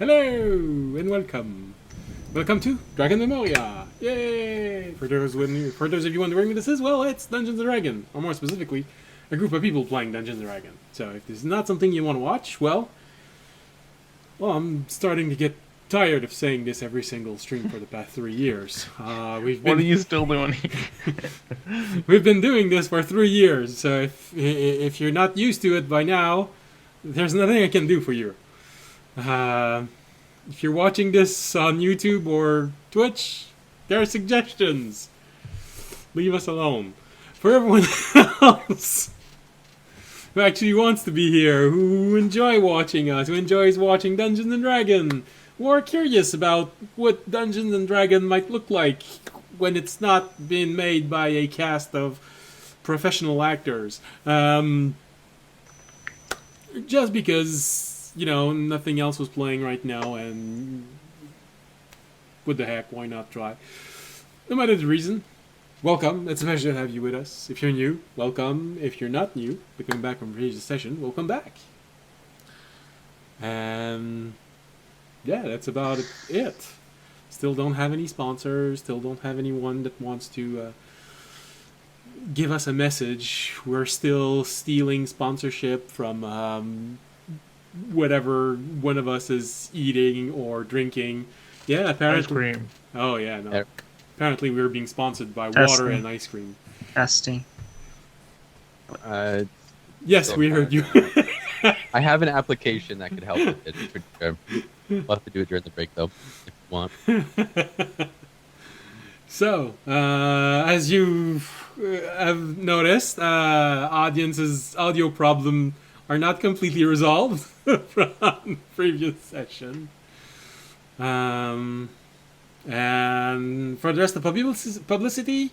Hello and welcome. Welcome to Dragon Memoria. Yay! For those of you wondering what this is, well, it's Dungeons and Dragons, or more specifically, a group of people playing Dungeons and Dragons. So if this is not something you want to watch, well, I'm starting to get tired of saying this every single stream for the past 3 years. What are you still doing here? We've been doing this for 3 years, so if you're not used to it by now, there's nothing I can do for you. If you're watching this on YouTube or Twitch, there are suggestions. Leave us alone. For everyone else who actually wants to be here, who enjoy watching us, who enjoys watching Dungeons and Dragons, who are curious about what Dungeons and Dragons might look like when it's not being made by a cast of professional actors. Just because, nothing else was playing right now, and what the heck, why not try? No matter the reason, welcome. It's a pleasure to have you with us. If you're new, welcome. If you're not new, but coming back from a previous session, welcome back. And yeah, that's about it. Still don't have any sponsors, still don't have anyone that wants to give us a message. We're still stealing sponsorship from whatever one of us is eating or drinking. Yeah, apparently. Ice cream. Oh yeah, no. Yep. Apparently we're being sponsored by Testing. water and ice cream. Testing. Yes, we heard you. I have an application that could help with it. We'll have to do it during the break, though, if you want. So, as you have noticed, audience's audio problem are not completely resolved from previous session. And for the rest of the publicity,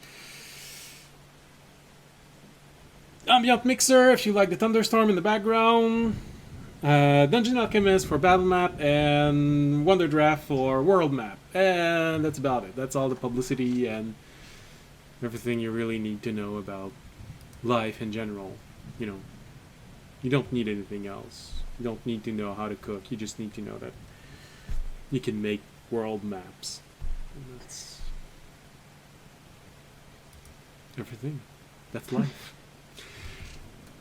ambient mixer if you like the thunderstorm in the background, Dungeon Alchemist for battle map, and Wonder Draft for world map. And that's about it. That's all the publicity and everything you really need to know about life in general. You don't need anything else. You don't need to know how to cook. You just need to know that you can make world maps. And that's everything. That's life.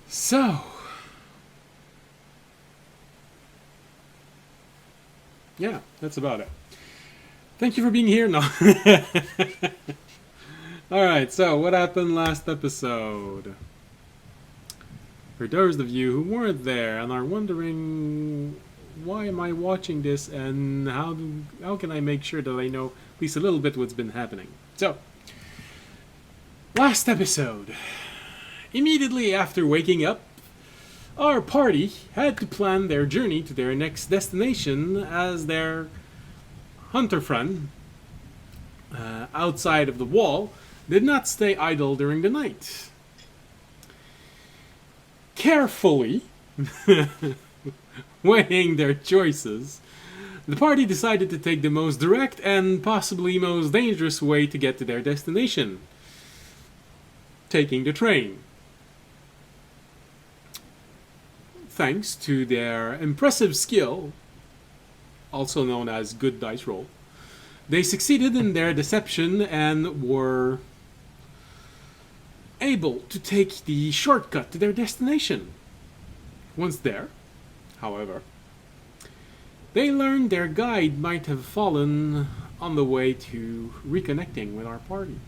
So, yeah, that's about it. Thank you for being here. No. Alright, so what happened last episode? For those of you who weren't there and are wondering why am I watching this and how can I make sure that I know at least a little bit what's been happening. So, last episode. Immediately after waking up, our party had to plan their journey to their next destination as their hunter friend, outside of the wall, did not stay idle during the night. Carefully weighing their choices, the party decided to take the most direct and possibly most dangerous way to get to their destination, taking the train. Thanks to their impressive skill, also known as good dice roll, they succeeded in their deception and were able to take the shortcut to their destination. Once there, however, they learned their guide might have fallen on the way to reconnecting with our party.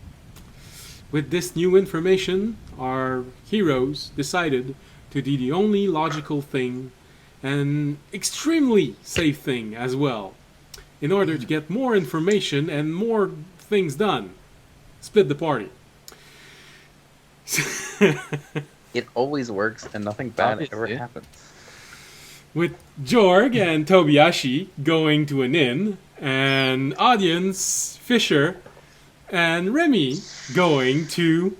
With this new information, our heroes decided to do the only logical thing and extremely safe thing as well, in order to get more information and more things done. Split the party. It always works and nothing bad Obviously. ever happens. With Jorg and Tobiashi going to an inn, and Audience, Fisher, and Remy going to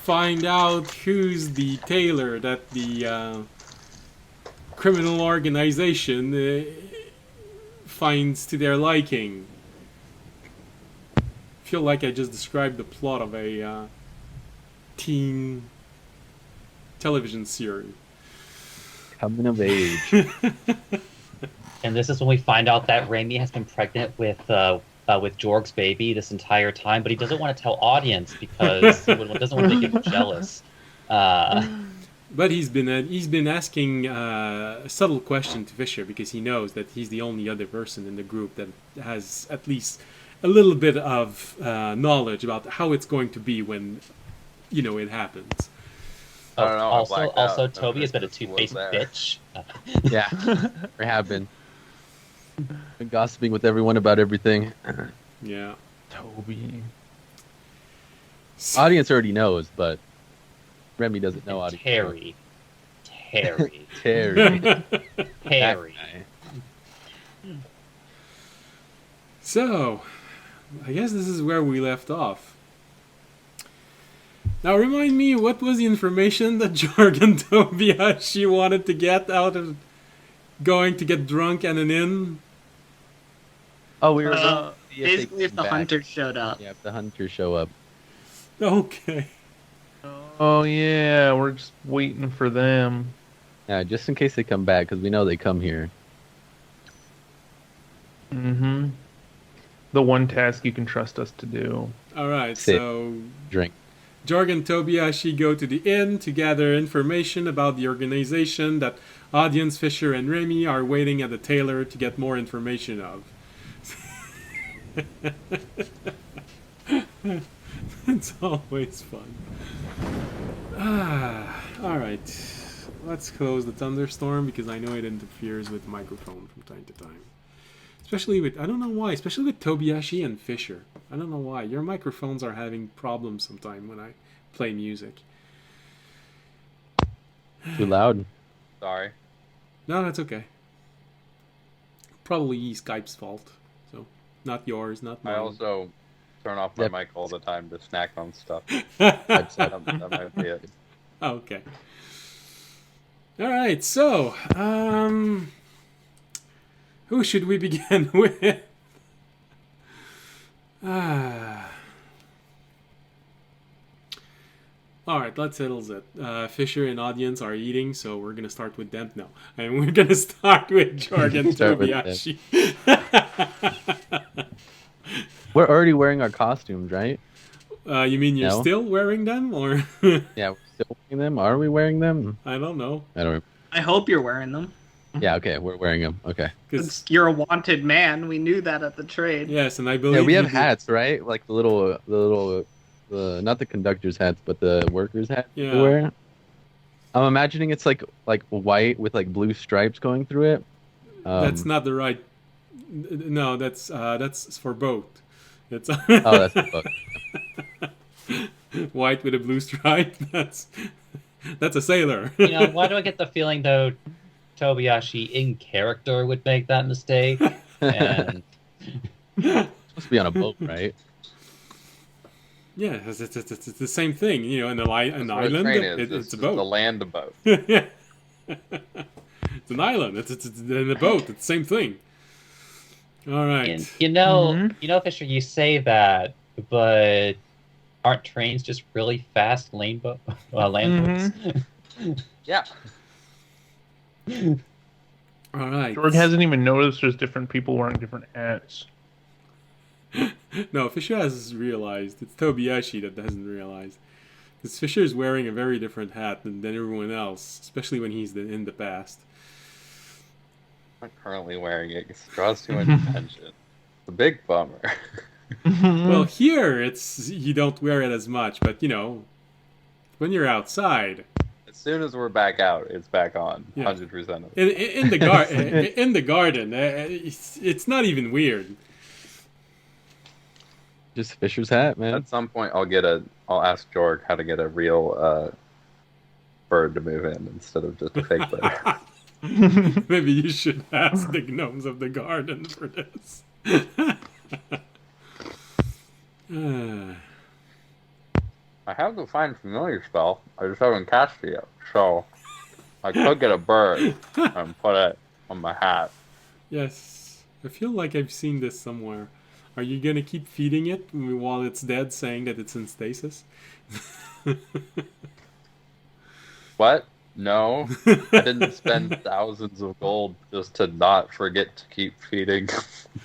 find out who's the tailor that the criminal organization finds to their liking. I feel like I just described the plot of a teen television series. Coming of age. And this is when we find out that Raimi has been pregnant with Jorg's baby this entire time, but he doesn't want to tell audience because he doesn't want to make him jealous. But he's been asking a subtle question to Fisher because he knows that he's the only other person in the group that has at least a little bit of knowledge about how it's going to be when it happens. I don't know, I blacked Also, out. Toby has been a This was two-faced there. bitch. Yeah, we have been. Been gossiping with everyone about everything. Yeah. Toby. Audience already knows, but Remy doesn't know. Audience. Terry. Terry. Terry. So, I guess this is where we left off. Now, remind me, what was the information that Jorg and Tobiashi wanted to get out of going to get drunk and an inn? Oh, we were going to see Basically, if the back. hunters showed up. Yeah, if the hunters show up. Okay. Oh yeah, we're just waiting for them. Yeah, just in case they come back, because we know they come here. Mm-hmm. The one task you can trust us to do. Alright, Sit. so Drink. Jorg and Tobiashi go to the inn to gather information about the organization that Audience, Fisher, and Remy are waiting at the tailor to get more information of. It's always fun. Alright. Let's close the thunderstorm because I know it interferes with the microphone from time to time. Especially with, I don't know why, especially with Tobiashi and Fisher. I don't know why. Your microphones are having problems sometime when I play music. Too loud. Sorry. No, that's okay. Probably Skype's fault. So, not yours, not mine. I also turn off my Yep. mic all the time to snack on stuff. That's that might be it. Okay. Alright, so, who should we begin with? Alright, that settles it. Fisher and Audience are eating, so we're gonna start with them. No, and we're gonna start with Jorg and Start with Tobiashi. We're already wearing our costumes, right? You mean you're No. still wearing them, or Yeah, we're still wearing them. Are we wearing them? I don't know. I don't. I hope you're wearing them. Yeah, okay, we're wearing them. Okay. Because You're a wanted man. We knew that at the trade. yes, and I believe Yeah, we have you do- hats, right? Like the little, not the conductor's hats, but the workers' hats Yeah. we wear. I'm imagining it's like white with like blue stripes going through it. That's not the right. No, that's for boat. It's Oh, that's the book. white with a blue stripe. That's a sailor. You know, why do I get the feeling though Tobiashi in character would make that mistake? And It's supposed to be on a boat, right? Yeah, it's the same thing. You know, an That's what island, train is. it's a The boat. land boat. Yeah. It's an island. It's in a boat. It's the same thing. All right. and, you know, Mhm. Fisher, you say that, but aren't trains just really fast land boats? Yeah. All right. Jorg hasn't even noticed there's different people wearing different hats. No, Fisher has realized. It's Tobiashi that hasn't realized. Because Fisher is wearing a very different hat than everyone else, especially when he's in the past. I'm not currently wearing it. It draws too much attention. It's a big bummer. Well, here it's you don't wear it as much, but when you're outside As soon as we're back out, it's back on. Yeah. 100% of it. in the garden, it's not even weird. Just Fisher's hat, man. At some point, I'll ask Jorg how to get a real bird to move in instead of just a fake bird. Maybe you should ask the gnomes of the garden for this. I have the find familiar spell. I just haven't cast it yet. So I could get a bird and put it on my hat. Yes, I feel like I've seen this somewhere. Are you gonna keep feeding it while it's dead, saying that it's in stasis? What? No, I didn't spend thousands of gold just to not forget to keep feeding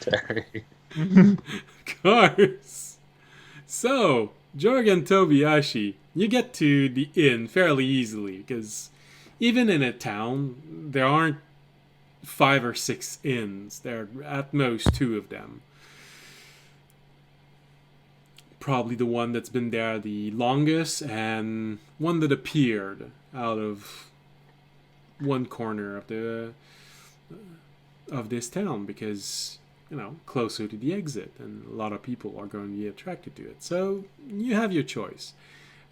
Terry. Of course. So, Jorg and Tobiyashi, you get to the inn fairly easily because even in a town, there aren't 5 or 6 inns. There are at most 2 of them. Probably the one that's been there the longest and one that appeared out of one corner of this town because closer to the exit and a lot of people are going to be attracted to it. So you have your choice.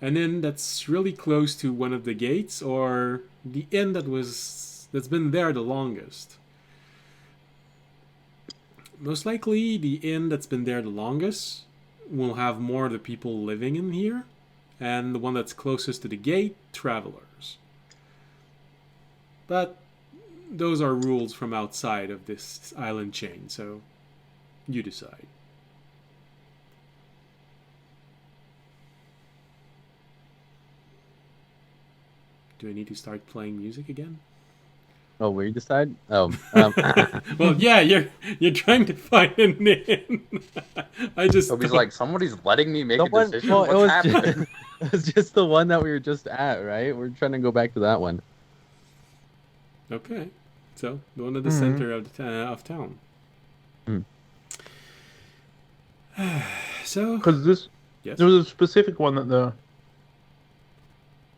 And then that's really close to one of the gates or the inn that's been there the longest. Most likely the inn that's been there the longest will have more of the people living in here, and the one that's closest to the gate, travelers. But those are rules from outside of this island chain, so you decide. Do I need to start playing music again? Oh, where you decide? Oh, Well, yeah, you're trying to find an inn. I just So he's thought- like, somebody's letting me make the a one. decision. Well, What's happening? it was just the one that we were just at, right? We're trying to go back to that one. Okay, so the one at the center of town. Hmm. So Because yes, there was a specific one that the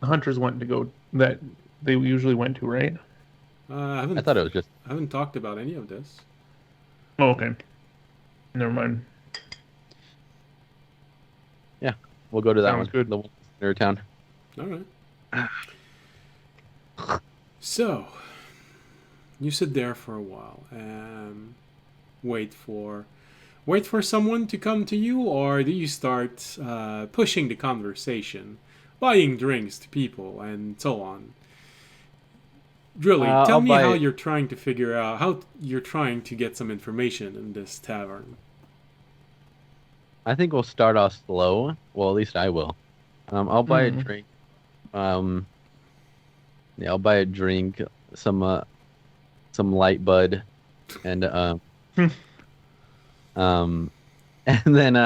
hunters went to go that they usually went to, right? I thought it was just. I haven't talked about any of this. Oh, okay. Never mind. We'll go to that Sounds one. good. The one in town. All right. So you sit there for a while and wait for someone to come to you, or do you start pushing the conversation, buying drinks to people, and so on? Really, tell I'll me buy how it. you're trying to figure out how you're trying to get some information in this tavern. I think we'll start off slow. Well, at least I will. I'll buy a drink. Yeah, I'll buy a drink, some light bud, and and then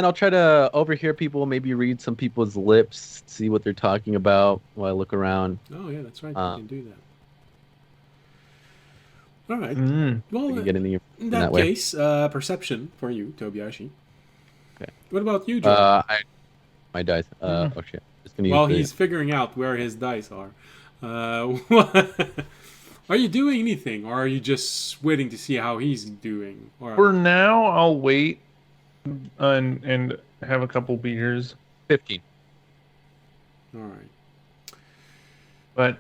I'll try to overhear people, maybe read some people's lips, see what they're talking about while I look around. Oh yeah, that's right. You Um, can do that. All right. Mm. Well, I can get any in in that that way. case, perception for you, Tobiyashi. Okay. What about you, Joe? My dice. Oh shit. Just gonna Well, use the- he's figuring out where his dice are. What- are you doing anything, or are you just waiting to see how he's doing? Or For now, I'll wait and have a couple beers. 15. all right. But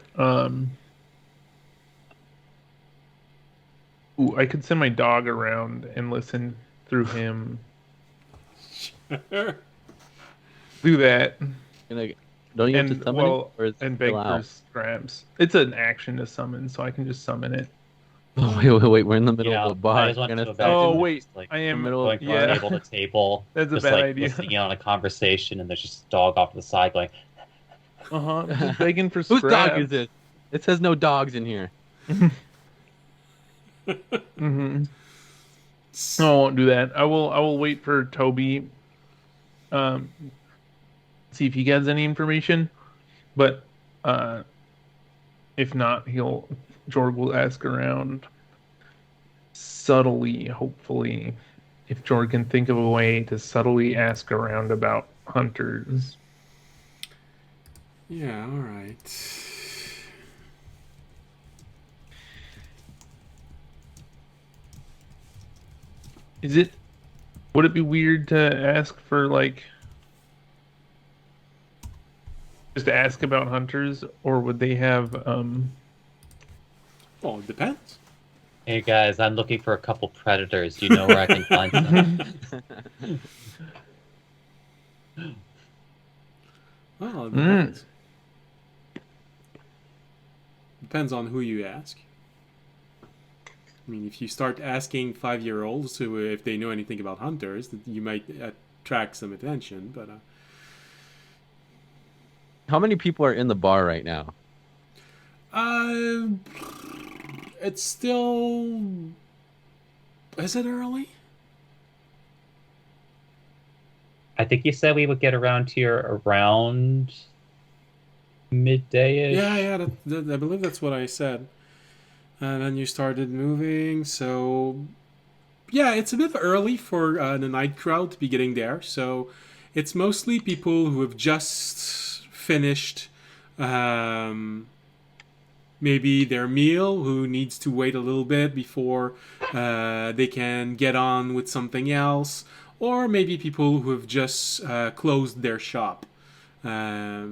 ooh, I could send my dog around and listen through him. Do that Don't you have to and summon it, or is it and beg still for out? scraps. It's an action to summon, so I can just summon it. Oh, wait, we're in the middle of a bar. I just went Gonna to a summon- Oh bathroom, wait, just, like, I am middle of- going from yeah. table to table, That's a just bad like idea. listening in on a conversation, and there's just a dog off to the side going, Just begging for Whose scraps. dog is this? It says no dogs in here. Mm-hmm. No, I won't do that. I will wait for Toby. See if he gets any information. But if not, Jorg will ask around subtly, hopefully. If Jorg can think of a way to subtly ask around about hunters. Yeah. All right. Would it be weird to ask for just to ask about hunters, or would they have Well, it depends. "Hey guys, I'm looking for a couple predators. Do you know where I can find them?" Well, it depends. Depends on who you ask. I mean, if you start asking 5-year-olds if they know anything about hunters, you might attract some attention. But How many people are in the bar right now? Uh, it's still. Is it early? I think you said we would get around here around midday-ish. Yeah. I believe that's what I said. And then you started moving, so yeah, it's a bit early for the night crowd to be getting there. So it's mostly people who have just finished maybe their meal, who needs to wait a little bit before they can get on with something else, or maybe people who have just closed their shop that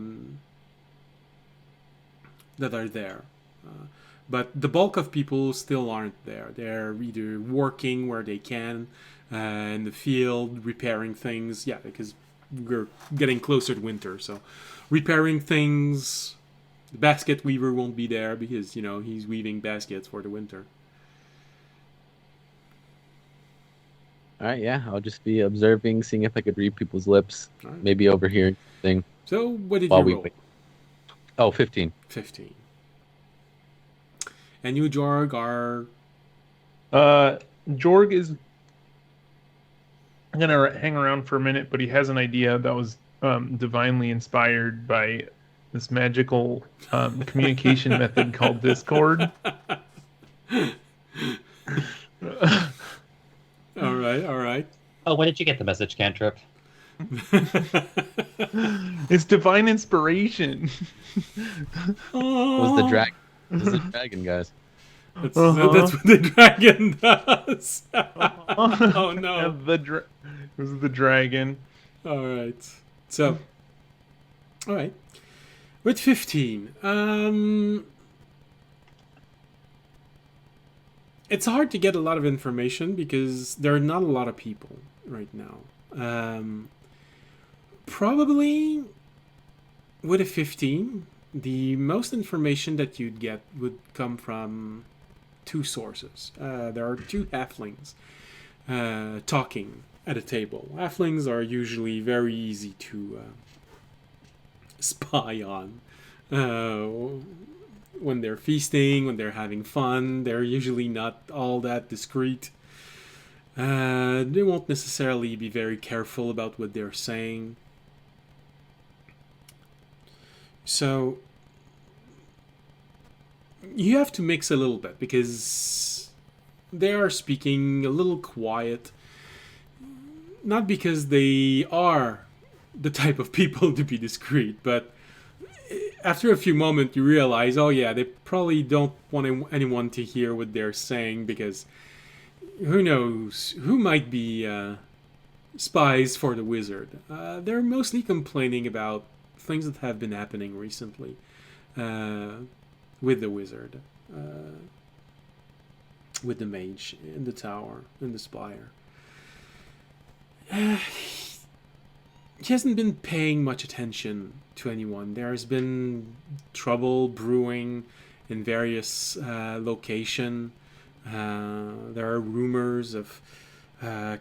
are there. But the bulk of people still aren't there. They're either working where they can in the field, repairing things. Yeah, because we're getting closer to winter, so repairing things. The basket weaver won't be there because he's weaving baskets for the winter. All right, yeah, I'll just be observing, seeing if I could read people's lips, All right. maybe overhearing something So what did while you we roll? wait. Oh, 15. 15. And you, Jorg, are Jorg is gonna hang around for a minute, but he has an idea that was divinely inspired by this magical communication method called Discord. all right. Oh, when did you get the message, Cantrip? It's divine inspiration. It was the dragon. It was the dragon, guys. That's what the dragon does. Oh no! It was the dragon. All right. So, all right. With 15, it's hard to get a lot of information because there are not a lot of people right now. Probably with a 15, the most information that you'd get would come from two sources. There are two halflings talking at a table. Halflings are usually very easy to spy on. When they're feasting, when they're having fun, they're usually not all that discreet. They won't necessarily be very careful about what they're saying. So you have to mix a little bit because they are speaking a little quiet. Not because they are the type of people to be discreet, but after a few moments you realize, oh yeah, they probably don't want anyone to hear what they're saying because who knows, who might be spies for the wizard. They're mostly complaining about things that have been happening recently with the wizard, with the mage in the tower, in the spire. He hasn't been paying much attention to anyone. There's been trouble brewing in various locations. There are rumors of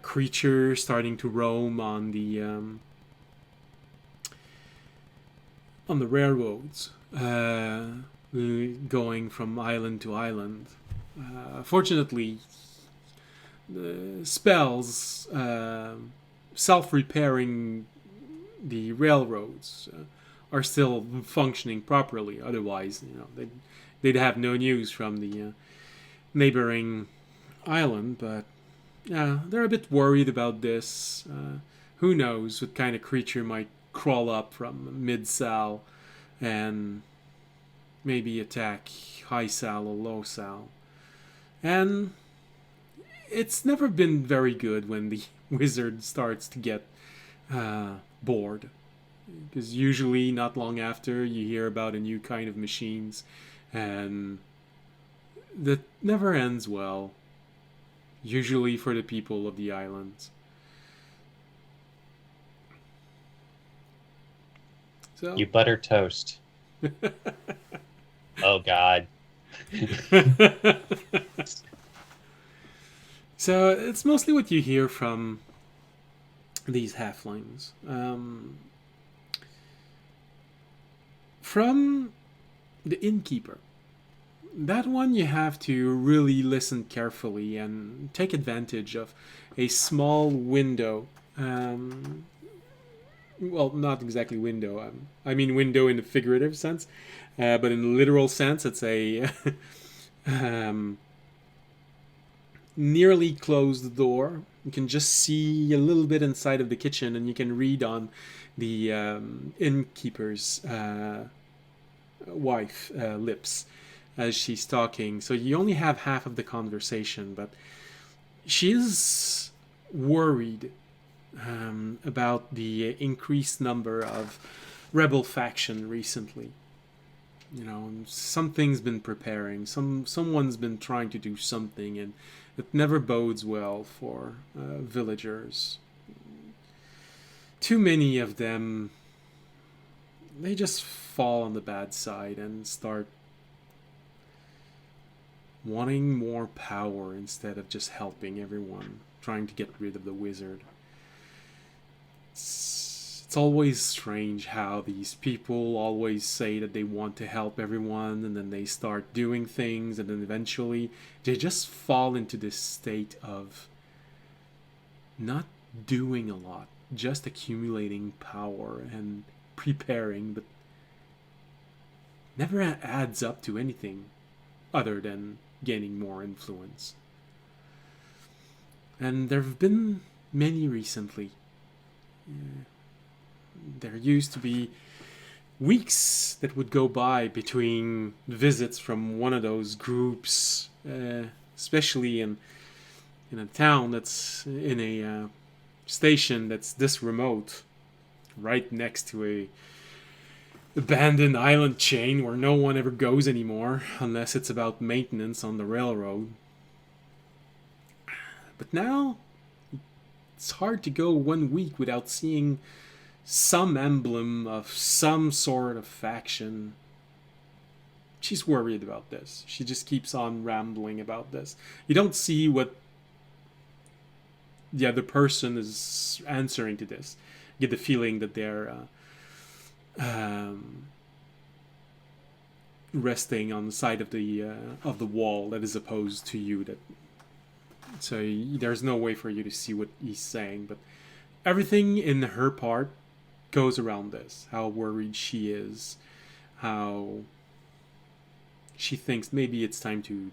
creatures starting to roam on the railroads, going from island to island. Fortunately, the spells self-repairing the railroads are still functioning properly. Otherwise, they'd have no news from the neighboring island. But yeah, they're a bit worried about this. Who knows what kind of creature might crawl up from mid-sal and maybe attack high sal or low sal. And it's never been very good when the wizard starts to get bored, because usually not long after you hear about a new kind of machines, and that never ends well, usually for the people of the islands. So You butter toast. Oh God. So it's mostly what you hear from these halflings. from the innkeeper. That one you have to really listen carefully and take advantage of a small window. Well, not exactly window. I mean window in the figurative sense, but in the literal sense, it's a nearly closed door. You can just see a little bit inside of the kitchen, and you can read on the innkeeper's wife lips as she's talking. So you only have half of the conversation, but she's worried about the increased number of rebel faction recently. You know, something's been preparing. Someone's been trying to do something, and it never bodes well for villagers. Too many of them, they just fall on the bad side and start wanting more power instead of just helping everyone, trying to get rid of the wizard. It's always strange how these people always say that they want to help everyone, and then they start doing things, and then eventually they just fall into this state of not doing a lot, just accumulating power and preparing, but never adds up to anything other than gaining more influence. And there have been many recently. There used to be weeks that would go by between visits from one of those groups, especially in a town that's in a station that's this remote, right next to a abandoned island chain where no one ever goes anymore unless it's about maintenance on the railroad. But now it's hard to go 1 week without seeing some emblem of some sort of faction. She's worried about this. She just keeps on rambling about this. You don't see what the other person is answering to this. You get the feeling that they're resting on the side of the wall that is opposed to you. So there's no way for you to see what he's saying, but everything in her part goes around this. How worried she is, how she thinks maybe it's time to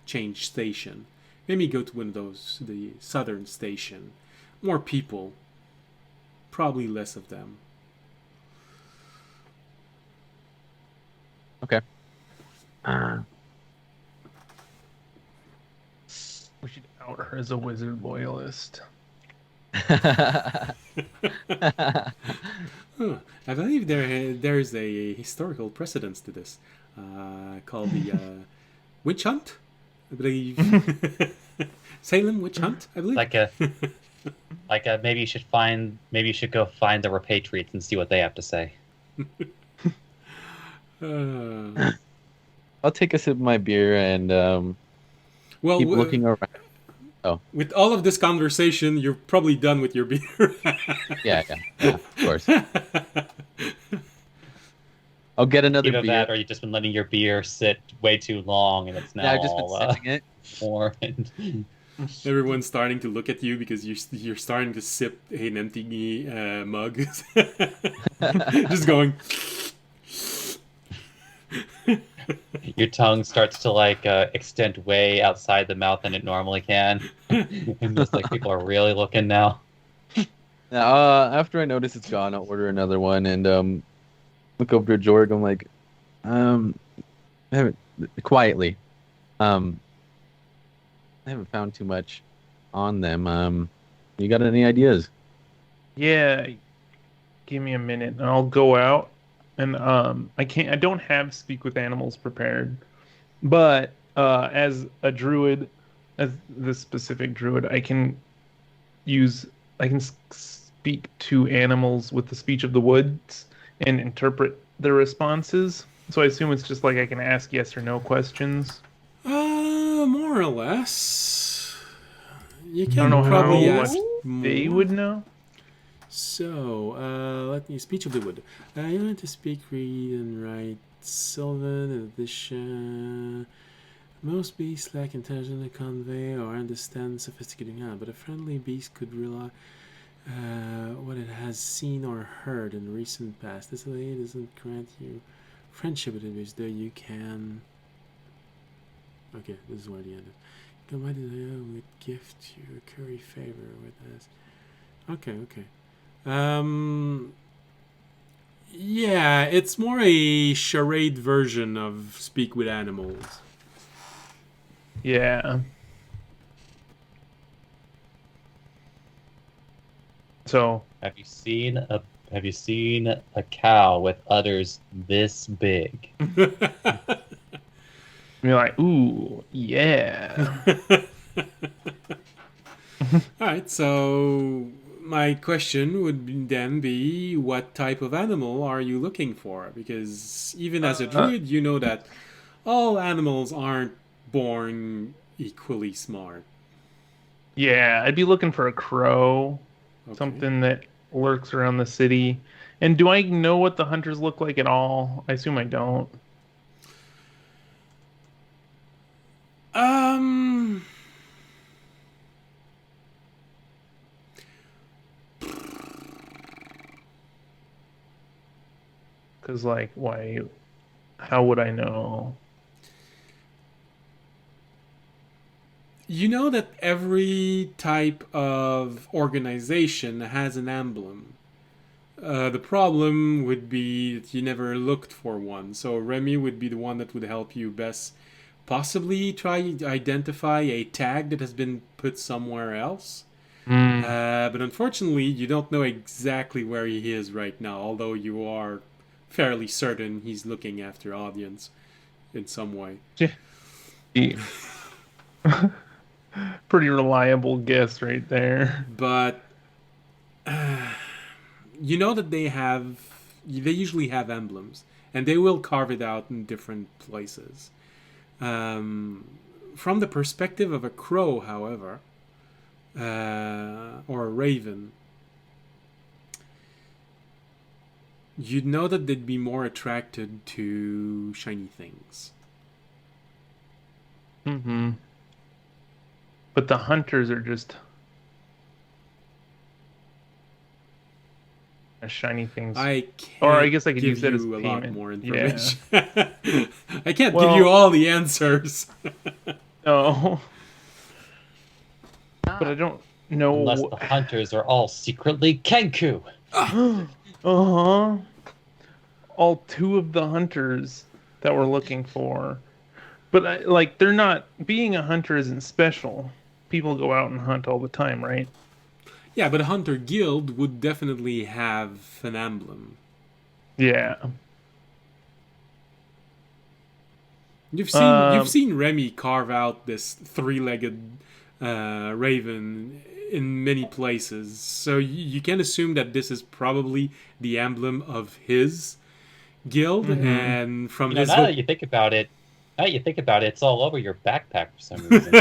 change station. Maybe go to one of those, the southern station. More people, probably less of them. Okay. We should out her as a wizard loyalist. Huh. I believe there's a historical precedence to this, called the witch hunt. I believe Salem witch hunt. I believe. Maybe you should go find the repatriates and see what they have to say. I'll take a sip of my beer and keep looking around. Oh, with all of this conversation, you're probably done with your beer. yeah, of course. I'll get another Either beer. that, or you've just been letting your beer sit way too long, and it's now Yeah, I've just been sipping it. orange. Everyone's starting to look at you because you're starting to sip an empty mug. Just going. Your tongue starts to extend way outside the mouth than it normally can, and it's like people are really looking now. Now, after I notice it's gone, I'll order another one and look over to Jorg. I'm like, I haven't quietly. I haven't found too much on them. You got any ideas? Yeah, give me a minute, and I'll go out. And I don't have speak with animals prepared, but as a druid, as this specific druid, I can speak to animals with the speech of the woods and interpret their responses. So I assume it's just like I can ask yes or no questions. More or less. You I don't can know probably how ask much they would know. So, let me speech of the wood. You learn to speak, read, and write Sylvan. In addition, most beasts lack intelligence to convey or understand sophisticated knowledge, but a friendly beast could rely what it has seen or heard in the recent past. This ability doesn't grant you friendship with it, though you can. Okay, this is where the end is. Combine the with gift you curry favor with us. Okay. Yeah, it's more a charade version of Speak with Animals. Yeah. So Have you seen a cow with udders this big? you're like, ooh, yeah. Alright, so my question would then be, what type of animal are you looking for? Because even as a druid, you know that all animals aren't born equally smart. Yeah, I'd be looking for a crow, Okay. something that lurks around the city. And do I know what the hunters look like at all? I assume I don't. Um, Because, like, why? How would I know? you know that every type of organization has an emblem. The problem would be that you never looked for one. So Remy would be the one that would help you best possibly try to identify a tag that has been put somewhere else. But unfortunately, you don't know exactly where he is right now, although you are fairly certain he's looking after audience in some way. Yeah. Pretty reliable guess right there. But you know that they usually have emblems, and they will carve it out in different places. From the perspective of a crow, however, or a raven, you'd know that they'd be more attracted to shiny things. Mm-hmm. But the hunters are just shiny things. I can't Or I guess I could give use that as you a payment. lot more Yeah. information. I can't give Well- you all the answers. No. But I don't know. Unless the hunters are all secretly Kenku. Uh-huh. All two of the hunters that we're looking for. But like, they're not, being a hunter isn't special. People go out and hunt all the time, right? Yeah, but a hunter guild would definitely have an emblem. Yeah. You've seen Remy carve out this three-legged raven in many places, so you can assume that this is probably the emblem of his guild, and from his Now that you think about it, it's all over your backpack for some reason.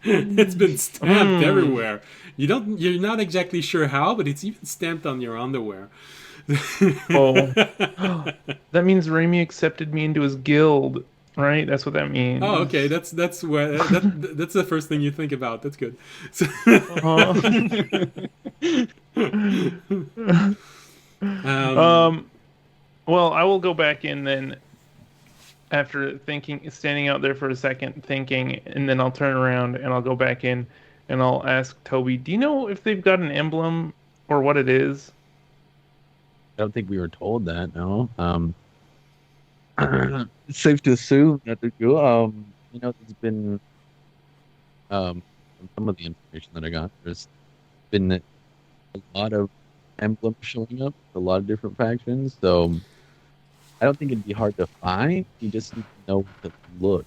it's been stamped everywhere. You're not exactly sure how, but it's even stamped on your underwear. Oh. That means Raimi accepted me into his guild, right? That's what that means. Oh, okay. That's where that's the first thing you think about. That's good. So, Well, I will go back in then after standing out there for a second, thinking, and then I'll turn around and I'll go back in and I'll ask Toby, do you know if they've got an emblem or what it is? I don't think we were told that. No. It's safe to assume that they do. There's been from some of the information that I got. There's been a lot of emblems showing up, a lot of different factions. So I don't think it'd be hard to find. You just need to know where to look.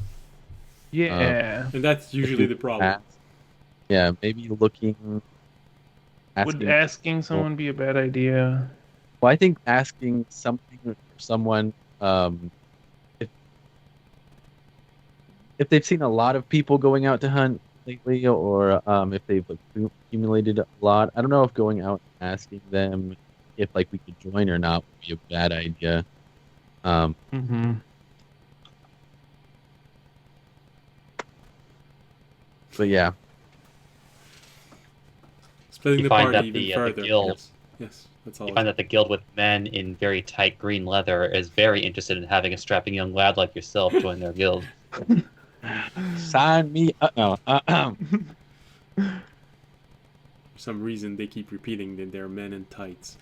Yeah. and that's usually the problem. Yeah, maybe looking. Would asking someone be a bad idea? Well, I think asking something for someone, if they've seen a lot of people going out to hunt, lately, or if they've accumulated a lot. I don't know if going out and asking them if like we could join or not would be a bad idea. Um, Mm-hmm. but yeah, Splitting You the find party that even the further. guild Yes, yes, that's you all. find that the guild with men in very tight green leather is very interested in having a strapping young lad like yourself join their guild. sign me. No. For some reason, they keep repeating that they're men in tights.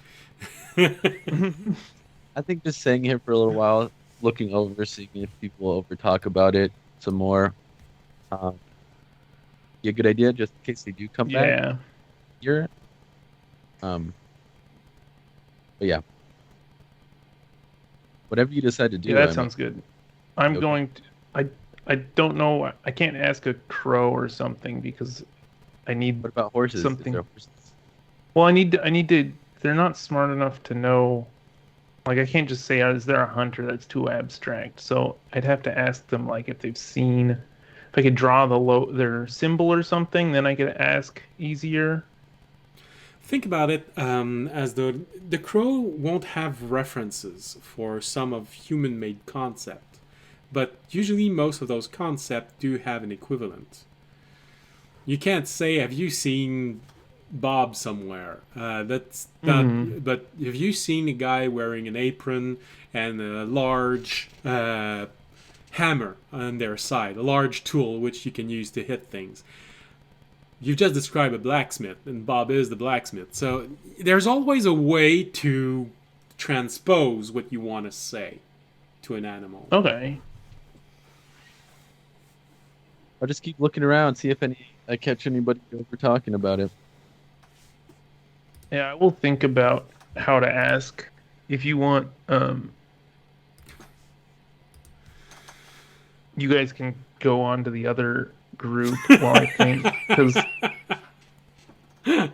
I think just staying here for a little while, looking over, seeing if people over talk about it some more. Um, be a good idea, just in case they do come back Yeah. here. Um, but yeah, whatever you decide to Yeah, do, that I mean, sounds good. I'm okay. going to. I don't know. I can't ask a crow or something because I need What about horses? Is something. there horses? Well, I need to. They're not smart enough to know. Like, I can't just say, "Is there a hunter?" That's too abstract. So I'd have to ask them, like, if they've seen. If I could draw their symbol or something, then I could ask easier. Think about it as the crow won't have references for some of human-made concept, but usually most of those concepts do have an equivalent. You can't say, "Have you seen Bob somewhere?" That's Mm-hmm. not. But have you seen a guy wearing an apron and a large hammer on their side, a large tool which you can use to hit things? You've just described a blacksmith, and Bob is the blacksmith. So there's always a way to transpose what you want to say to an animal. Okay. I'll just keep looking around, see if I catch anybody over talking about it. Yeah, I will think about how to ask. If you want, you guys can go on to the other group while I think, because I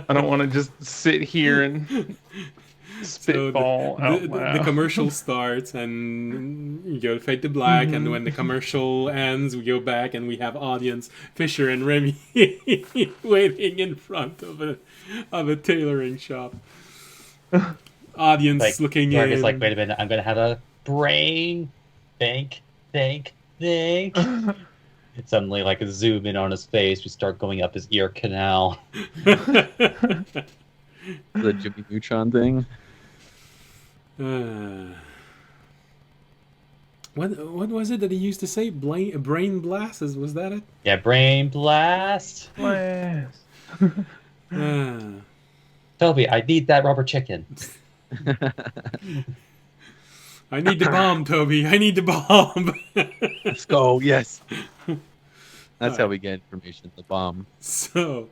don't want to just sit here and So spitball out the loud. commercial starts and you go fade to black, and when the commercial ends, we go back and we have audience Fisher and Remy waiting in front of a tailoring shop. Audience Like looking Jorg is like, in. wait a minute, I'm gonna have a brain think. Suddenly, like a zoom in on his face, we start going up his ear canal. The Jimmy Neutron thing. What was it that he used to say? Brain blast? Was that it? Yeah, brain blast. Blast. Uh, Toby, I need that rubber chicken. I need the bomb, Toby. I need the bomb. Let's go. Yes. That's how Alright. we get information. The bomb. So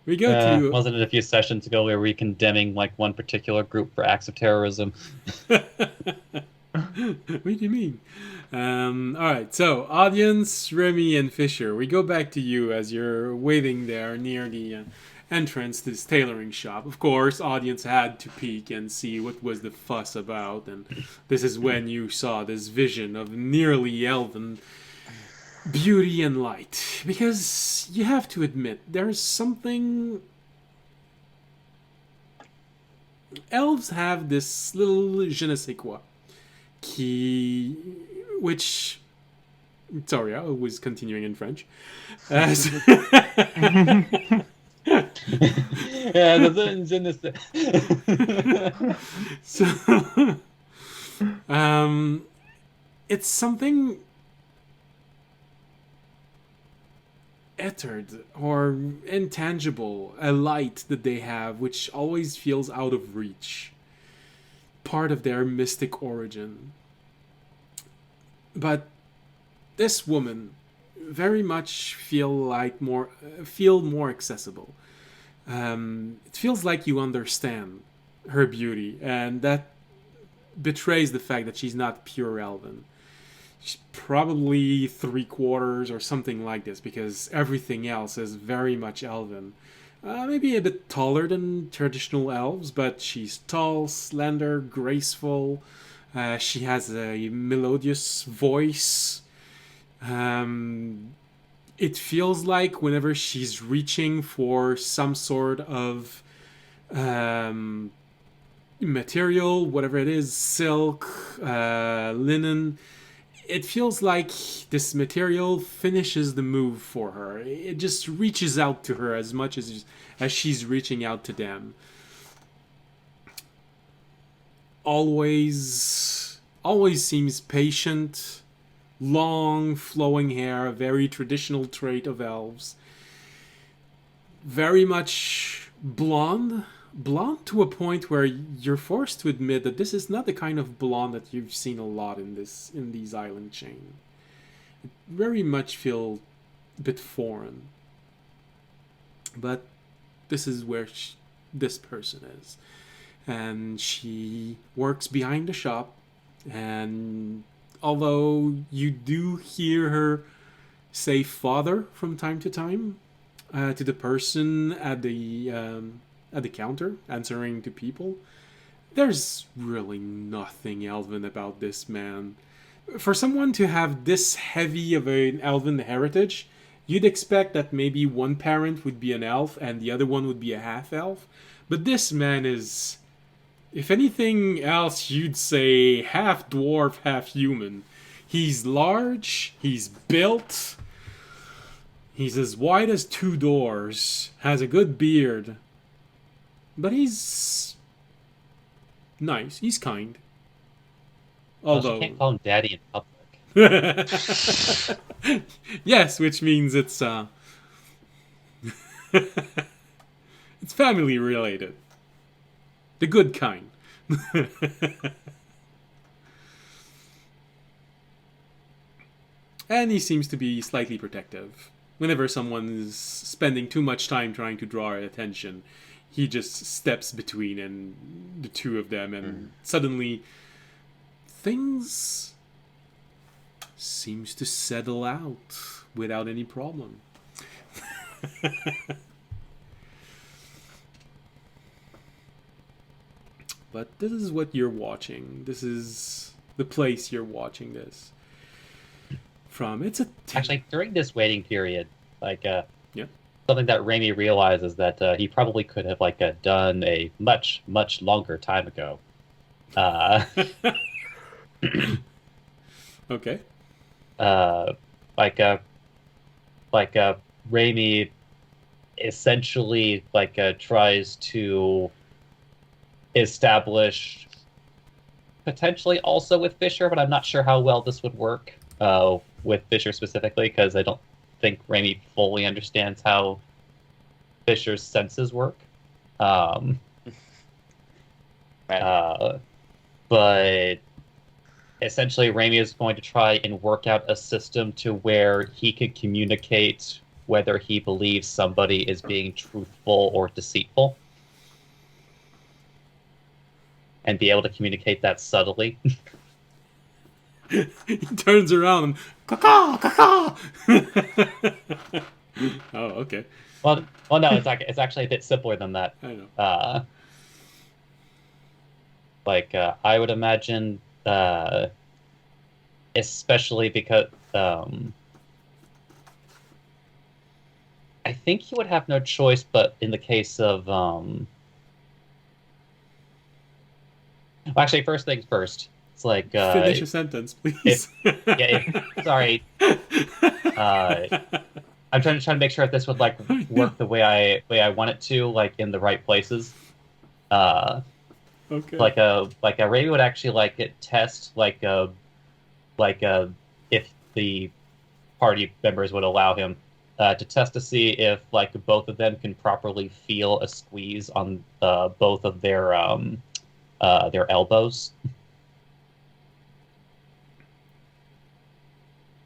we go to. Wasn't it a few sessions ago where we were condemning like one particular group for acts of terrorism? What do you mean? All right, so audience, Remy, and Fisher. We go back to you as you're waiting there near the entrance to this tailoring shop. Of course, audience had to peek and see what was the fuss about, and this is when you saw this vision of nearly elven beauty and light. Because you have to admit, there's something. Elves have this little je ne sais quoi. Which, sorry, I was continuing in French. Yeah, So, it's something ethered or intangible, a light that they have, which always feels out of reach, part of their mystic origin. But this woman very much feel more accessible. It feels like you understand her beauty, and that betrays the fact that she's not pure elven. She's probably 3/4 or something like this, because everything else is very much elven. Maybe a bit taller than traditional elves, but she's tall, slender, graceful. She has a melodious voice. Um, it feels like whenever she's reaching for some sort of material, whatever it is, silk, linen, it feels like this material finishes the move for her. It just reaches out to her as much as she's reaching out to them. Always seems patient, long flowing hair, a very traditional trait of elves. Very much blonde to a point where you're forced to admit that this is not the kind of blonde that you've seen a lot in these island chain. It very much feel a bit foreign. But this is where this person is. And she works behind the shop, and although you do hear her say father from time to time to the person at the counter answering to people, there's really nothing elven about this man. For someone to have this heavy of an elven heritage, you'd expect that maybe one parent would be an elf and the other one would be a half elf, but this man is, if anything else, you'd say half dwarf, half human. He's large, he's built, he's as wide as two doors, has a good beard, but he's nice, he's kind. Although Although... you can't call him daddy in public. Yes, which means it's it's family related. The good kind. And he seems to be slightly protective. Whenever someone is spending too much time trying to draw attention, he just steps between and the two of them, and suddenly things seems to settle out without any problem. But this is what you're watching. This is the place you're watching this from. It's Actually, during this waiting period, yeah. something that Raimi realizes that he probably could have done a much longer time ago. Okay. Raimi essentially tries to establish, potentially also with Fisher, but I'm not sure how well this would work with Fisher specifically, because I don't think Raimi fully understands how Fisher's senses work. But essentially, Raimi is going to try and work out a system to where he can communicate whether he believes somebody is being truthful or deceitful, and be able to communicate that subtly. He turns around and caw caw. Oh, okay. Well, no, it's actually a bit simpler than that. I know. I would imagine, especially because I think he would have no choice, but in the case of actually, first things first. It's finish a sentence, please. Sorry. I'm trying to make sure that this would work the way I want it to, in the right places. Okay. Ray would actually test if the party members would allow him to test to see if both of them can properly feel a squeeze on both of their elbows.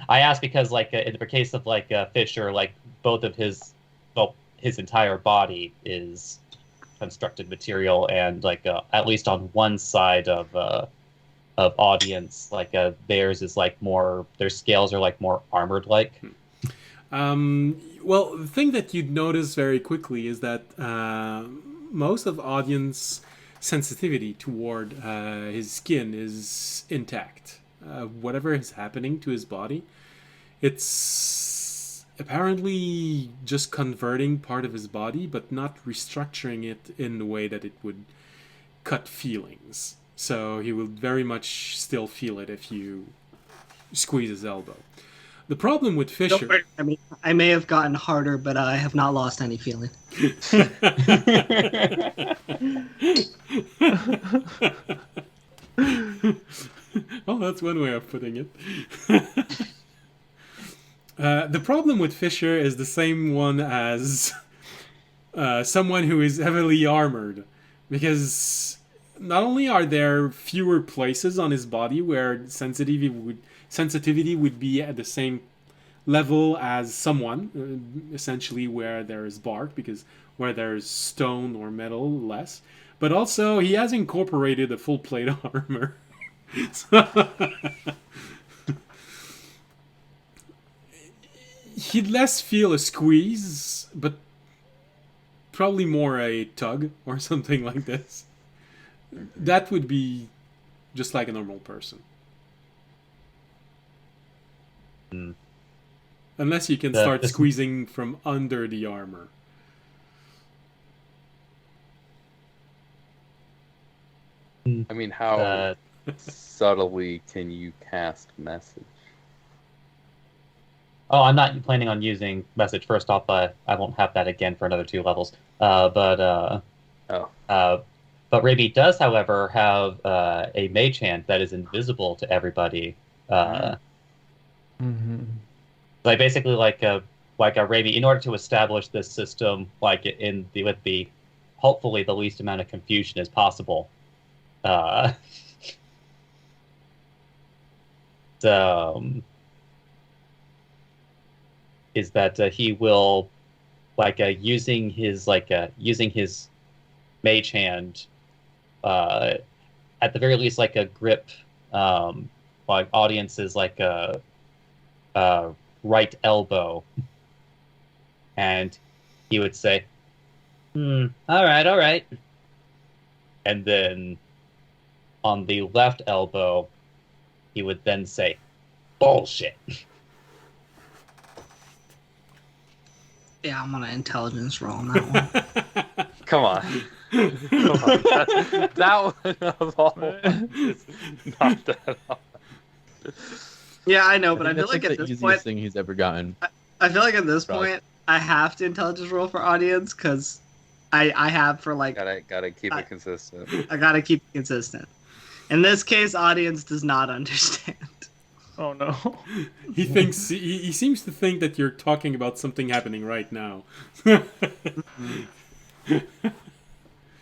I ask because, in the case of Fisher, both of his entire body is constructed material, and at least on one side of audience, theirs is more, their scales are more armored like. Well, the thing that you'd notice very quickly is that most of audience sensitivity toward his skin is intact. Whatever is happening to his body, it's apparently just converting part of his body, but not restructuring it in the way that it would cut feelings. So he will very much still feel it if you squeeze his elbow. The problem with Don't Fisher... worry, I mean, I may have gotten harder, but I have not lost any feeling. Well, that's one way of putting it. The problem with Fisher is the same one as someone who is heavily armored. Because not only are there fewer places on his body where sensitivity would be at the same level as someone, essentially where there is bark, because where there's stone or metal, less. But also, he has incorporated a full plate armor. He'd less feel a squeeze, but probably more a tug or something like this. That would be just like a normal person. Unless you can start squeezing from under the armor. I mean, how subtly can you cast message? Oh, I'm not planning on using message. First off, I won't have that again for another 2 levels. But Raby does, however, have a mage hand that is invisible to everybody. Like basically, like a Raby, in order to establish this system, like with the hopefully the least amount of confusion as possible. Is that he will using his mage hand, at the very least, like a grip, like audience's like a right elbow, and he would say, all right, and then on the left elbow, he would then say, bullshit. Yeah, I'm on an intelligence roll on that one. Come on. Come on. That one of all is not that hard. Yeah, I know, but I think feel like that's at the this easiest point, thing he's ever gotten. I feel like at this Probably. point, I have to intelligence roll for audience because I have for like Gotta keep it consistent. I gotta keep it consistent. In this case, audience does not understand. Oh no. He thinks he seems to think that you're talking about something happening right now. Can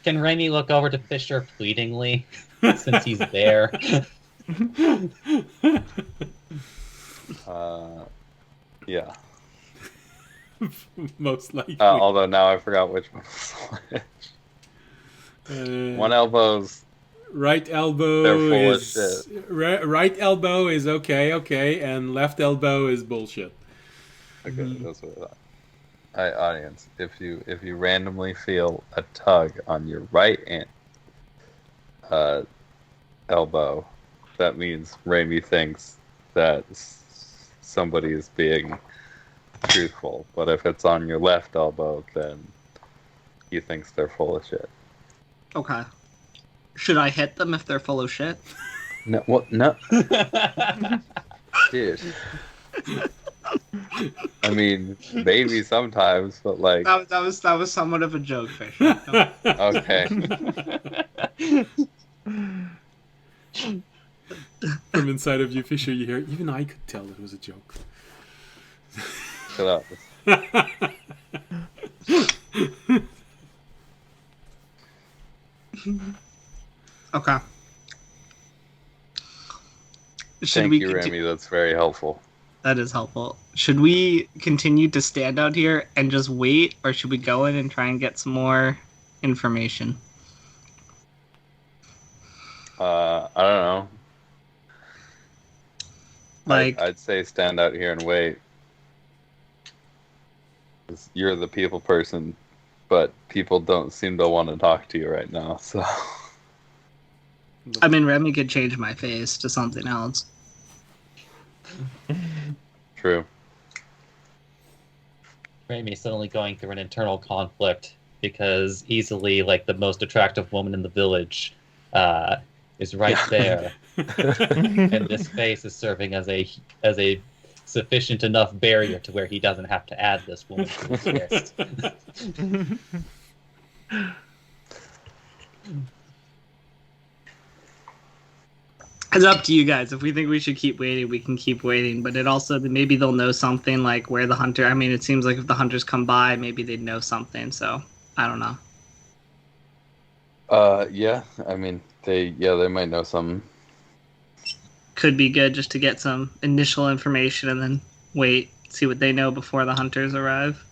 Raimi look over to Fisher pleadingly, since he's there? Yeah. Most likely. Although now I forgot which one was which. One elbow's right elbow they're full of is right elbow is okay, and left elbow is bullshit. okay. That's what I thought. Alright, audience. If you randomly feel a tug on your right elbow, that means Raimi thinks that somebody is being truthful. But if it's on your left elbow, then he thinks they're full of shit. Okay. Should I hit them if they're full of shit? No, what? No, dude. I mean, maybe sometimes, but like, That was somewhat of a joke, Fisher. okay. From inside of you, Fisher, you hear, even I could tell it was a joke. Shut up. Okay. Thank you, Remy. That's very helpful. That is helpful. Should we continue to stand out here and just wait, or should we go in and try and get some more information? I don't know. Like, I'd say stand out here and wait. 'Cause you're the people person, but people don't seem to want to talk to you right now. So, I mean, Remy could change my face to something else. true. Raimi suddenly going through an internal conflict because easily like the most attractive woman in the village is right there, and this face is serving as a sufficient enough barrier to where he doesn't have to add this woman to his list. It's up to you guys. If we think we should keep waiting, we can keep waiting. But it also, maybe they'll know something, like where the hunter. I mean, it seems like if the hunters come by, maybe they'd know something. So I don't know. Yeah. I mean, they might know something. Could be good just to get some initial information and then wait, see what they know before the hunters arrive.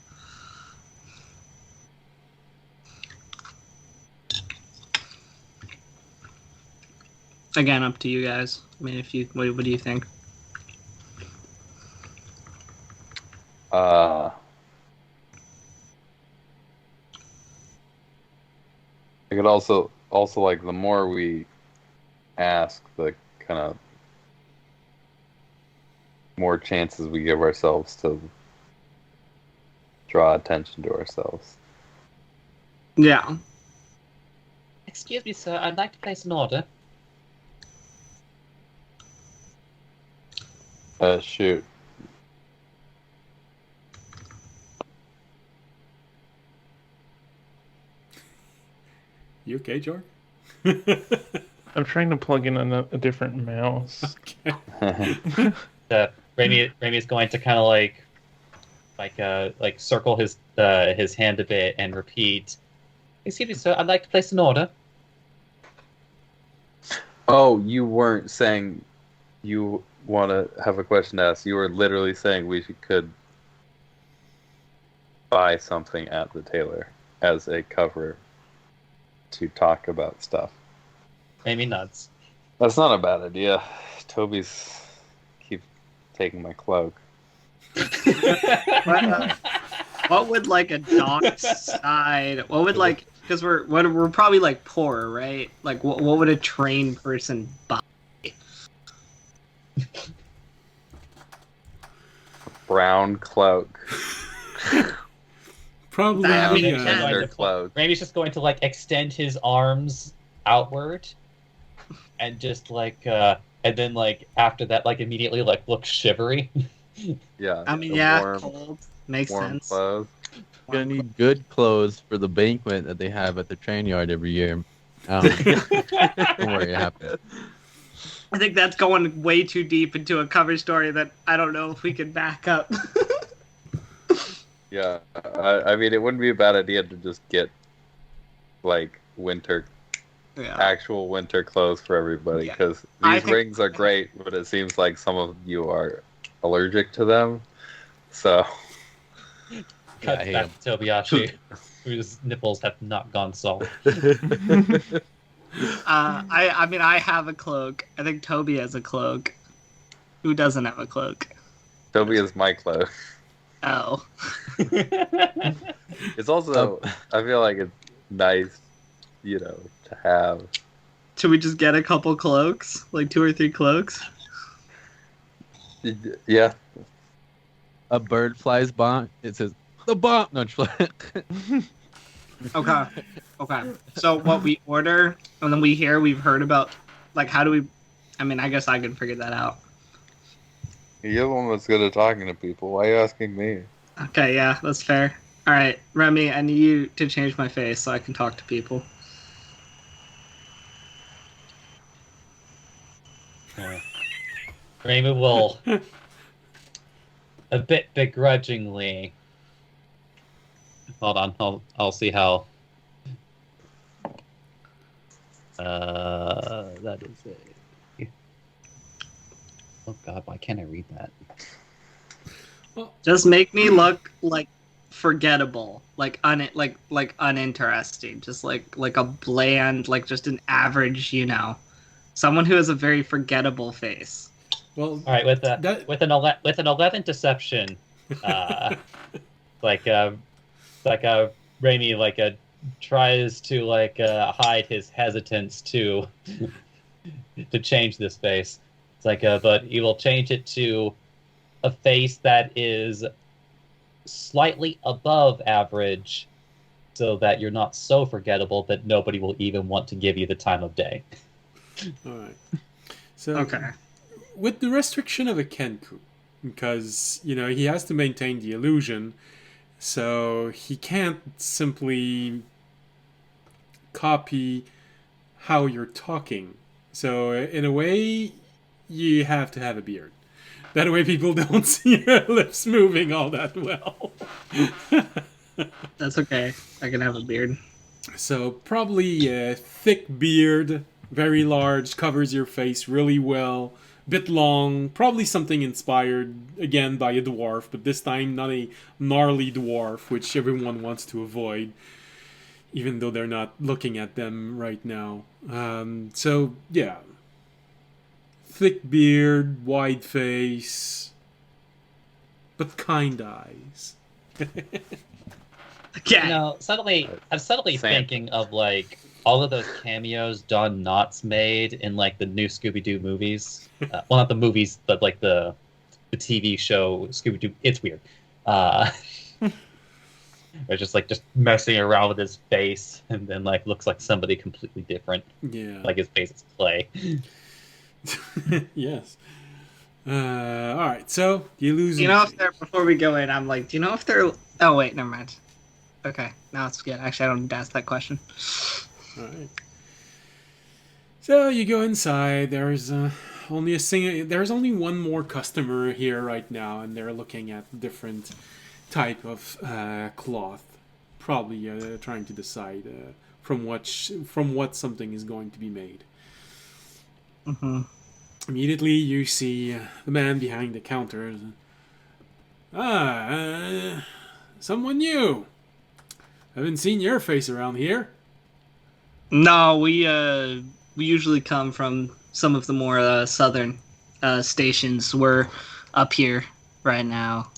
Again, up to you guys. I mean, if you, what do you think? I could also like the more we ask, the kind of more chances we give ourselves to draw attention to ourselves. Yeah. Excuse me, sir. I'd like to place an order. Shoot. You okay, George? I'm trying to plug in a different mouse. Okay. Raimi is going to kind of like circle his hand a bit and repeat. Excuse me, sir. I'd like to place an order. Oh, you weren't saying you want to have a question asked. You were literally saying we could buy something at the tailor as a cover to talk about stuff. Raimi nods. That's not a bad idea. Toby's keep taking my cloak. What would like a dark side? What would like? Because we're probably like poor, right? Like what would a trained person buy? Brown cloak. Probably. I mean, Gender cloak. Raimi's just going to like extend his arms outward, and just like and then like after that like immediately like look shivery. Yeah. I mean, the yeah, warm, cold makes warm sense. clothes. Gonna need good clothes for the banquet that they have at the train yard every year. Don't worry, it happens. I think that's going way too deep into a cover story that I don't know if we can back up. Yeah. I mean, it wouldn't be a bad idea to just get like actual winter clothes for everybody, Yeah. because I these think- rings are great, but it seems like some of you are allergic to them. So Cut I hate back him. to Tobiashi, whose nipples have not gone soft. I mean, I have a cloak. I think Toby has a cloak. Who doesn't have a cloak? Toby is my clothes. Oh. It's also, I feel like it's nice, to have. Should we just get a couple cloaks? Like 2 or 3 cloaks? Yeah. A bird flies by. It says the bomb. No, Okay. Okay. So what we order, and then we've heard about, like, how do we, I mean, I guess I can figure that out. You're the one that's good at talking to people. Why are you asking me? Okay, yeah, that's fair. All right, Remy, I need you to change my face so I can talk to people. Raimi will, a bit begrudgingly. Hold on, I'll see how. That is a. Oh God, why can't I read that? Just make me look like forgettable, like uninteresting, just like a bland, like just an average, someone who has a very forgettable face. Well, All right, with an 11 deception, Raimi tries to hide his hesitance to change this face. It's but he will change it to a face that is slightly above average, so that you're not so forgettable that nobody will even want to give you the time of day. All right. So Okay. with the restriction of a Kenku, because he has to maintain the illusion, so he can't simply copy how you're talking. So in a way, you have to have a beard. That way people don't see your lips moving all that well. That's okay. I can have a beard. So probably a thick beard, very large, covers your face really well. Bit long, probably something inspired again by a dwarf, but this time not a gnarly dwarf, which everyone wants to avoid, even though they're not looking at them right now. So yeah, thick beard, wide face, but kind eyes. Okay. Suddenly I'm suddenly Sam. thinking of like all of those cameos Don Knotts made in like the new Scooby-Doo movies. Well, not the movies, but like the TV show Scooby-Doo. It's weird. Or just messing around with his face, and then like looks like somebody completely different. Yeah. Like his face is clay. Yes. All right. So you lose. If they're before we go in, I'm like, do you know if they're? Oh wait, never mind. Okay, now it's good. Actually, I don't need to ask that question. All right. So you go inside. There's only one more customer here right now, and they're looking at different type of cloth. Probably trying to decide from what something is going to be made. Mm-hmm. Immediately, you see the man behind the counter. Someone new. Haven't seen your face around here. No, we usually come from some of the more southern stations. We're up here right now.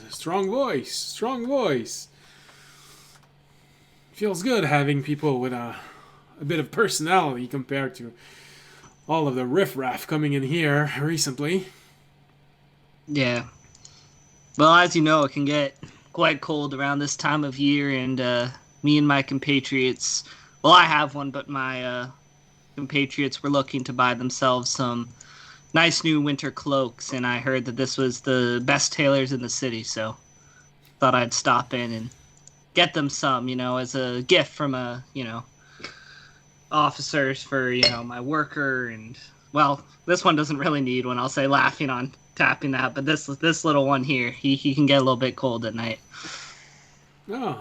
Strong voice. Feels good having people with a bit of personality compared to all of the riffraff coming in here recently. Yeah. Well, as you know, it can get quite cold around this time of year, and me and my compatriots, well, I have one, but my compatriots were looking to buy themselves some nice new winter cloaks, and I heard that this was the best tailors in the city, so thought I'd stop in and get them some, as a gift from officers for, my worker, and, well, this one doesn't really need one, I'll say, laughing on tapping that, but this little one here, he can get a little bit cold at night. Oh,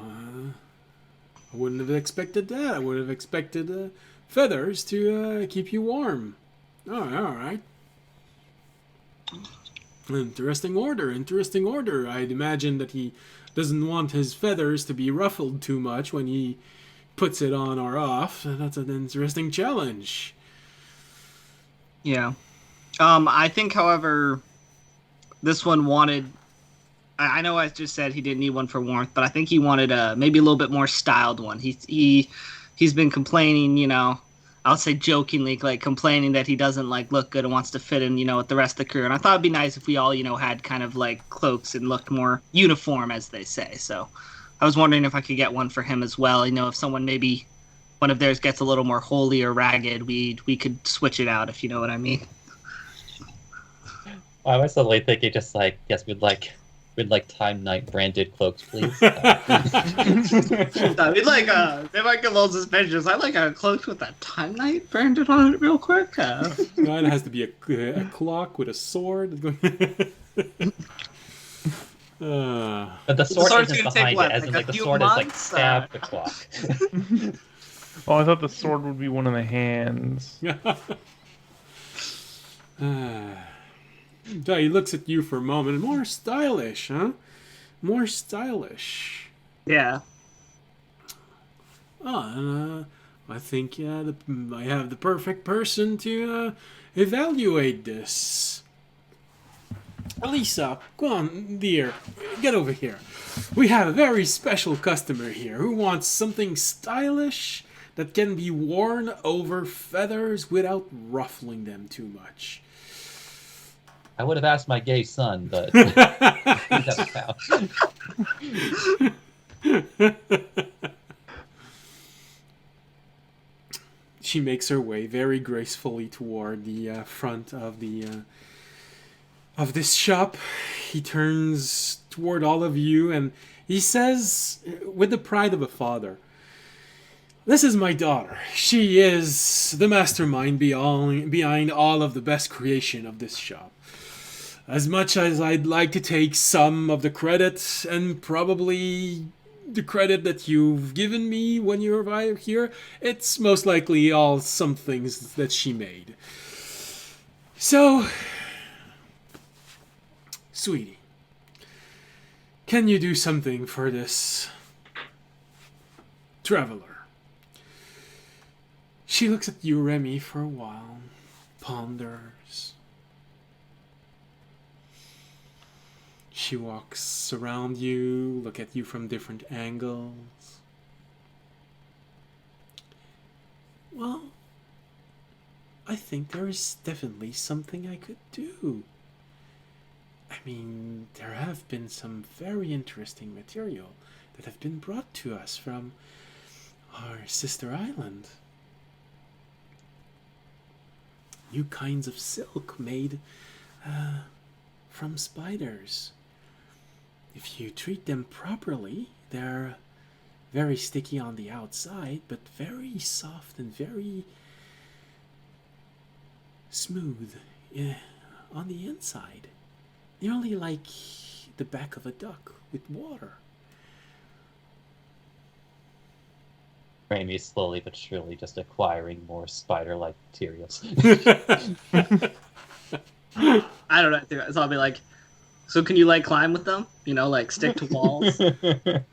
I wouldn't have expected that. I would have expected feathers to keep you warm. Oh, all right. Interesting order. I'd imagine that he doesn't want his feathers to be ruffled too much when he puts it on or off. That's an interesting challenge. Yeah. I think, however, this one wanted... I know I just said he didn't need one for warmth, but I think he wanted maybe a little bit more styled one. He's been complaining, I'll say jokingly, like complaining that he doesn't look good and wants to fit in, with the rest of the crew. And I thought it'd be nice if we all, had kind of like cloaks and looked more uniform, as they say. So I was wondering if I could get one for him as well. If someone maybe one of theirs gets a little more holy or ragged, we could switch it out, if you know what I mean. I was suddenly thinking, just like, yes, we'd like Time Knight branded cloaks, please. We'd like if I get low suspicious, I'd like a cloak with a Time Knight branded on it real quick. It has to be a clock with a sword. But the sword isn't behind it, as in the sword is stabbed the clock. Oh, I thought the sword would be one of the hands. So he looks at you for a moment. More stylish, huh? More stylish. Yeah. Oh, I think I have the perfect person to evaluate this. Elisa, go on, dear. Get over here. We have a very special customer here who wants something stylish that can be worn over feathers without ruffling them too much. I would have asked my gay son, but he doesn't count. She makes her way very gracefully toward the front of the of this shop. He turns toward all of you and he says, with the pride of a father, "This is my daughter. She is the mastermind behind all of the best creation of this shop. As much as I'd like to take some of the credit, and probably the credit that you've given me when you arrived here, it's most likely all some things that she made. So, sweetie, can you do something for this traveler?" She looks at you, Remy, for a while, ponders. She walks around you, look at you from different angles. Well, I think there is definitely something I could do. I mean, there have been some very interesting material that have been brought to us from our sister island. New kinds of silk made from spiders. If you treat them properly, they're very sticky on the outside, but very soft and very smooth on the inside. Nearly like the back of a duck with water. Raimi's slowly but surely just acquiring more spider-like materials. I don't know. So I'll be like, so can you like climb with them? You know, like stick to walls. That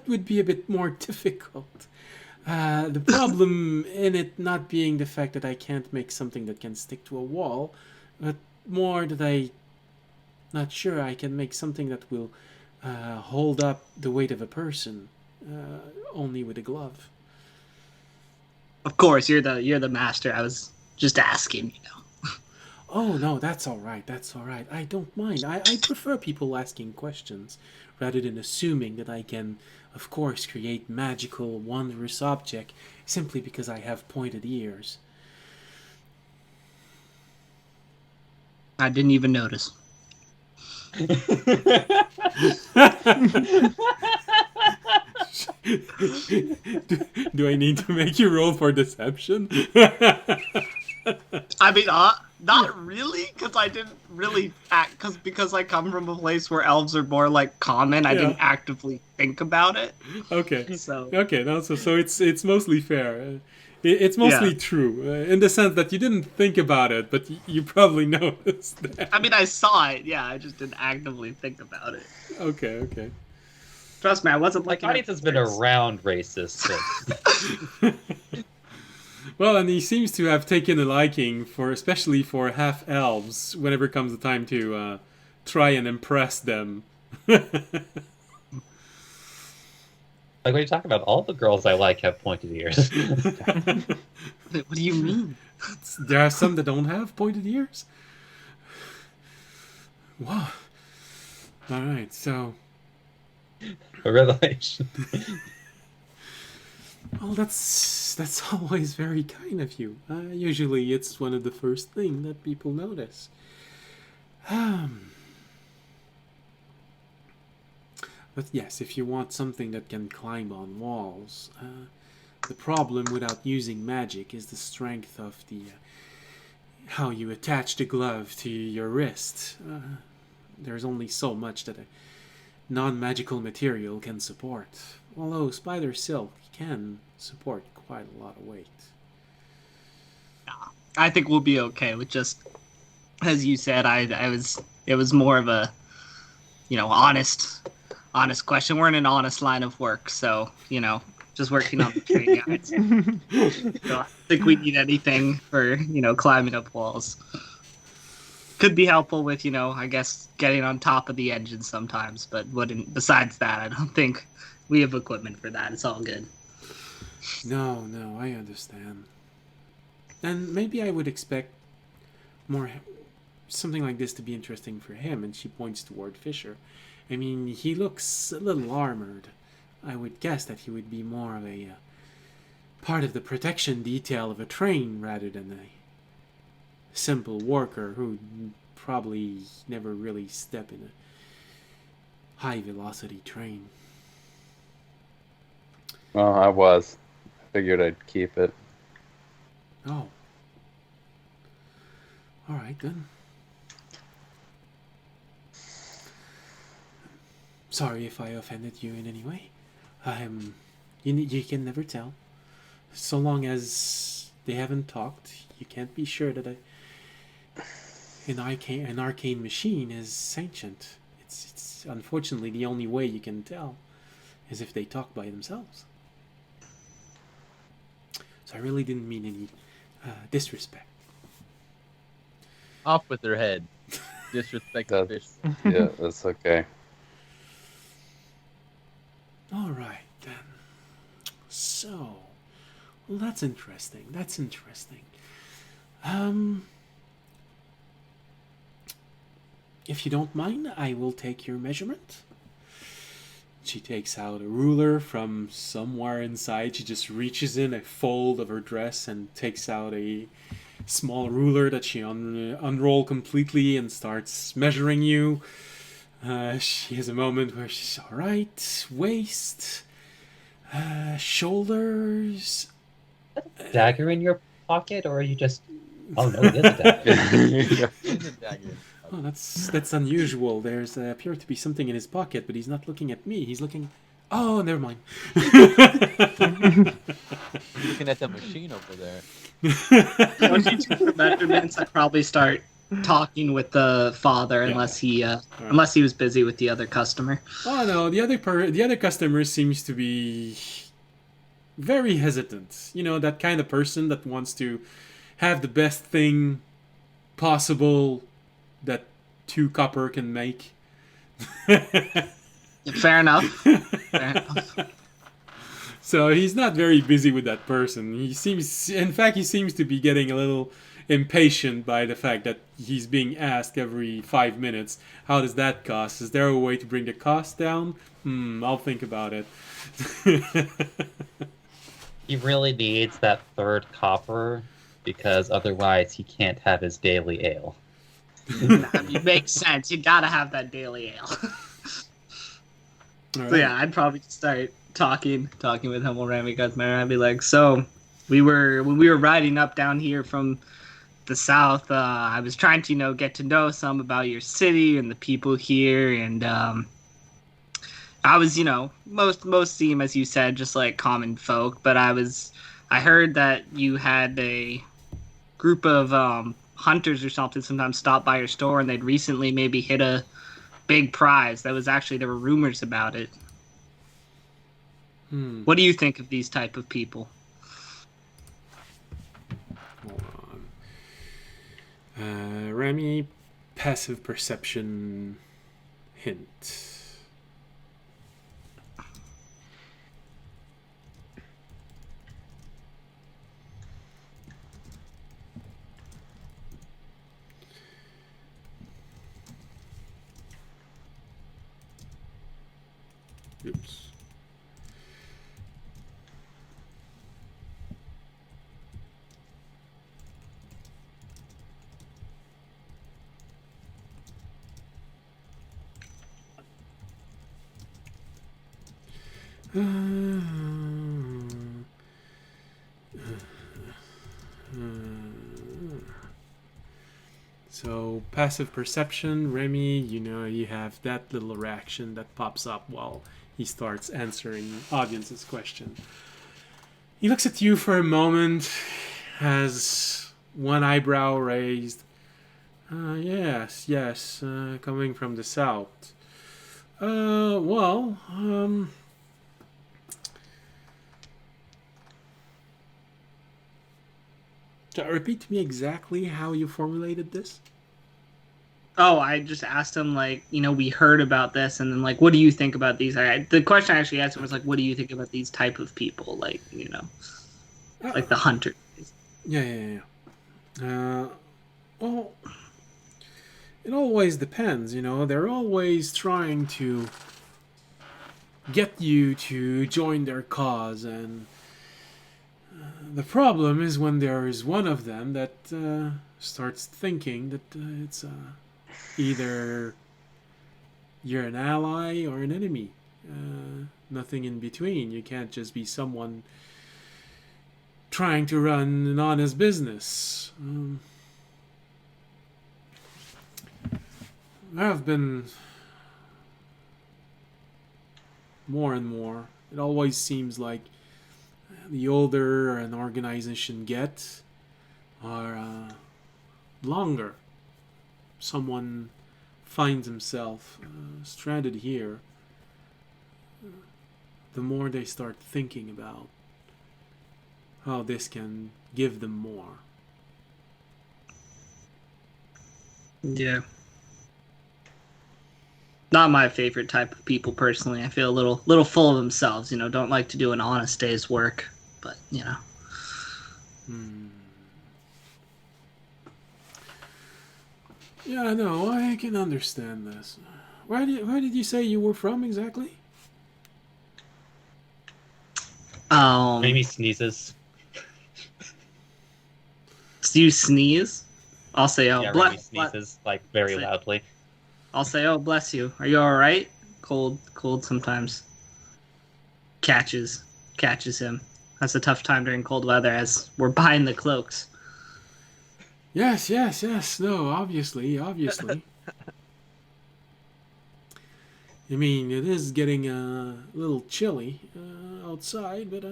would be a bit more difficult. The problem in it not being the fact that I can't make something that can stick to a wall, but more that I'm not sure I can make something that will hold up the weight of a person, only with a glove. Of course, you're the master. I was just asking, you know. Oh, no, that's all right. That's all right. I don't mind. I prefer people asking questions rather than assuming that I can, of course, create magical, wondrous object simply because I have pointed ears. I didn't even notice. Do I need to make you roll for deception? I mean, not really, because I didn't really act, because I come from a place where elves are more like common. I didn't actively think about it. Okay. So okay, no, so it's mostly fair. It's mostly true in the sense that you didn't think about it, but you probably noticed that. I mean, I saw it. Yeah, I just didn't actively think about it. Okay. Trust me, I wasn't Like, looking. audience has been around racist. So. Well, and he seems to have taken a liking especially for half elves whenever it comes the time to try and impress them. Like, what are you talking about? All the girls I like have pointed ears. What do you mean? There are some that don't have pointed ears? Wow. Alright, so... A revelation. Well, that's always very kind of you. Usually it's one of the first things that people notice. But yes, if you want something that can climb on walls, the problem without using magic is the strength of the how you attach the glove to your wrist. There's only so much that a non-magical material can support, although spider silk can support quite a lot of weight. I think we'll be okay with just, as you said, it was more of a, honest question. We're in an honest line of work, so, just working on the trade guides. So I don't think we need anything for, climbing up walls. Could be helpful with, I guess, getting on top of the engine sometimes, but besides that, I don't think we have equipment for that. It's all good. No, I understand. And maybe I would expect more something like this to be interesting for him, and she points toward Fisher. I mean, he looks a little armored. I would guess that he would be more of a part of the protection detail of a train rather than a simple worker who probably never really step in a high velocity train. Well, I was. Figured I'd keep it. Oh. Alright then. Sorry if I offended you in any way. You can never tell. So long as they haven't talked, you can't be sure that an arcane machine is sentient. It's unfortunately the only way you can tell is if they talk by themselves. So I really didn't mean any disrespect. Off with their head. Disrespect the fish. Yeah, that's okay. Alright then. So, well, that's interesting. If you don't mind, I will take your measurement. She takes out a ruler from somewhere inside. She just reaches in a fold of her dress and takes out a small ruler that she unroll completely and starts measuring you. She has a moment where she's alright. Waist, shoulders. Dagger in your pocket, or are you just? Oh no, it is a dagger. Oh, that's unusual. There's appear to be something in his pocket, but he's not looking at me. He's looking. Oh, never mind. Looking at the machine over there. Once you took the measurements, I'd probably start talking with the father, unless he was busy with the other customer. Oh no, the other customer seems to be very hesitant. You know, that kind of person that wants to have the best thing possible that 2 copper can make. Fair enough. Fair enough. So he's not very busy with that person. He seems to be getting a little impatient by the fact that he's being asked every 5 minutes, how does that cost? Is there a way to bring the cost down? I'll think about it. He really needs that 3rd copper, because otherwise he can't have his daily ale. It makes sense. You gotta have that daily ale. So yeah, I'd probably start talking with him while Rami got married. I'd be like, so when we were riding up down here from the south, I was trying to, get to know some about your city and the people here, and I was, most seem, as you said, just like common folk, but I heard that you had a group of hunters or something sometimes stop by your store, and they'd recently maybe hit a big prize. There were rumors about it. What do you think of these type of people? Hold on. Remy, passive perception hint. Oops. So, passive perception, Remy, you have that little reaction that pops up while he starts answering audience's question. He looks at you for a moment, has one eyebrow raised. Yes, coming from the south. Repeat to me exactly how you formulated this. Oh, I just asked him, we heard about this, and then, what do you think about these? The question I actually asked him was, what do you think about these type of people? Like the hunter. Yeah. Well, it always depends, you know. They're always trying to get you to join their cause, and the problem is when there is one of them that starts thinking that it's either you're an ally or an enemy. Nothing in between. You can't just be someone trying to run an honest business. There have been more and more. It always seems like the older an organization gets, or longer someone finds himself stranded here, the more they start thinking about how this can give them more. Yeah. Not my favorite type of people personally. I feel a little full of themselves, you know, don't like to do an honest day's work, but, you know. Yeah, no, I can understand this. Where did you say you were from exactly? Maybe sneezes. Do you sneeze? I'll say, oh, Yeah, Remy bless. sneezes like very Say- loudly. I'll say, oh, bless you. Are you all right? Cold sometimes catches him. That's a tough time during cold weather, as we're buying the cloaks. Yes. No, obviously. I mean, it is getting a little chilly outside, but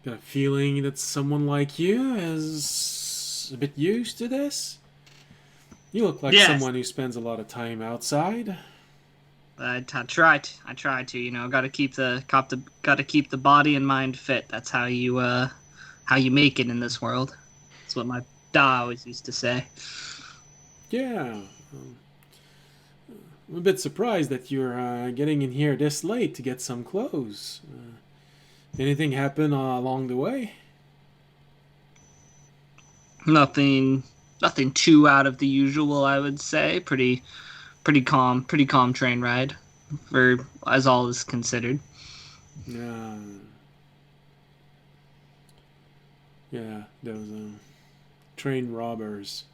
got a feeling that someone like you is a bit used to this. You look like Yes. someone who spends a lot of time outside. I try to. You know, got to keep the body and mind fit. That's how you make it in this world. That's what my dad always used to say. Yeah. I'm a bit surprised that you're getting in here this late to get some clothes. Anything happen along the way? Nothing too out of the usual, I would say. Pretty calm train ride, for as all is considered. Yeah, those train robbers.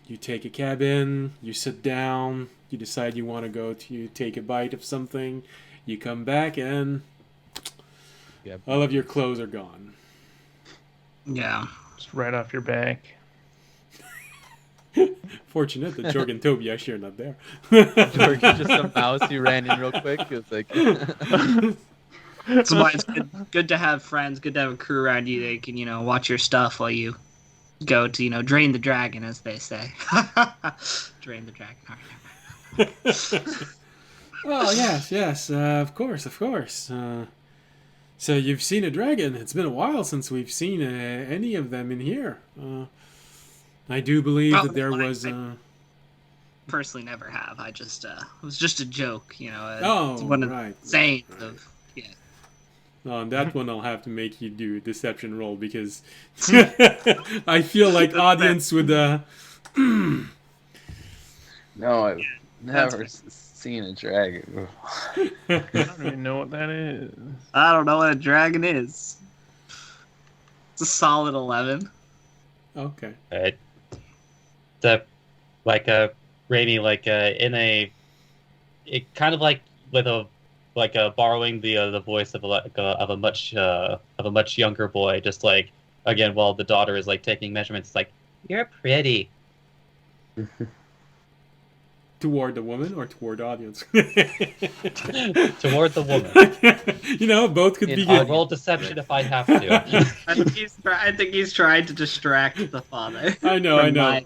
You take a cab in, you sit down, you decide you want to go to take a bite of something, you come back and all of your clothes are gone. Yeah. Just right off your back. Fortunate that Jorg and Toby actually are not there. George is just some mouse who ran in real quick. It's like That's why it's good to have friends, good to have a crew around you. They can, you know, watch your stuff while you go to, you know, drain the dragon, as they say. Drain the dragon. All right. Well, yes, of course. So you've seen a dragon. It's been a while since we've seen any of them in here. I do believe that there was... I personally never have. I just, it was just a joke, you know. It's Oh, one of right. the sayings Right. of, yeah. On that one, I'll have to make you do a deception roll because I feel like audience would... No, I've never seen a dragon. I don't even know what that is. I don't know what a dragon is. It's a solid 11. Okay. Like a Rainy, like in a, it kind of like with a borrowing the voice of a much younger boy, just like again while the daughter is like taking measurements, like you're pretty. Toward the woman or toward the audience? Toward the woman. You know, both could be I'll good. roll deception if I have to. I think he's trying to distract the father. I know. from my-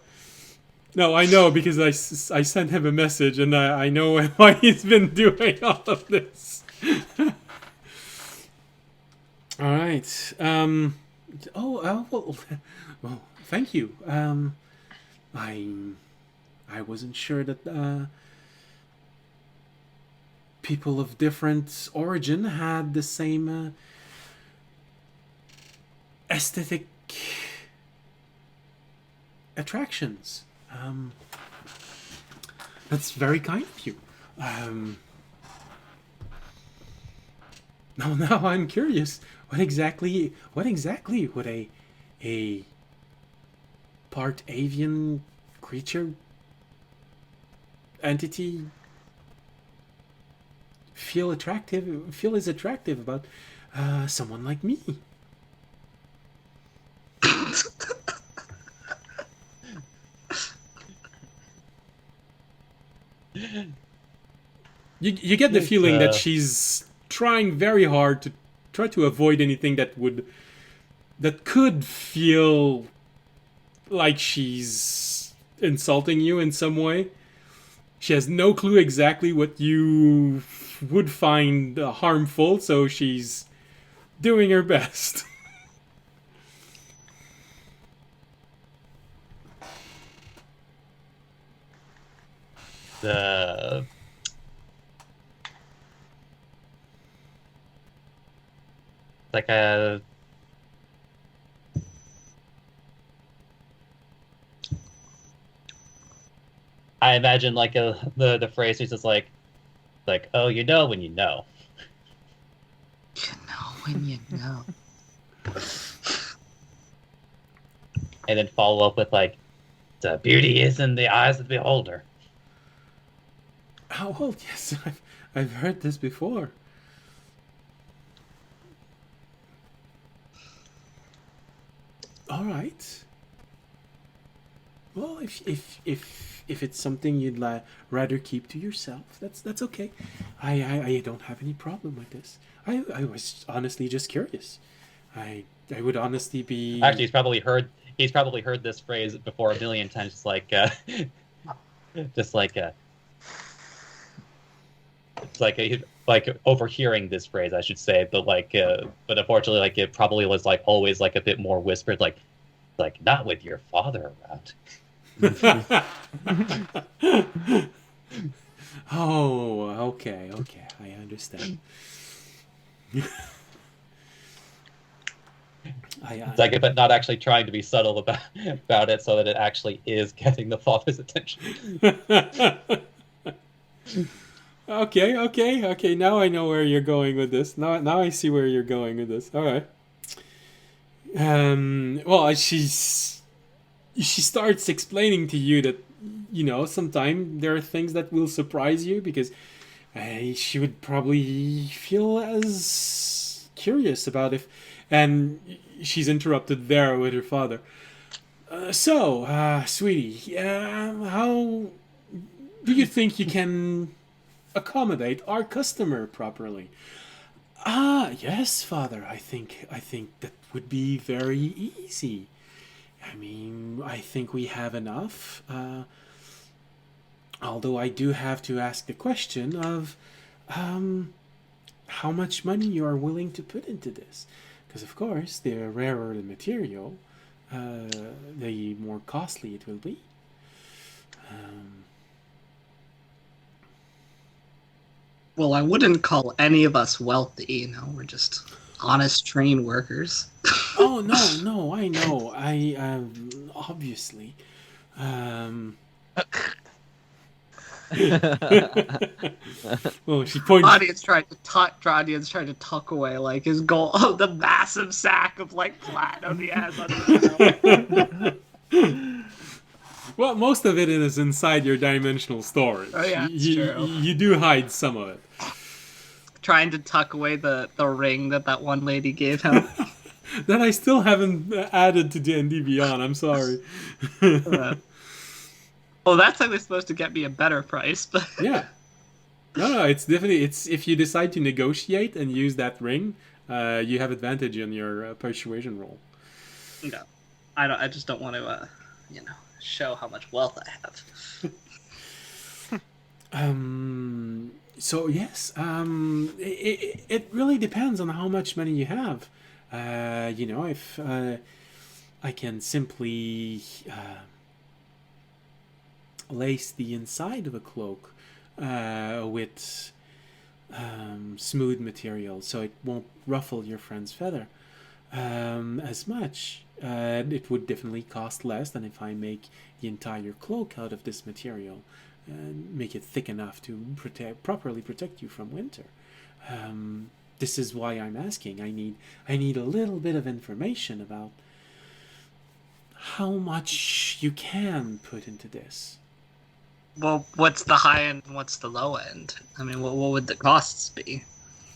No, I know because I sent him a message and I know why he's been doing all of this. All right. Well, thank you. I wasn't sure that people of different origin had the same aesthetic attractions. That's very kind of you. Now I'm curious. What exactly would a part avian creature entity feel is attractive about someone like me? You get the feeling that she's trying very hard to try to avoid anything that could feel like she's insulting you in some way. She has no clue exactly what you would find harmful, so she's doing her best. Like a I imagine like the phrase is just like oh, you know when you know. You know when you know. And then follow up with like, the beauty is in the eyes of the beholder. Oh, well, yes, I've heard this before. All right. Well, if it's something you'd rather keep to yourself, that's okay. I don't have any problem with this. I was honestly just curious. I would honestly be. Actually, he's probably heard this phrase before a million times. Just like like overhearing this phrase, I should say, but but unfortunately, like it probably was like always like a bit more whispered, like not with your father around. Oh, okay, I understand. It's like, but not actually trying to be subtle about it, so that it actually is getting the father's attention. Okay. Now I know where you're going with this. Now I see where you're going with this. All right. Well, she starts explaining to you that sometimes there are things that will surprise you because she would probably feel as curious about if, and she's interrupted there with her father. So, sweetie, how do you think you can accommodate our customer properly? Yes, father. I think that would be very easy. I mean, I think we have enough. Although I do have to ask the question of how much money you are willing to put into this. Because, of course, the rarer the material, the more costly it will be. Well, I wouldn't call any of us wealthy. We're just honest train workers. Oh, no, I know. Obviously. Well, she pointed. Audience tried to tuck away like his gold, the massive sack of like platinum he has on his Well, most of it is inside your dimensional storage. Oh yeah, it's true. You do hide some of it. Trying to tuck away the ring that one lady gave him. That I still haven't added to D&D Beyond. I'm sorry. Well, that's actually supposed to get me a better price, but yeah. No, it's definitely if you decide to negotiate and use that ring, you have advantage in your persuasion roll. No, I just don't want to, show how much wealth I have. So yes, it really depends on how much money you have. If I can simply lace the inside of a cloak with smooth material so it won't ruffle your friend's feather. as much. It would definitely cost less than if I make the entire cloak out of this material and make it thick enough to properly protect you from winter. This is why I'm asking. I need a little bit of information about how much you can put into this. Well, what's the high end and what's the low end? I mean, what would the costs be?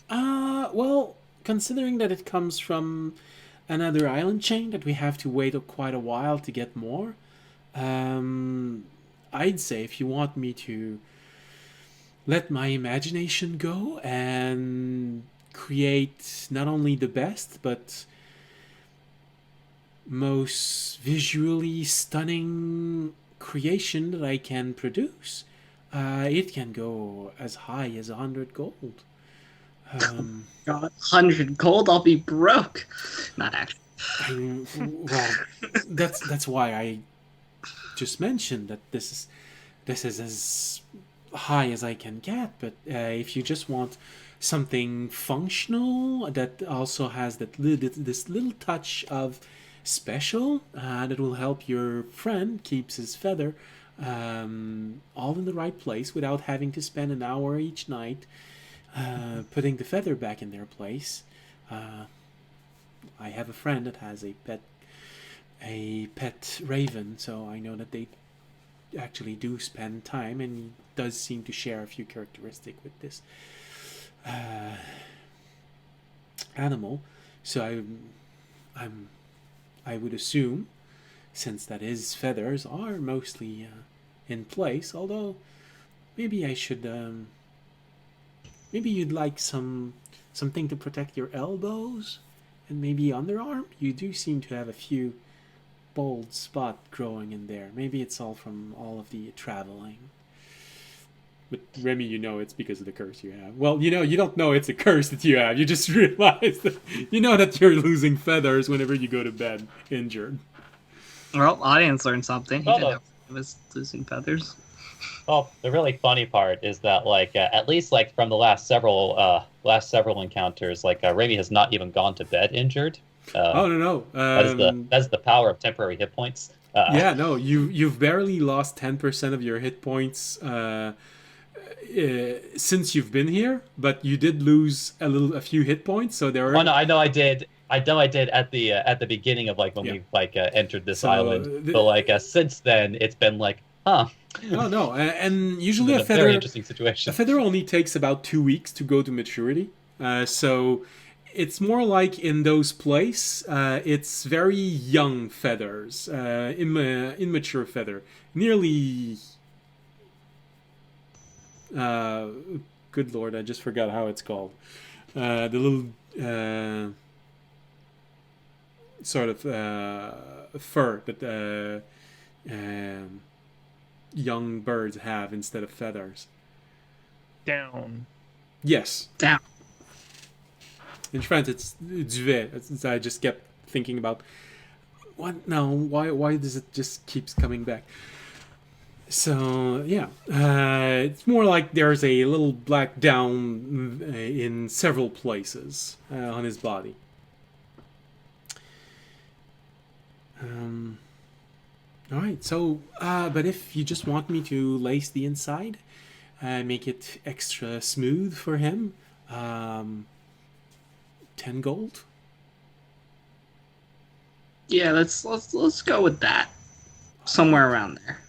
Well, considering that it comes from another island chain that we have to wait quite a while to get more, I'd say if you want me to let my imagination go and create not only the best but most visually stunning creation that I can produce, it can go as high as 100 gold. God, 100 gold, I'll be broke. Not actually. Well, that's why I just mentioned that this is as high as I can get. But if you just want something functional that also has this little touch of special that will help your friend keeps his feather all in the right place without having to spend an hour each night putting the feather back in their place. I have a friend that has a pet raven, so I know that they actually do spend time, and he does seem to share a few characteristics with this animal. So I would assume, since that his feathers are mostly in place, although maybe I should maybe you'd like something to protect your elbows and maybe underarm. You do seem to have a few bald spot growing in there. Maybe it's all from all of the traveling. But Remy, you know it's because of the curse you have. Well, you don't know it's a curse that you have. You just realize that you know that you're losing feathers whenever you go to bed injured. Well, audience learned something. He Well, didn't know he was losing feathers. Well, the really funny part is that, like, at least like from the last several encounters, like Remy has not even gone to bed injured. Oh no. That's the power of temporary hit points. Yeah, no, you've barely lost 10% of your hit points since you've been here, but you did lose a few hit points. So there are. Oh no, I know I did. I know I did at the beginning of like when we entered this island. But like since then, it's been like, huh. Oh no, and usually a very interesting situation. A feather only takes about 2 weeks to go to maturity. So it's more like in those places, it's very young feathers, immature feather, nearly. Good lord, I just forgot how it's called. The little sort of fur that young birds have instead of feathers. Down. Yes. Down. In French, it's duvet. I just kept thinking about what now. Why does it just keeps coming back? So yeah, it's more like there's a little black down in several places on his body. All right, so but if you just want me to lace the inside, make it extra smooth for him, 10 gold. Yeah, let's go with that. Somewhere around there.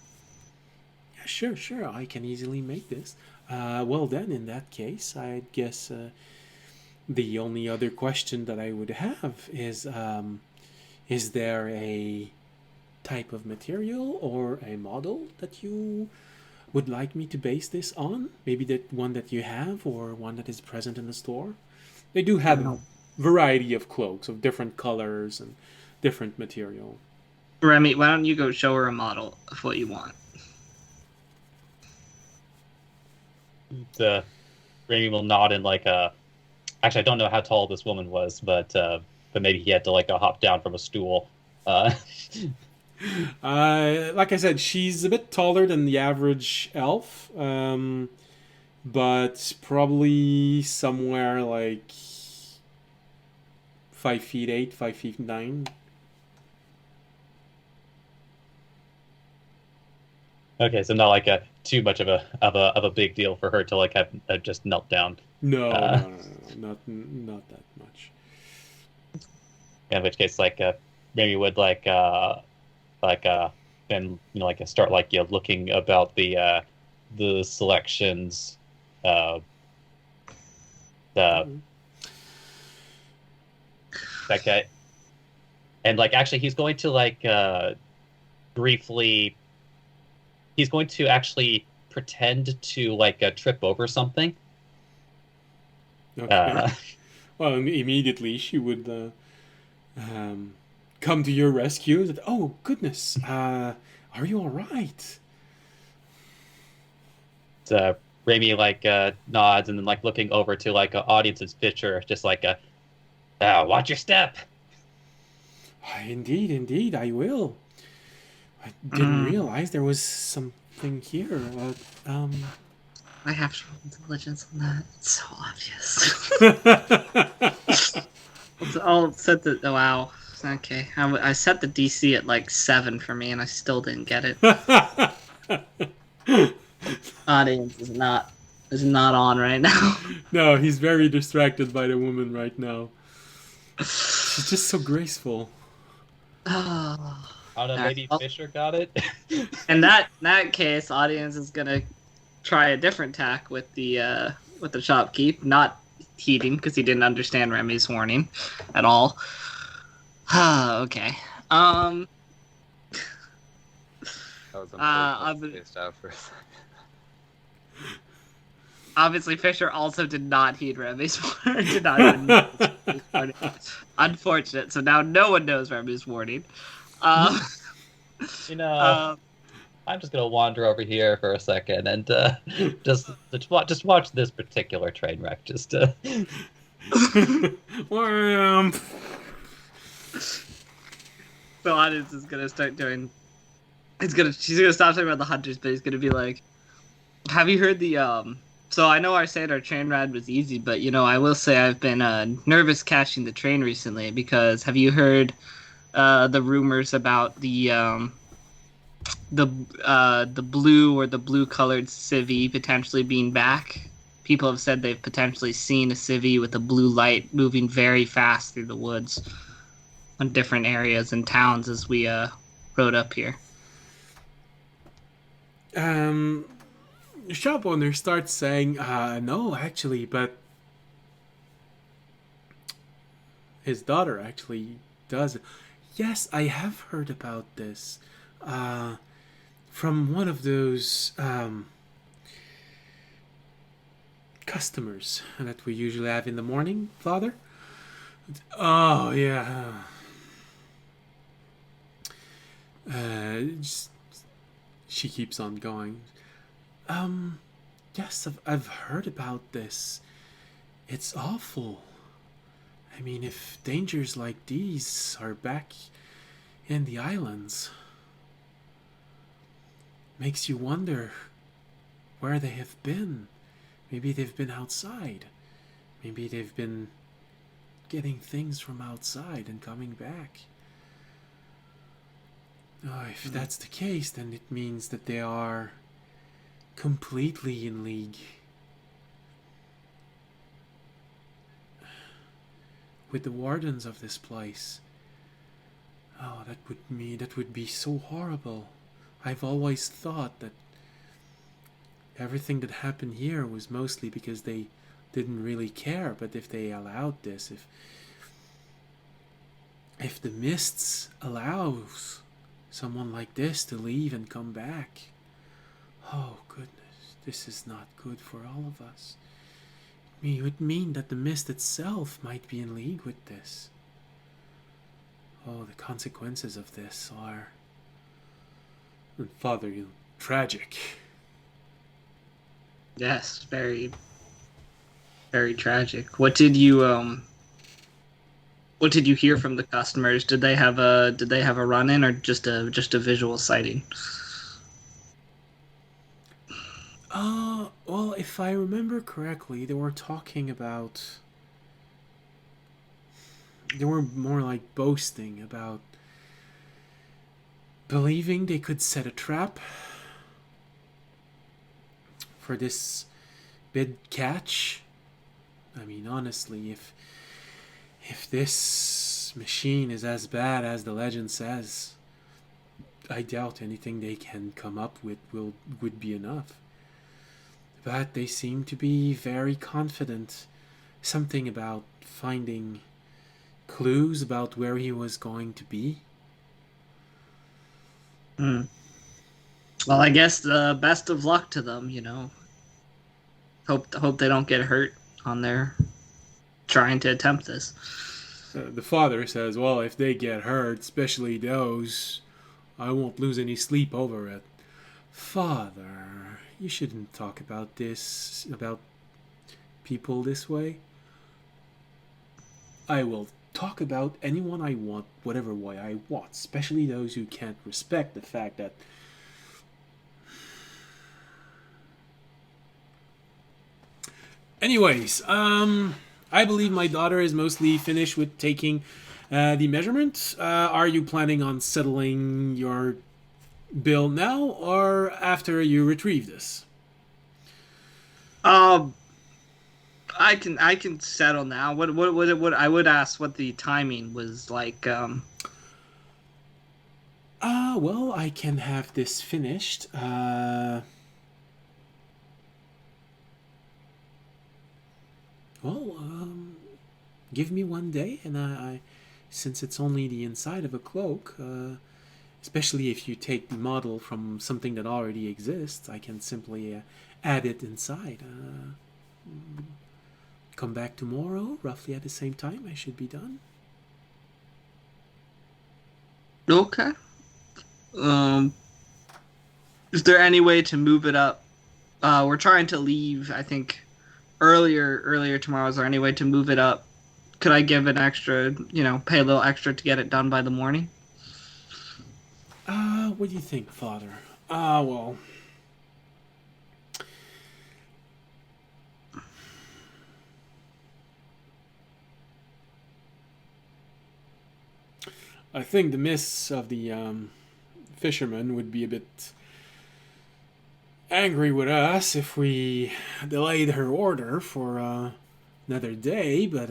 Yeah, sure, I can easily make this. Well then, in that case, I guess the only other question that I would have is there a type of material or a model that you would like me to base this on? Maybe that one that you have or one that is present in the store? They do have a variety of cloaks of different colors and different material. Remy, why don't you go show her a model of what you want? Remy will nod in like a. Actually, I don't know how tall this woman was, but maybe he had to like hop down from a stool. Like I said, she's a bit taller than the average elf, but probably somewhere like 5'8", 5'9". Okay, so not like a too much of a big deal for her to like have just knelt down. No, Uh, not that much. in which case, like maybe would like then like start like looking about the selections, uh, the that guy, and like actually he's going to like briefly he's going to actually pretend to like trip over something. Okay. Well, immediately she would come to your rescue. That, oh goodness, are you all right? Raimi like nods and then like looking over to like audience's Fisher, just like watch your step. Indeed, indeed, I will. I didn't realize there was something here. I have to roll intelligence on that. It's so obvious. I'll set the. Oh, wow. Okay. I set the DC at like 7 for me, and I still didn't get it. Audience is not on right now. No, he's very distracted by the woman right now. She's just so graceful. Oh. I don't know, maybe Fisher got it. In that case, audience is gonna try a different tack with the shopkeep, not heeding because he didn't understand Remy's warning at all. Okay. I was unfortunately spaced out for a second. Obviously, Fisher also did not heed Remy's warning. Did not even know Remy's warning. Unfortunate. So now no one knows Remy's warning. I'm just gonna wander over here for a second and just watch this particular train wreck. Just So audience is gonna start doing. She's gonna stop talking about the hunters, but he's gonna be like, "Have you heard the So I know I said our train ride was easy, but I will say I've been nervous catching the train recently because have you heard the rumors about the blue or the blue colored civvy potentially being back? People have said they've potentially seen a civvy with a blue light moving very fast through the woods on different areas and towns as we rode up here. The shop owner starts saying, no, actually, but his daughter actually does. Yes, I have heard about this from one of those customers that we usually have in the morning, Father. Oh, yeah. She keeps on going. Yes, I've heard about this. It's awful. I mean, if dangers like these are back in the islands, makes you wonder where they have been. Maybe they've been outside. Maybe they've been getting things from outside and coming back. If that's the case, then it means that they are completely in league with the wardens of this place. Oh, that would be so horrible. I've always thought that everything that happened here was mostly because they didn't really care, but if they allowed this, if the mists allows someone like this to leave and come back, oh goodness, this is not good for all of us. It would mean that the mist itself might be in league with this. Oh, the consequences of this are, Father, tragic. Yes, very, very tragic. What did you hear from the customers? Did they have a run in or just a visual sighting? Well, if I remember correctly, they were talking about they were more like boasting about believing they could set a trap for this big catch. I mean, honestly, if this machine is as bad as the legend says, I doubt anything they can come up with would be enough. But they seem to be very confident. Something about finding clues about where he was going to be. Well, I guess the best of luck to them, you know. Hope they don't get hurt on their trying to attempt this. The father says, well, if they get hurt, especially those, I won't lose any sleep over it. Father, you shouldn't talk about people this way. I will talk about anyone I want, whatever way I want, especially those who can't respect the fact that anyways, I believe my daughter is mostly finished with taking the measurement. Are you planning on settling your bill now or after you retrieve this? I can settle now. What I would ask what the timing was like. Well, I can have this finished. Give me one day, and I since it's only the inside of a cloak, especially if you take the model from something that already exists, I can simply add it inside. Come back tomorrow, roughly at the same time. I should be done. Okay. Is there any way to move it up? We're trying to leave, I think, earlier tomorrow. Is there any way to move it up? Could I give an extra, pay a little extra to get it done by the morning? What do you think, Father? Well, I think the miss of the fisherman would be a bit angry with us if we delayed her order for another day, but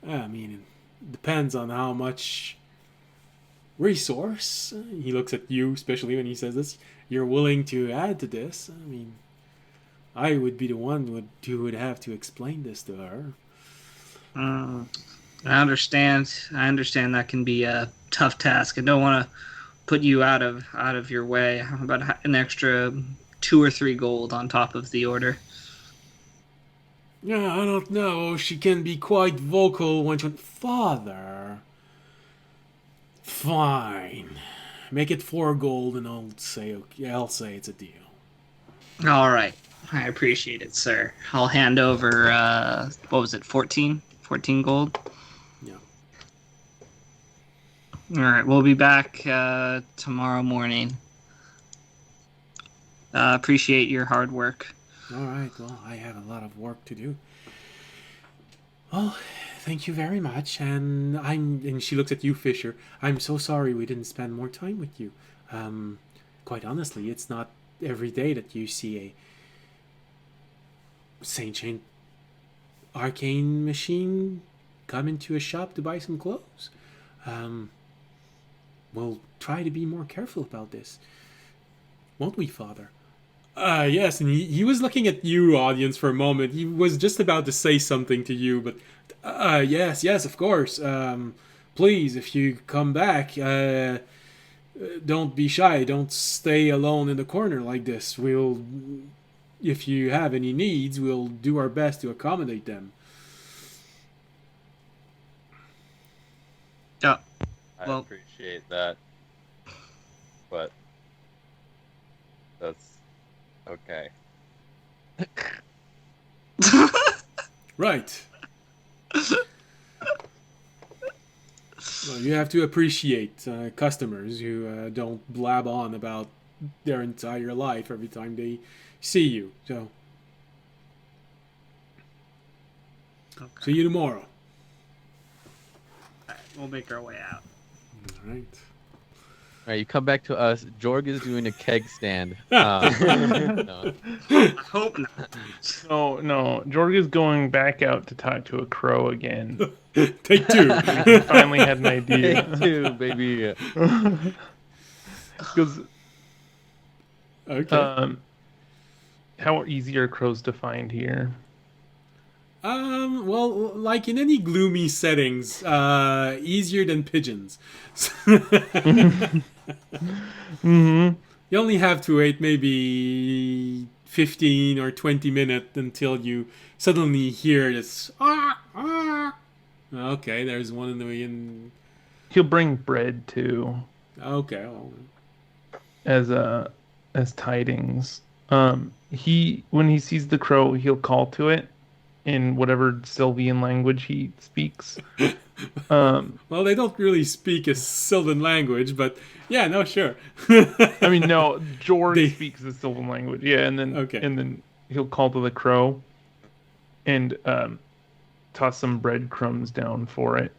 I mean, it depends on how much resource. He looks at you, especially when he says this, you're willing to add to this. I mean, I would be the one who would have to explain this to her. I understand. I understand that can be a tough task. I don't want to put you out of your way. How about an extra 2 or 3 gold on top of the order? Yeah, I don't know. She can be quite vocal when she... Father... Fine. Make it 4 gold and I'll say it's a deal. All right. I appreciate it, sir. I'll hand over, what was it, 14? 14 gold? Yeah. All right, we'll be back tomorrow morning. Appreciate your hard work. All right, well, I have a lot of work to do. Well, thank you very much, and she looks at you, Fisher. I'm so sorry we didn't spend more time with you. Quite honestly, it's not every day that you see a sentient arcane machine come into a shop to buy some clothes. We'll try to be more careful about this. Won't we, Father? Yes, and he was looking at you, audience, for a moment. He was just about to say something to you, but yes, of course. Please, if you come back, don't be shy. Don't stay alone in the corner like this. If you have any needs, we'll do our best to accommodate them. Yeah. I Well- appreciate that, but that's okay. Right. Well, you have to appreciate customers who don't blab on about their entire life every time they see you. So, Okay. see you tomorrow. We'll make our way out. All right. All right, you come back to us. Jorg is doing a keg stand. No. I hope not. No. Jorg is going back out to talk to a crow again. Take two. He finally had an idea. Take two, baby. Because Okay. how easy are crows to find here? Well, like in any gloomy settings, easier than pigeons. Mm-hmm. You only have to wait maybe 15 or 20 minutes until you suddenly hear this. Ah, ah. Okay, there's one in. He'll bring bread too, Okay, well, as tidings. When he sees the crow, he'll call to it in whatever Sylvian language he speaks. well, they don't really speak a Sylvan language, but yeah, no, sure. I mean, no, Jorg They- speaks the Sylvan language. Yeah, and then Okay. he'll call to the crow, and toss some breadcrumbs down for it,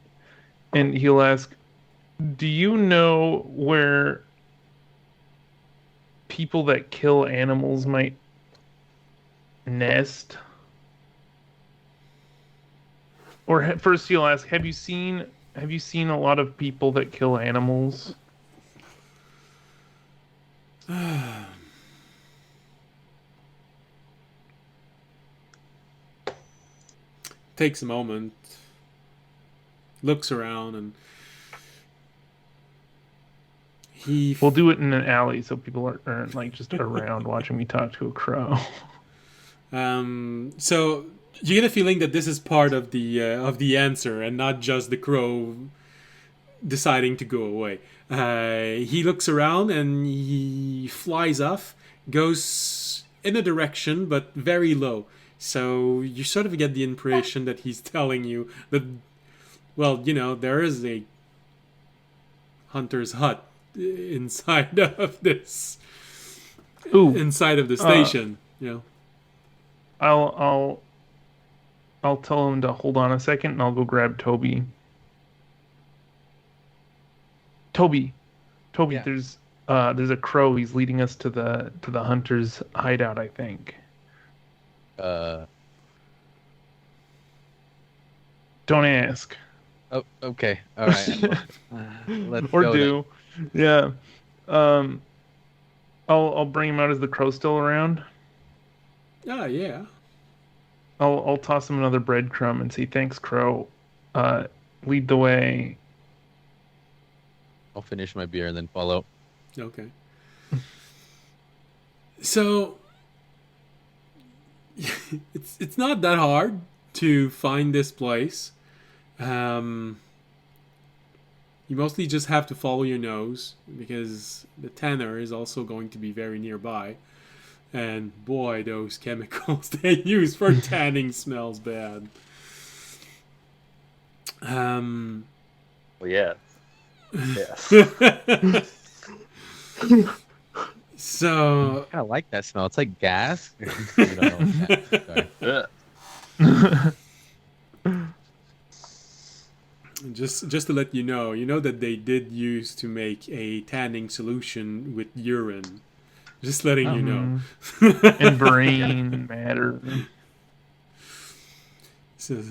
and he'll ask, "Do you know where people that kill animals might nest?" Or first, he'll ask, "Have you seen a lot of people that kill animals?" Takes a moment, looks around, and We'll do it in an alley so people aren't like just around watching me talk to a crow. So you get a feeling that this is part of the answer and not just the crow deciding to go away. He looks around and he flies off, goes in a direction but very low. So you sort of get the impression that he's telling you that, well, there is a hunter's hut inside of this, Ooh, inside of the station. I'll tell him to hold on a second, and I'll go grab Toby. Toby, Yeah. there's a crow. He's leading us to the hunter's hideout, I think. Don't ask. Oh, okay. All right. Let's Or go do. Yeah. I'll bring him out. Is the crow still around? Yeah. I'll toss him another breadcrumb and say, "Thanks, crow. Lead the way." I'll finish my beer and then follow. Okay. So it's not that hard to find this place. You mostly just have to follow your nose because the tanner is also going to be very nearby. And boy, those chemicals they use for tanning smells bad. Well, yes. Yes. So I kind of like that smell. It's like gas. You don't know what that is. Sorry. just to let you know that they did use to make a tanning solution with urine. Just letting you know. And brain matter. So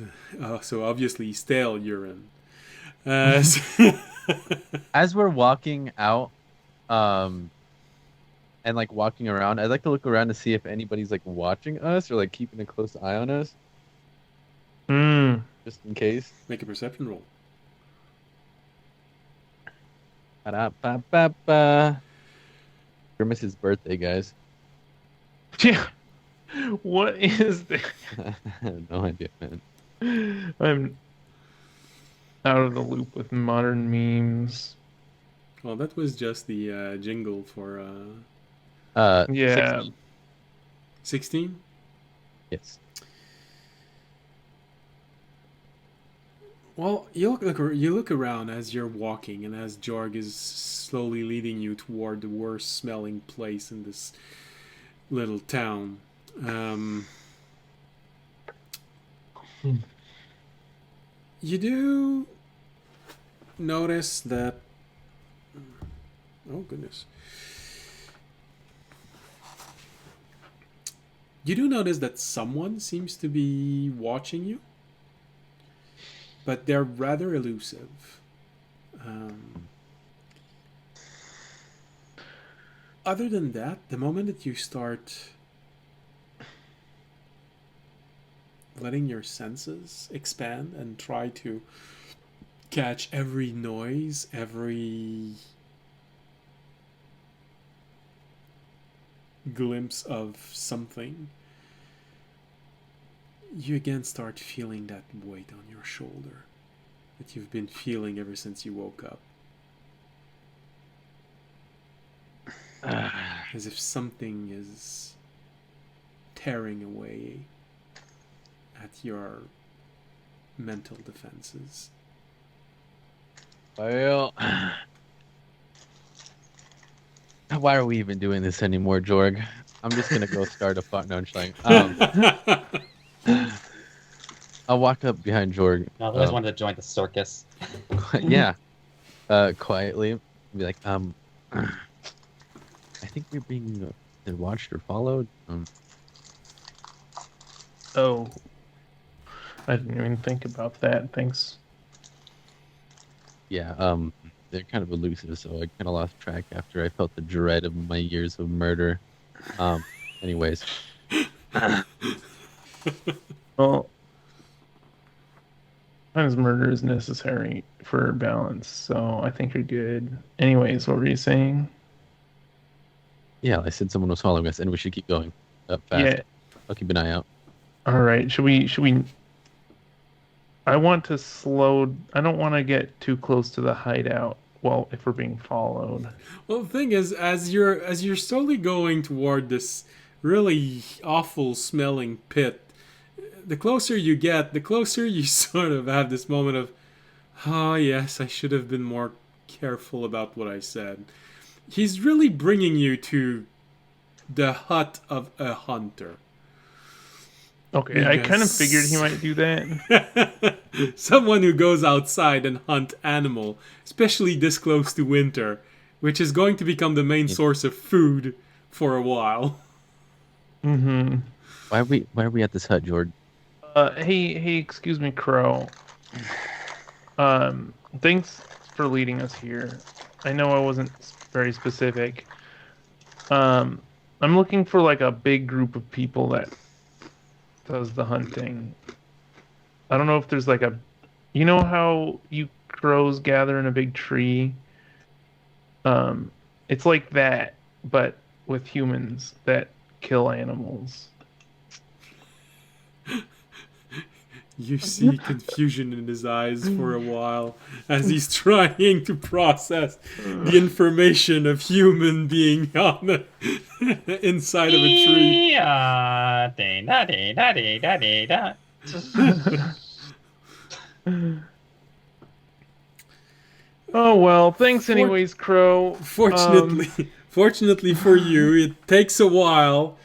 obviously stale urine. So As we're walking out, and like walking around, I'd like to look around to see if anybody's like watching us or like keeping a close eye on us, just in case. make a perception roll. Ba-da-ba-ba-ba. Grimace's birthday, guys. Yeah. What is that? I have no idea, man. I'm out of the loop with modern memes. Well, that was just the jingle for Yeah. 16. Yes. Well, you look around as you're walking, and as Jorg is slowly leading you toward the worst smelling place in this little town. You do notice that. Oh goodness. You do notice that someone seems to be watching you, but they're rather elusive. Other than that, the moment that you start letting your senses expand and try to catch every noise, every glimpse of something, you again start feeling that weight on your shoulder that you've been feeling ever since you woke up. As if something is tearing away at your mental defenses. Well, why are we even doing this anymore, Jorg? I'm just gonna go start a fart. No, I'm just like, I'll walk up behind Jorg. No, I've always wanted to join the circus. Yeah, quietly, be like, I think we're being watched or followed. Oh, I didn't even think about that. Thanks. Yeah, they're kind of elusive, so I kind of lost track after I felt the dread of my years of murder. Anyways. Well, sometimes murder is necessary for balance, so I think you're good. Anyways, what were you saying? Yeah, I said someone was following us, and we should keep going up fast. Yeah. I'll keep an eye out. All right. Should we? I want to slow. I don't want to get too close to the hideout. Well, if we're being followed. Well, the thing is, as you're slowly going toward this really awful smelling pit, the closer you get, the closer you sort of have this moment of, oh yes, I should have been more careful about what I said. He's really bringing you to the hut of a hunter. Okay, I kind of figured he might do that. Someone who goes outside and hunt animal, especially this close to winter, which is going to become the main source of food for a while. Mm-hmm. Why are we at this hut, Jorg? Hey, excuse me, Crow. Thanks for leading us here. I know I wasn't very specific. I'm looking for like a big group of people that does the hunting. I don't know if there's like a, you know how you crows gather in a big tree? It's like that, but with humans that kill animals. You see confusion in his eyes for a while as he's trying to process the information of human being on the inside of a tree. Oh well, thanks anyways, Crow. Fortunately for you, it takes a while.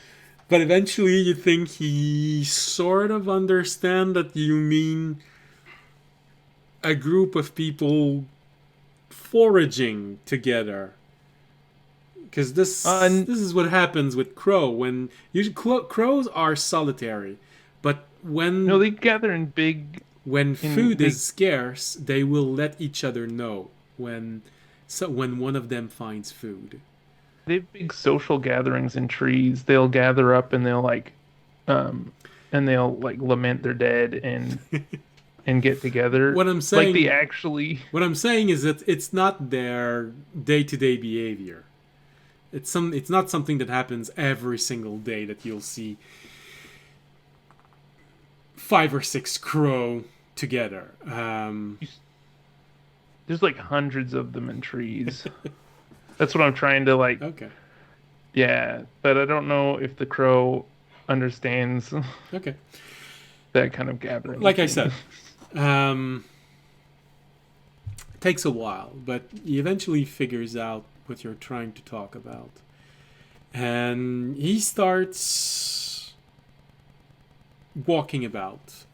But eventually you think he sort of understand that you mean a group of people foraging together. Because this is what happens with crow. When usually crows are solitary, but when they gather in big. When food is scarce, they will let each other know when one of them finds food. They have big social gatherings in trees. They'll gather up and they'll lament their dead and get together. What I'm saying, What I'm saying is that it's not their day-to-day behavior. It's not something that happens every single day that you'll see 5 or 6 crow together. There's like hundreds of them in trees. That's what I'm trying to like. Okay. Yeah, but I don't know if the crow understands. Okay. That kind of gathering. Like I said, it takes a while, but he eventually figures out what you're trying to talk about, and he starts walking about,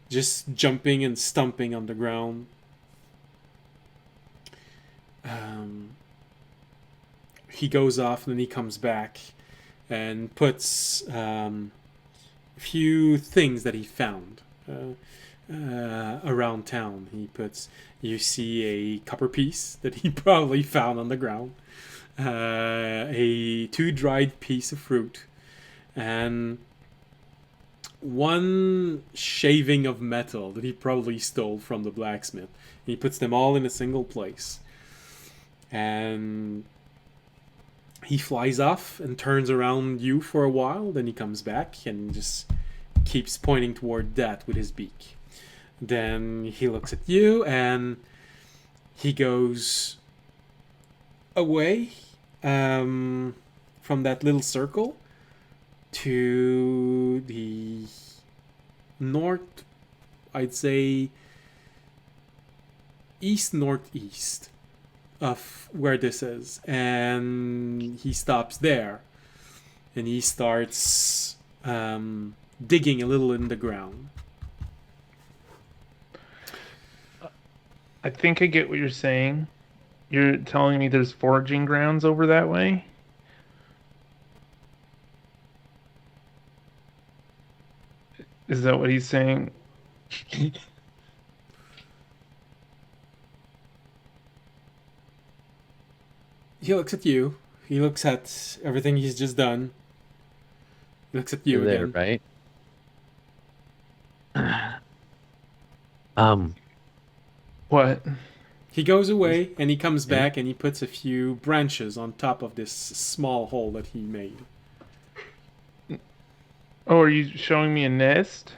just jumping and stomping on the ground, he goes off and then he comes back and puts a few things that he found around town. You see a copper piece that he probably found on the ground, a 2 dried piece of fruit, and 1 shaving of metal that he probably stole from the blacksmith. He puts them all in a single place. And he flies off and turns around you for a while. Then he comes back and just keeps pointing toward that with his beak. Then he looks at you and he goes away from that little circle to the north, I'd say east-northeast of where this is, and he stops there and he starts digging a little in the ground. I think I get what you're saying. You're telling me there's foraging grounds over that way? Is that what he's saying? He looks at you. He looks at everything he's just done. He looks at you You're there, again. right? What? He goes away and he comes back and he puts a few branches on top of this small hole that he made. Oh, are you showing me a nest?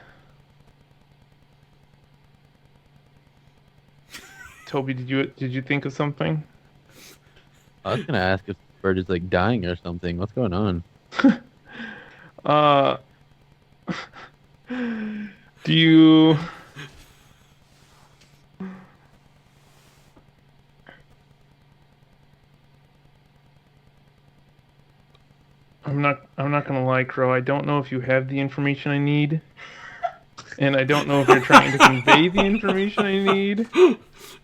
Toby, did you think of something? I was gonna ask if the bird is like dying or something. What's going on? Do you... I'm not gonna lie, Crow. I don't know if you have the information I need, and I don't know if you're trying to convey the information I need.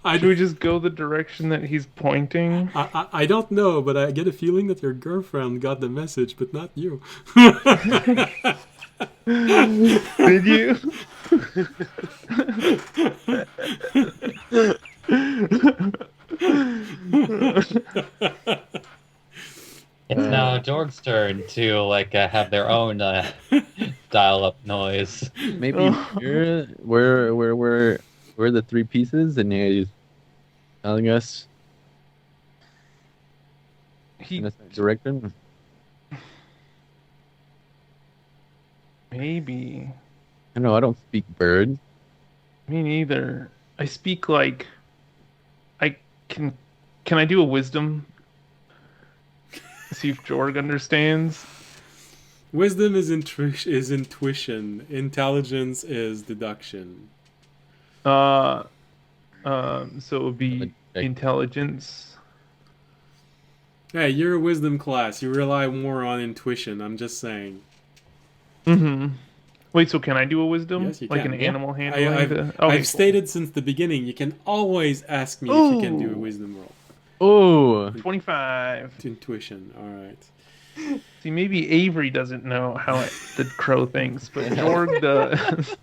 Should we just go the direction that he's pointing? I don't know, but I get a feeling that your girlfriend got the message, but not you. Did you? It's now Jorg's turn to have their own dial-up noise. Maybe we're the 3 pieces, and he's telling us in a certain direction. Maybe. I know I don't speak bird. Me neither. I speak like... I can... Can I do a wisdom? See if Jorg understands. Wisdom is intuition. Intelligence is deduction. So it would be intelligence. Hey, you're a wisdom class. You rely more on intuition. I'm just saying. Mm-hmm. Wait, so can I do a wisdom? Yes, you like can. an animal handling? I've stated since the beginning, you can always ask me if you can do a wisdom roll. Oh, 25. Intuition, alright. See, maybe Avery doesn't know how the crow thinks, but Jorg does.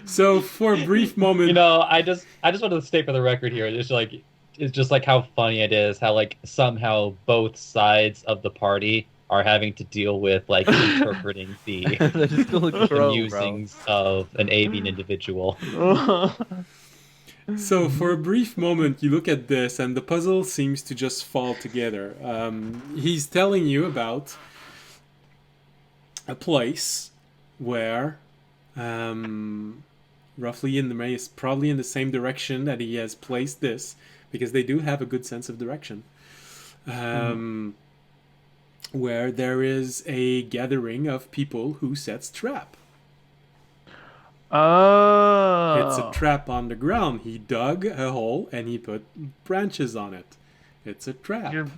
So, for a brief moment... I just wanted to state for the record here, it's just like how funny it is, how somehow both sides of the party are having to deal with interpreting the musings of an avian individual. So for a brief moment, you look at this, and the puzzle seems to just fall together. He's telling you about a place where, roughly probably in the same direction that he has placed this, because they do have a good sense of direction. Where there is a gathering of people who sets trap. Oh. It's a trap on the ground. He dug a hole and he put branches on it. It's a trap. You're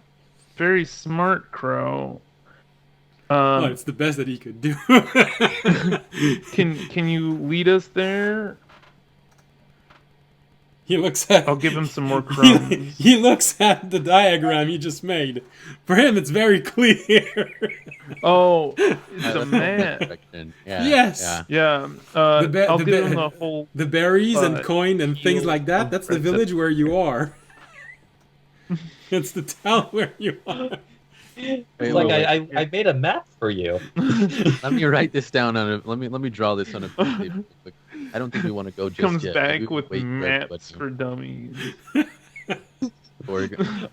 very smart, Crow. Well, it's the best that he could do. Can you lead us there? He looks at. I'll give him some more crumbs. He looks at the diagram you just made. For him, it's very clear. Oh, it's That's a the map. direction. Yeah. Yes. Yeah. I'll give him the whole. The berries and but coin and things heel like that. of That's the Prince of- village where you are. It's the town where you are. Wait, Like wait. I made a map for you. Let me write this down on a. Let me draw this on a piece of paper real quick. I don't think we want to go just Comes yet. back Maybe we with wait for everybody maps to- for dummies. before we go-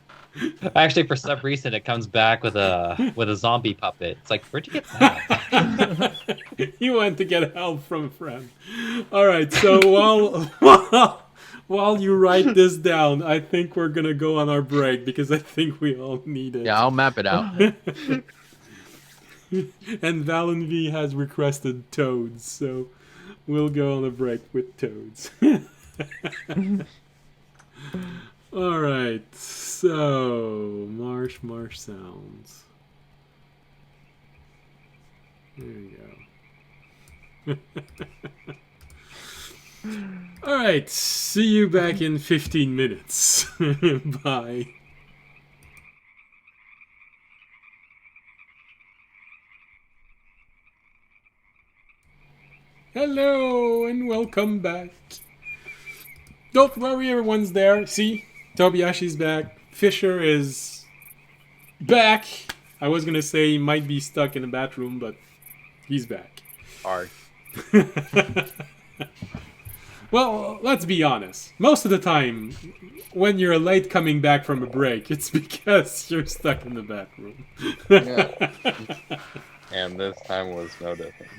Actually, for some reason, it comes back with a zombie puppet. It's like, where'd you get that? He went to get help from a friend. All right, so while you write this down, I think we're gonna go on our break because I think we all need it. Yeah, I'll map it out. And Valen V has requested toads, so we'll go on a break with toads. All right, so marsh sounds. There you go. All right, see you back in 15 minutes. Bye. Hello and welcome back. Don't worry, everyone's there. See, Tobiashi's back. Fisher is back. I was gonna say he might be stuck in the bathroom, but he's back. Hard. Well, let's be honest. Most of the time, when you're late coming back from a break, it's because you're stuck in the bathroom. Yeah. And this time was no different.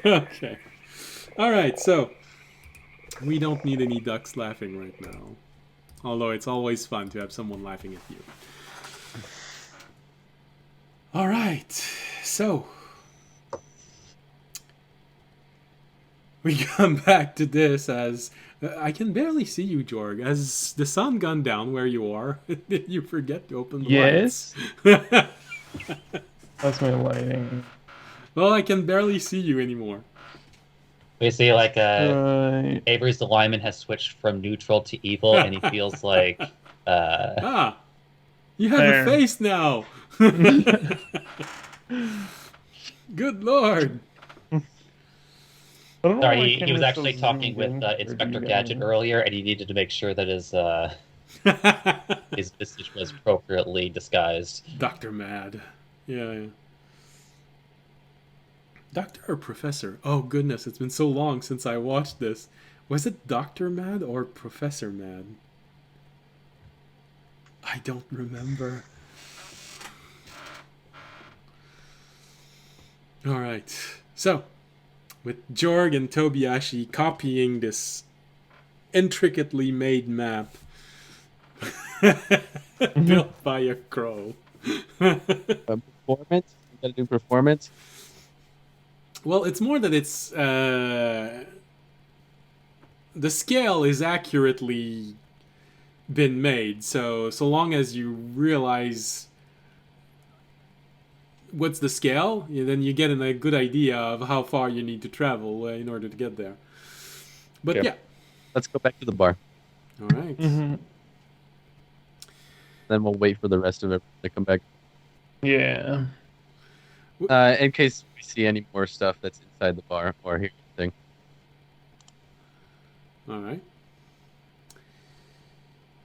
Okay. Alright, so we don't need any ducks laughing right now. Although it's always fun to have someone laughing at you. Alright, so we come back to this as I can barely see you, Jorg. Has the sun gone down where you are? Did you forget to open the Yes. lights? That's my lighting. Well, I can barely see you anymore. We see like Right. Avery's alignment has switched from neutral to evil, and he feels like Ah, you have There. a face now. Good lord. I don't know sorry, why I he can't was get actually so talking zoomed with in. Inspector Or do you Gadget guys- earlier, and he needed to make sure that his visage was appropriately disguised. Dr. Mad. Yeah. Doctor or Professor? Oh goodness, it's been so long since I watched this. Was it Dr. Mad or Professor Mad? I don't remember. Alright, so with Jorg and Tobiashi copying this intricately made map built by a crow. Performance. You gotta do performance. Well, it's more that it's the scale is accurately been made. So long as you realize what's the scale, then you get a good idea of how far you need to travel in order to get there. But Okay. yeah, Let's go back to the bar. all right. Mhm. Then we'll wait for the rest of it to come back. Yeah. In case we see any more stuff that's inside the bar or hear anything. All right.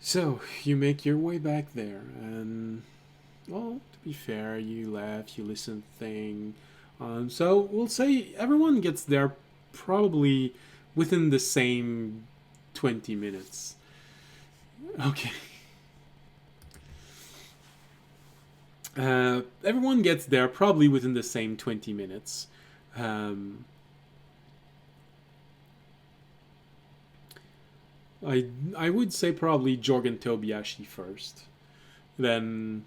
So you make your way back there, and well, to be fair, you laugh, you listen to thing. So we'll say everyone gets there probably within the same 20 minutes. Okay. Everyone gets there probably within the same 20 minutes. I would say probably Jorg and Tobiashi first. Then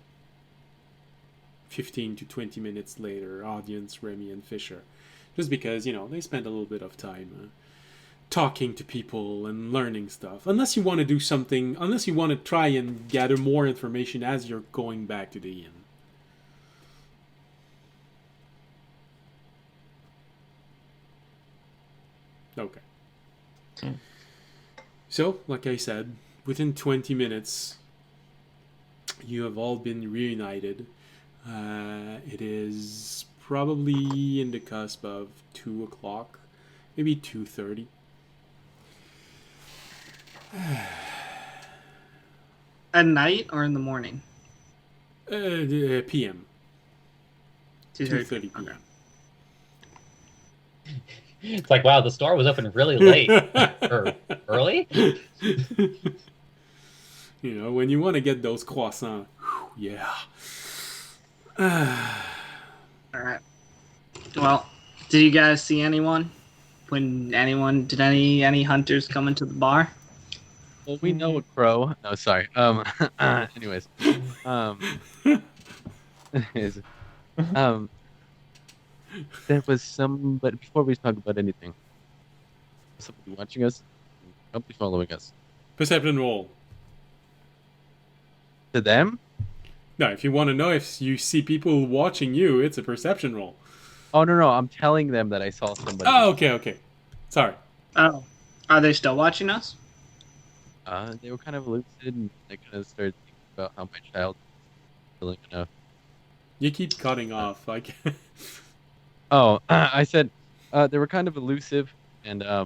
15 to 20 minutes later, audience, Remy and Fisher. Just because, they spend a little bit of time talking to people and learning stuff. Unless you want to do something, unless you want to try and gather more information as you're going back to the inn. Okay. So, like I said, within 20 minutes, you have all been reunited. It is probably in the cusp of 2 o'clock, maybe 2:30. At night or in the morning? PM. 2:30 Okay. PM. It's like, wow, the store was open really late or early. You know, when you want to get those croissants, yeah. All right. Well, did you guys see anyone? Did any hunters come into the bar? Well, we know a crow. No, sorry. Anyways, is- um, there was some, but before we talk about anything, somebody watching us, somebody following us. Perception roll. To them? No, if you want to know if you see people watching you, it's a perception roll. Oh no, I'm telling them that I saw somebody. Oh, okay. Sorry. Oh, are they still watching us? They were kind of lucid, and I kind of started thinking about how my child was feeling enough. You keep cutting off. Like, Oh, I said they were kind of elusive, and I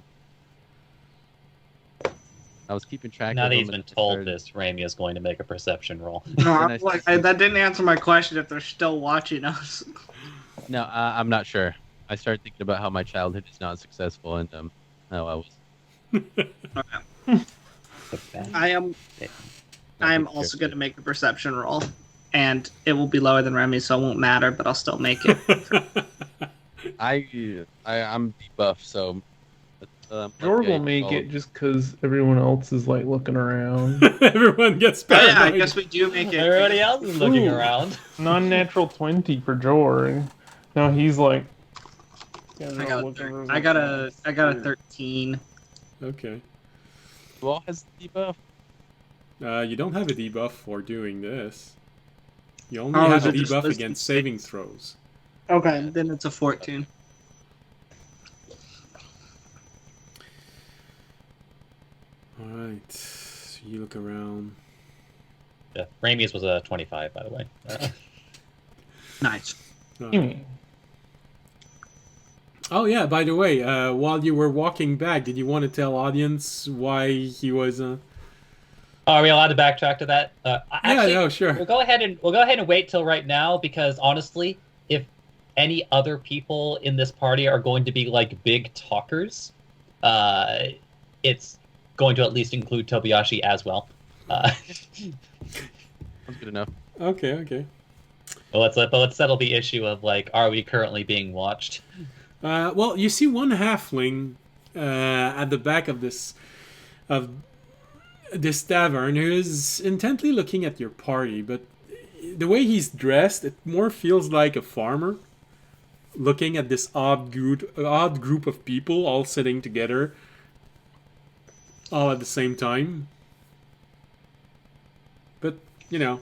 was keeping track Now of that them. he's been and I told started- this, Rami is going to make a perception roll. No, Then that didn't answer my question. If they're still watching us. No, I'm not sure. I started thinking about how my childhood is not successful, and how I was. I am also going to make a perception roll, and it will be lower than Remy, so it won't matter. But I'll still make it. I'm debuffed, so. George will make it just because everyone else is like looking around. Everyone gets Oh, yeah, paranoid. I guess we do make it. Everybody else is looking Ooh. around. Non-natural 20 for George. Now he's like. I got a 13. Okay. Who all has the debuff? You don't have a debuff for doing this. You only Oh, have a is it just debuff listed against safe? saving throws. Okay, then it's a 14. Alright. So you look around. Yeah, Rami's was a 25, by the way. Nice. Oh yeah, by the way, while you were walking back, did you want to tell audience why he was Are we allowed to backtrack to that? Actually, no, sure. We'll go ahead and wait till right now because honestly, if any other people in this party are going to be like big talkers, it's going to at least include Tobiyashi as well. Sounds good enough. Okay. But let's settle the issue of like, are we currently being watched? Well, you see one halfling at the back of this tavern who is intently looking at your party, but the way he's dressed, it more feels like a farmer looking at this odd group of people all sitting together, all at the same time. But you know,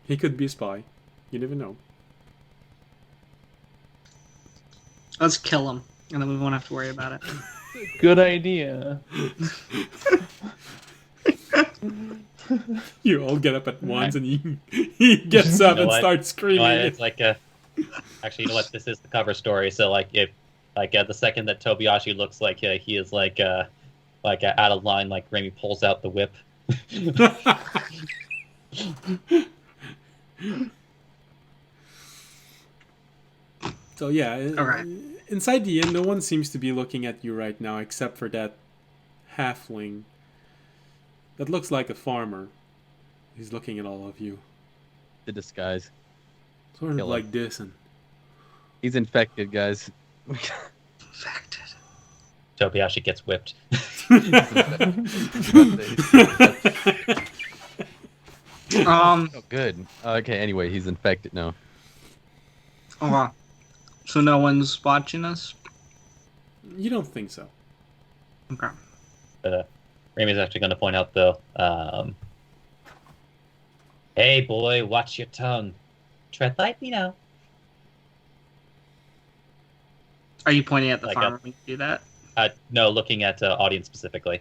he could be a spy. You never know. Let's kill him, and then we won't have to worry about it. Good idea. You all get up at once, and he gets up You know and what? starts You know what? screaming. It's like actually, you know what? This is the cover story. So like, if the second that Tobiyashi looks like he is like out of line, like Rami pulls out the whip. So yeah, Alright. inside the inn, no one seems to be looking at you right now except for that halfling that looks like a farmer. He's looking at all of you, The disguise. sort of Kill him. like this, and He's infected, guys. Infected. Tobiyashi gets whipped. Oh, good. Okay, anyway, he's infected now. Okay. So no one's watching us? you don't think so. Okay. Rami's actually going to point out though. Hey boy, watch your tongue. Tread lightly now. Are you pointing at the Like farmer when you do that? No, looking at audience specifically.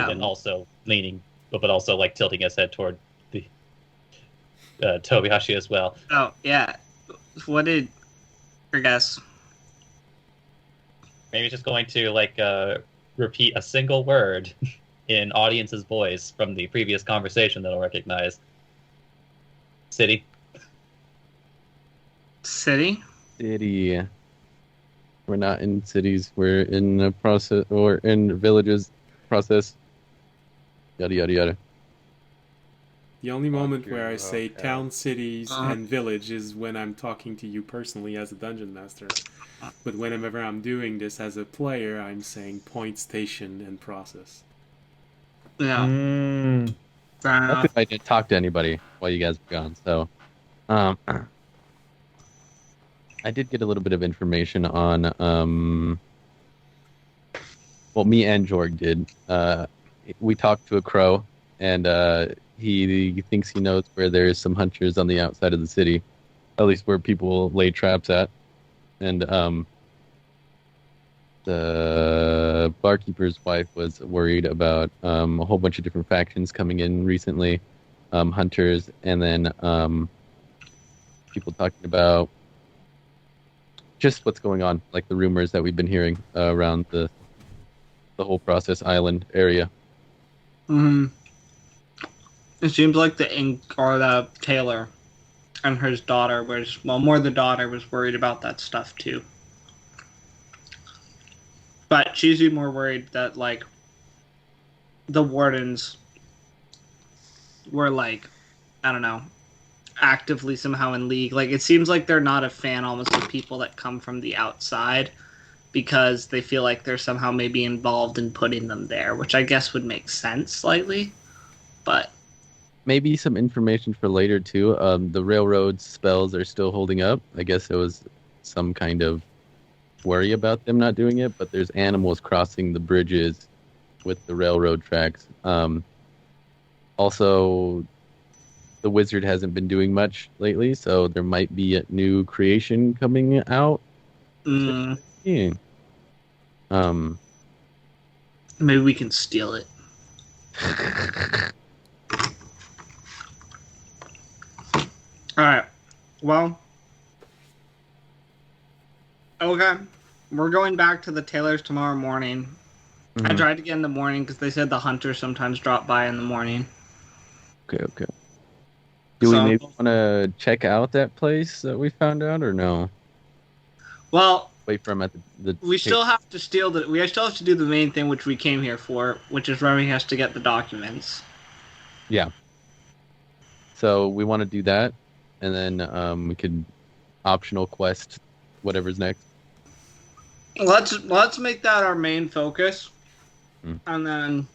but then also leaning, but also like tilting his head toward the Tobihashi as well. Oh yeah. What did? I guess. Maybe just going to like repeat a single word in audience's voice from the previous conversation that I'll recognize. City. City. City. We're not in cities. We're in a process, or in villages. Process. Yada yada yada. The only moment you, where I say okay. town, cities, and village is when I'm talking to you personally as a dungeon master. But whenever I'm doing this as a player, I'm saying point, station, and process. Yeah. Mm. Fair That's enough. if I didn't talk to anybody while you guys were gone. So, I did get a little bit of information on, well, me and Jorg did. We talked to a crow, and he thinks he knows where there's some hunters on the outside of the city, at least where people lay traps at. And the barkeeper's wife was worried about a whole bunch of different factions coming in recently, hunters, and then people talking about just what's going on, like the rumors that we've been hearing around the whole Process Island area. It seems like the Taylor and his daughter was, well, more the daughter was worried about that stuff too. But she's even more worried that like the wardens were like, I don't know, actively somehow in league. Like it seems like they're not a fan almost of people that come from the outside because they feel like they're somehow maybe involved in putting them there, which I guess would make sense slightly. But Maybe some information for later too. The railroad spells are still holding up. I guess there was some kind of worry about them not doing it, but there's animals crossing the bridges with the railroad tracks. Also, the wizard hasn't been doing much lately, so there might be a new creation coming out. Yeah. Maybe we can steal it. All right. Well, okay. We're going back to the Taylors tomorrow morning. I tried to get in the morning because they said the hunters sometimes drop by in the morning. Okay. Do we maybe want to check out that place that we found out, or no? Well, Wait for him at the we still have to steal the. We still have to do the main thing which we came here for, which is Remy has to get the documents. Yeah. So we want to do that, and then we could optional quest whatever's next. Let's make that our main focus, and then.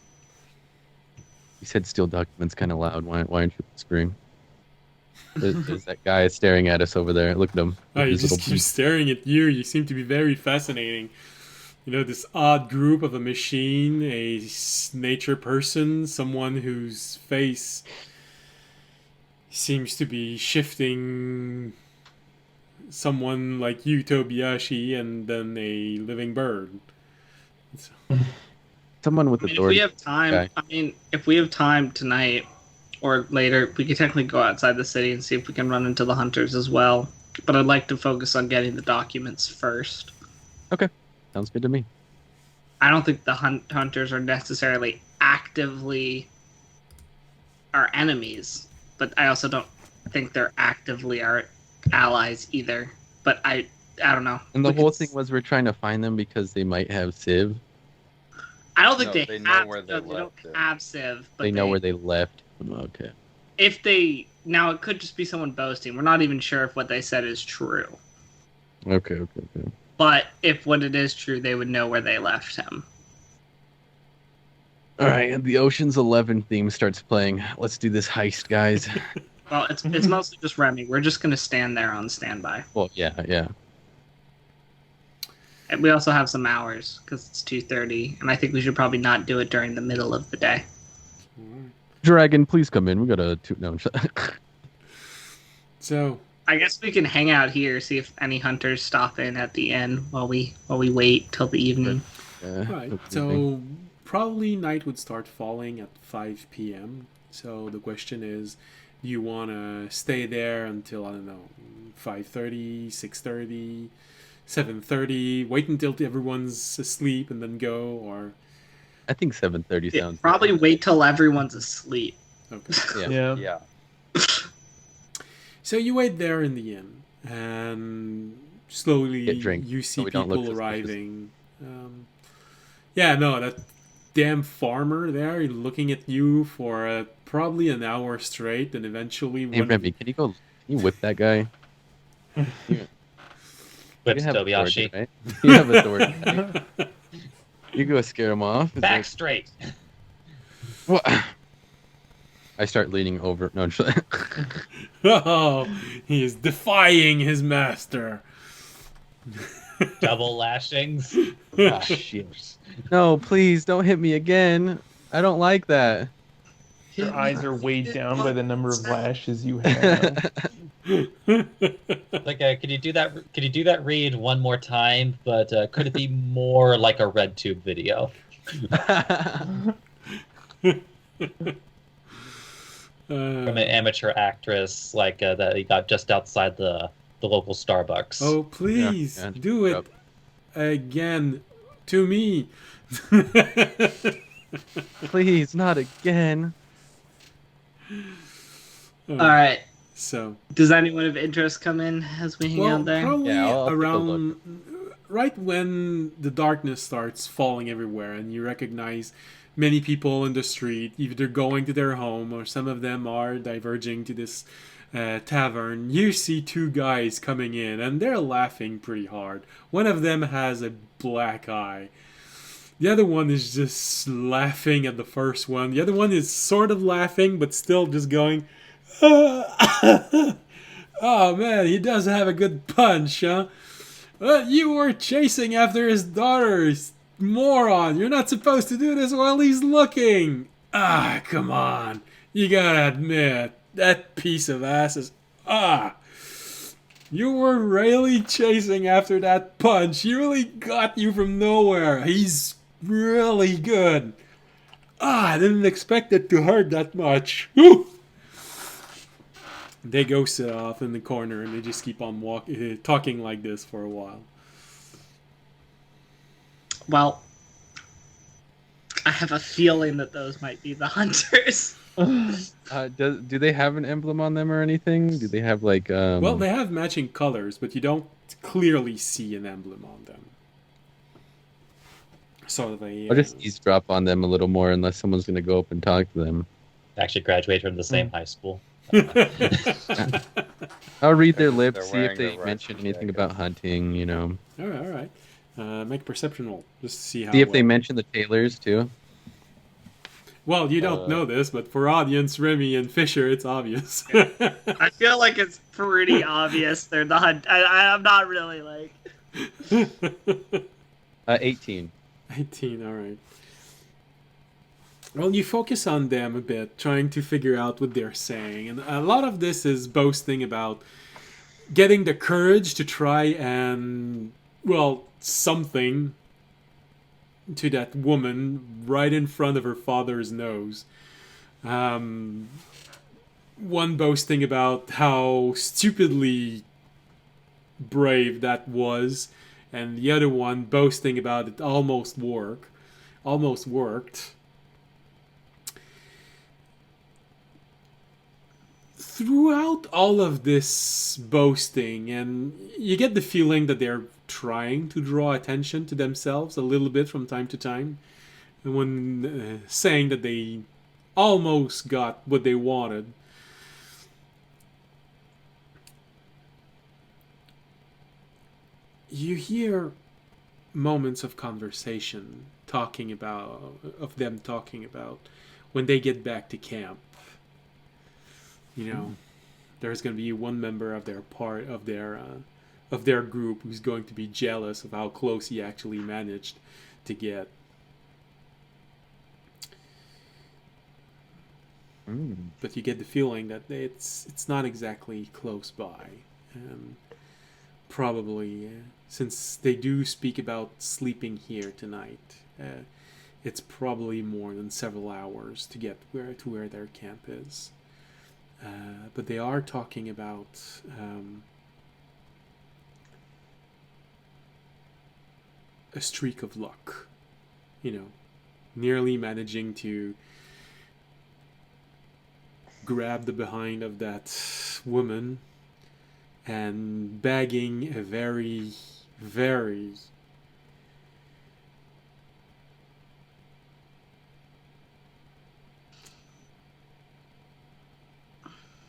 You said steal documents kind of loud. Why aren't you scream? There's that guy staring at us over there. Look at him. Oh, he just keeps staring at you. You seem to be very fascinating. You know, this odd group of a machine, a nature person, someone whose face seems to be shifting, someone like you, Tobiashi, and then a living bird. Someone with if we have time, if we have time tonight or later, we could technically go outside the city and see if we can run into the hunters as well. But I'd like to focus on getting the documents first. Okay, sounds good to me. I don't think the hunters are necessarily actively our enemies, but I also don't think they're actively our allies either. But I don't know. And the whole thing was we're trying to find them because they might have Civ. I don't think they know where they don't have Civ. But they know where they left. Okay. If they now, it could just be someone boasting. We're not even sure if what they said is true. Okay. But if what it is true, they would know where they left him. All right, and the Ocean's 11 theme starts playing. Let's do this heist, guys. Well, it's mostly just Remy. We're just gonna stand there on standby. Well, yeah. And we also have some hours because it's 2:30, and I think we should probably not do it during the middle of the day. Dragon, please come in. We got a no. So I guess we can hang out here, see if any hunters stop in at the inn while we wait till the evening. right. So probably night would start falling at 5 p.m. So the question is, do you want to stay there until, I don't know, 5:30, 6:30, 7:30, wait until everyone's asleep and then go, or... I think 7:30 Yeah, sounds probably good. wait till everyone's asleep. Okay. Yeah. Yeah. So you wait there in the inn, and slowly Get drinks, you so see we don't look people suspicious. arriving. Yeah, no, that damn farmer there looking at you for probably an hour straight, and eventually Hey, Remy, can you whip that guy? You Whips have authority, Tobiashi. right? You have authority. Right? You go scare him off. It's Back like, straight. what? I start leaning over. No, just Oh, he is defying his master. Double lashings. ah, shit. No, please don't hit me again. I don't like that. Your eyes are weighed down by the number of lashes you have. Like, could you do that? Could you do that read one more time? But could it be more like a red tube video from an amateur actress, like that he got just outside the local Starbucks? Oh, please Yeah, do it again to me. Please, not again. All right. So, Does anyone of interest come in as we hang well, out there? probably Yeah, I'll take a around right when the darkness starts falling everywhere, and you recognize many people in the street, either going to their home or some of them are diverging to this tavern. You see two guys coming in, and they're laughing pretty hard. One of them has a black eye. The other one is just laughing at the first one. The other one is sort of laughing, but still just going, oh man, he does have a good punch, huh? You were chasing after his daughter's moron. You're not supposed to do this while he's looking. Ah, come on. You gotta admit, that piece of ass is... You were really chasing after that punch. He really got you from nowhere. He's really good. I didn't expect it to hurt that much. Whew. They go sit off in the corner and they just keep on talking like this for a while. Well, I have a feeling that those might be the hunters. Do they have an emblem on them or anything? Do they have like Well, they have matching colors, but you don't clearly see an emblem on them. So they... I'll just eavesdrop on them a little more unless someone's gonna go up and talk to them. Actually, graduated from the same high school. I'll read their They're lips, see if wearing they the mention right anything jacket. about hunting, you know. All right. Make a perception roll, just to see how... See if they well. mention the tailors too. Well, you don't know this, but for audience, Remy and Fisher, it's obvious. I feel like it's pretty obvious they're the hunt. I'm not really like... 18. 18, all right. Well, you focus on them a bit, trying to figure out what they're saying. And a lot of this is boasting about getting the courage to try and, well, something to that woman right in front of her father's nose. One boasting about how stupidly brave that was, and the other one boasting about it almost worked. Throughout all of this boasting, and you get the feeling that they're trying to draw attention to themselves a little bit from time to time, and when saying that they almost got what they wanted. You hear moments of conversation of them talking about when they get back to camp. You know, there's going to be one member of their group who's going to be jealous of how close he actually managed to get. But you get the feeling that it's not exactly close by, and probably since they do speak about sleeping here tonight, it's probably more than several hours to get where their camp is. But they are talking about a streak of luck, nearly managing to grab the behind of that woman and bagging a very, very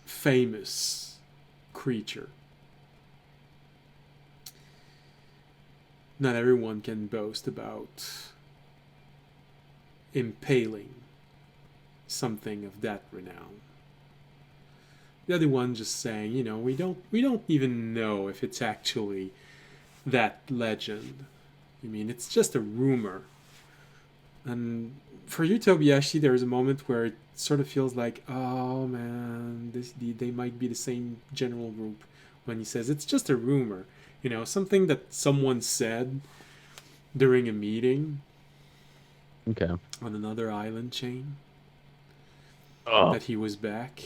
famous creature. Not everyone can boast about impaling something of that renown. The other one just saying, we don't even know if it's actually that legend. I mean, it's just a rumor. And for you, Tobiashi, there's a moment where it sort of feels like, oh man, they might be the same general group when he says it's just a rumor. Something that someone said during a meeting Okay. on another island chain Oh. that he was back.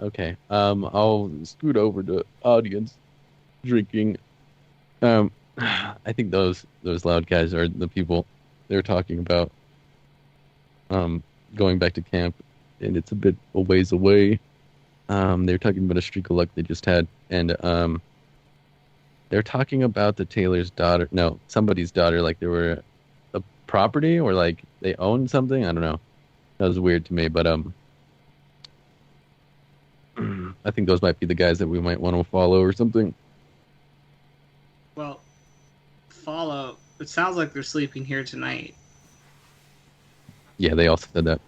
Okay. I'll scoot over to audience drinking. I think those loud guys are the people they're talking about. Going back to camp, and it's a bit a ways away. They're talking about a streak of luck they just had, and they're talking about the Taylor's daughter. No, somebody's daughter. Like they were a property, or like they owned something. I don't know. That was weird to me, but I think those might be the guys that we might want to follow or something. Well, follow. It sounds like they're sleeping here tonight. Yeah, they also said that.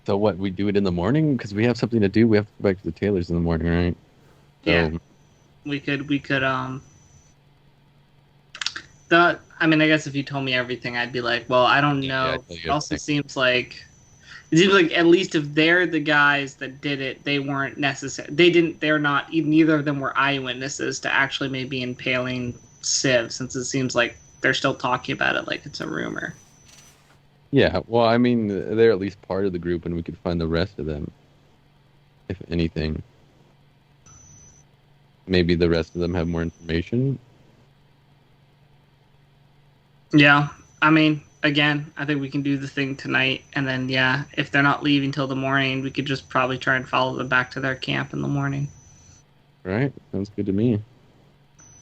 So what, we do it in the morning? Because we have something to do. We have to go back to the Taylors in the morning, right? Yeah. We could, I guess if you told me everything, I'd be like, well, I don't know. Yeah, It also seems like at least if they're the guys that did it, they weren't necessary. They're not, neither of them were eyewitnesses to actually maybe impaling Civ, since it seems like they're still talking about it like it's a rumor. Yeah, well, I mean, they're at least part of the group, and we could find the rest of them, if anything. Maybe the rest of them have more information. Yeah, I mean, again, I think we can do the thing tonight, and then, yeah, if they're not leaving till the morning, we could just probably try and follow them back to their camp in the morning. Right, sounds good to me.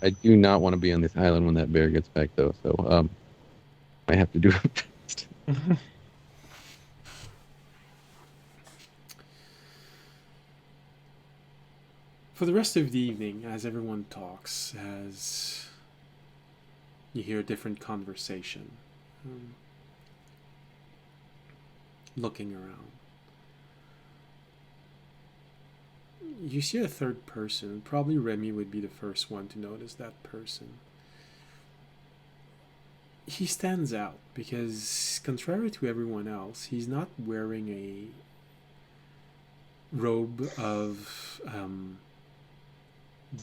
I do not want to be on this island when that bear gets back, though, so I have to do it fast. For the rest of the evening, as everyone talks, as you hear a different conversation, looking around, you see a third person. Probably Remy would be the first one to notice that person. He stands out because, contrary to everyone else, he's not wearing a robe of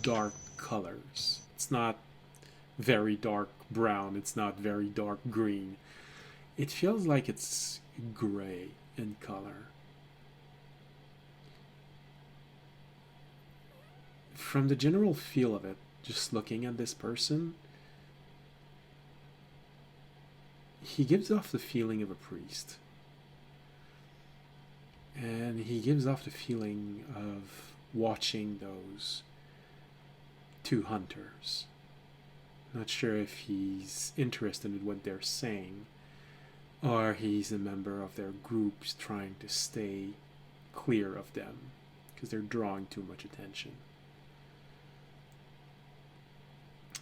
dark colors. It's not very dark brown. It's not very dark green. It feels like it's gray in color. From the general feel of it, just looking at this person, he gives off the feeling of a priest. And he gives off the feeling of watching those two hunters. Not sure if he's interested in what they're saying, or he's a member of their groups trying to stay clear of them because they're drawing too much attention.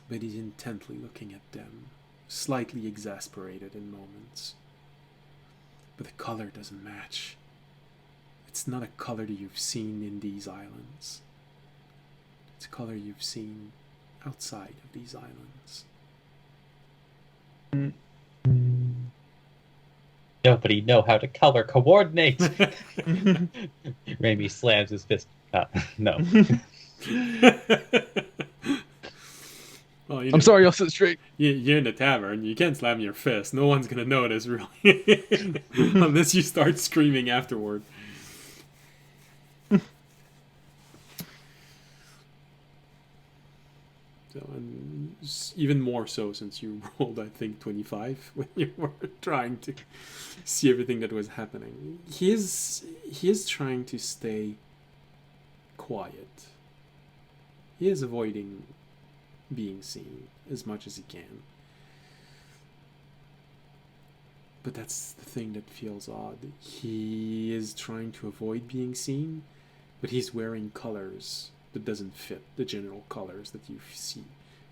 But he's intently looking at them, slightly exasperated in moments. But the color doesn't match. It's not a color that you've seen in these islands. It's a color you've seen outside of these islands. Nobody know how to color coordinate. Raimi slams his fist. No. Well, you know, I'm sorry, I'll sit straight. you're in the tavern. You can't slam your fist. No one's gonna notice, really, unless you start screaming afterward. So, and even more so since you rolled, I think, 25 when you were trying to see everything that was happening. He is trying to stay quiet. He is avoiding being seen as much as he can. But that's the thing that feels odd. He is trying to avoid being seen, but he's wearing colors that doesn't fit the general colors that you see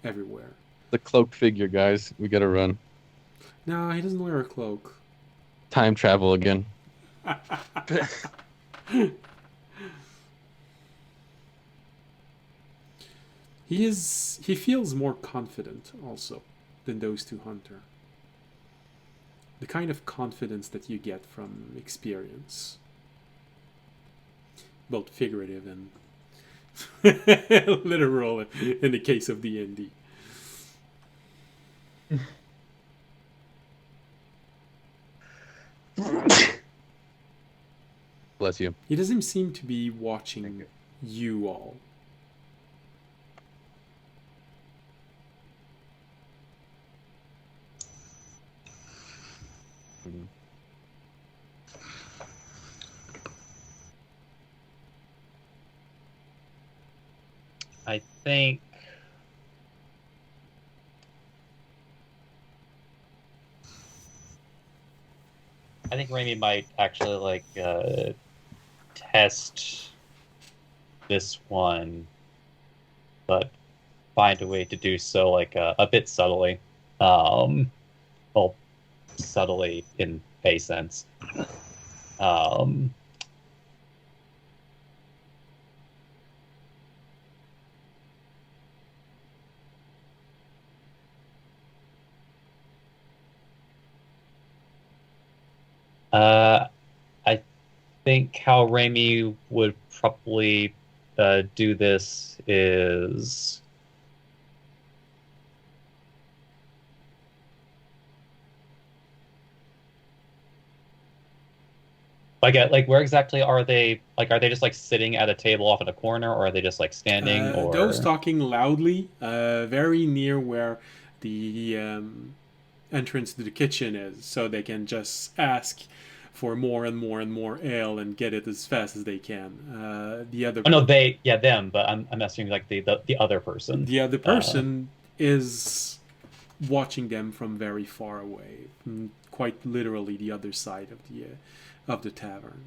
everywhere. The cloaked figure, guys. We gotta run. No, he doesn't wear a cloak. Time travel again. He feels more confident also than those two hunter. The kind of confidence that you get from experience. Both figurative and literal in the case of D&D. Bless you. He doesn't seem to be watching you all. I think Raimi might actually like test this one, but find a way to do so like a bit subtly. Well, subtly in a sense. I think how Raimi would probably do this is like where exactly are they? Like, are they just like sitting at a table off in a corner, or are they just like standing? Or Those talking loudly, very near where the entrance to the kitchen is, so they can just ask for more and more and more ale and get it as fast as they can. The other oh no, them, but I'm assuming like the other person. the other person is watching them from very far away, quite literally the other side of the tavern.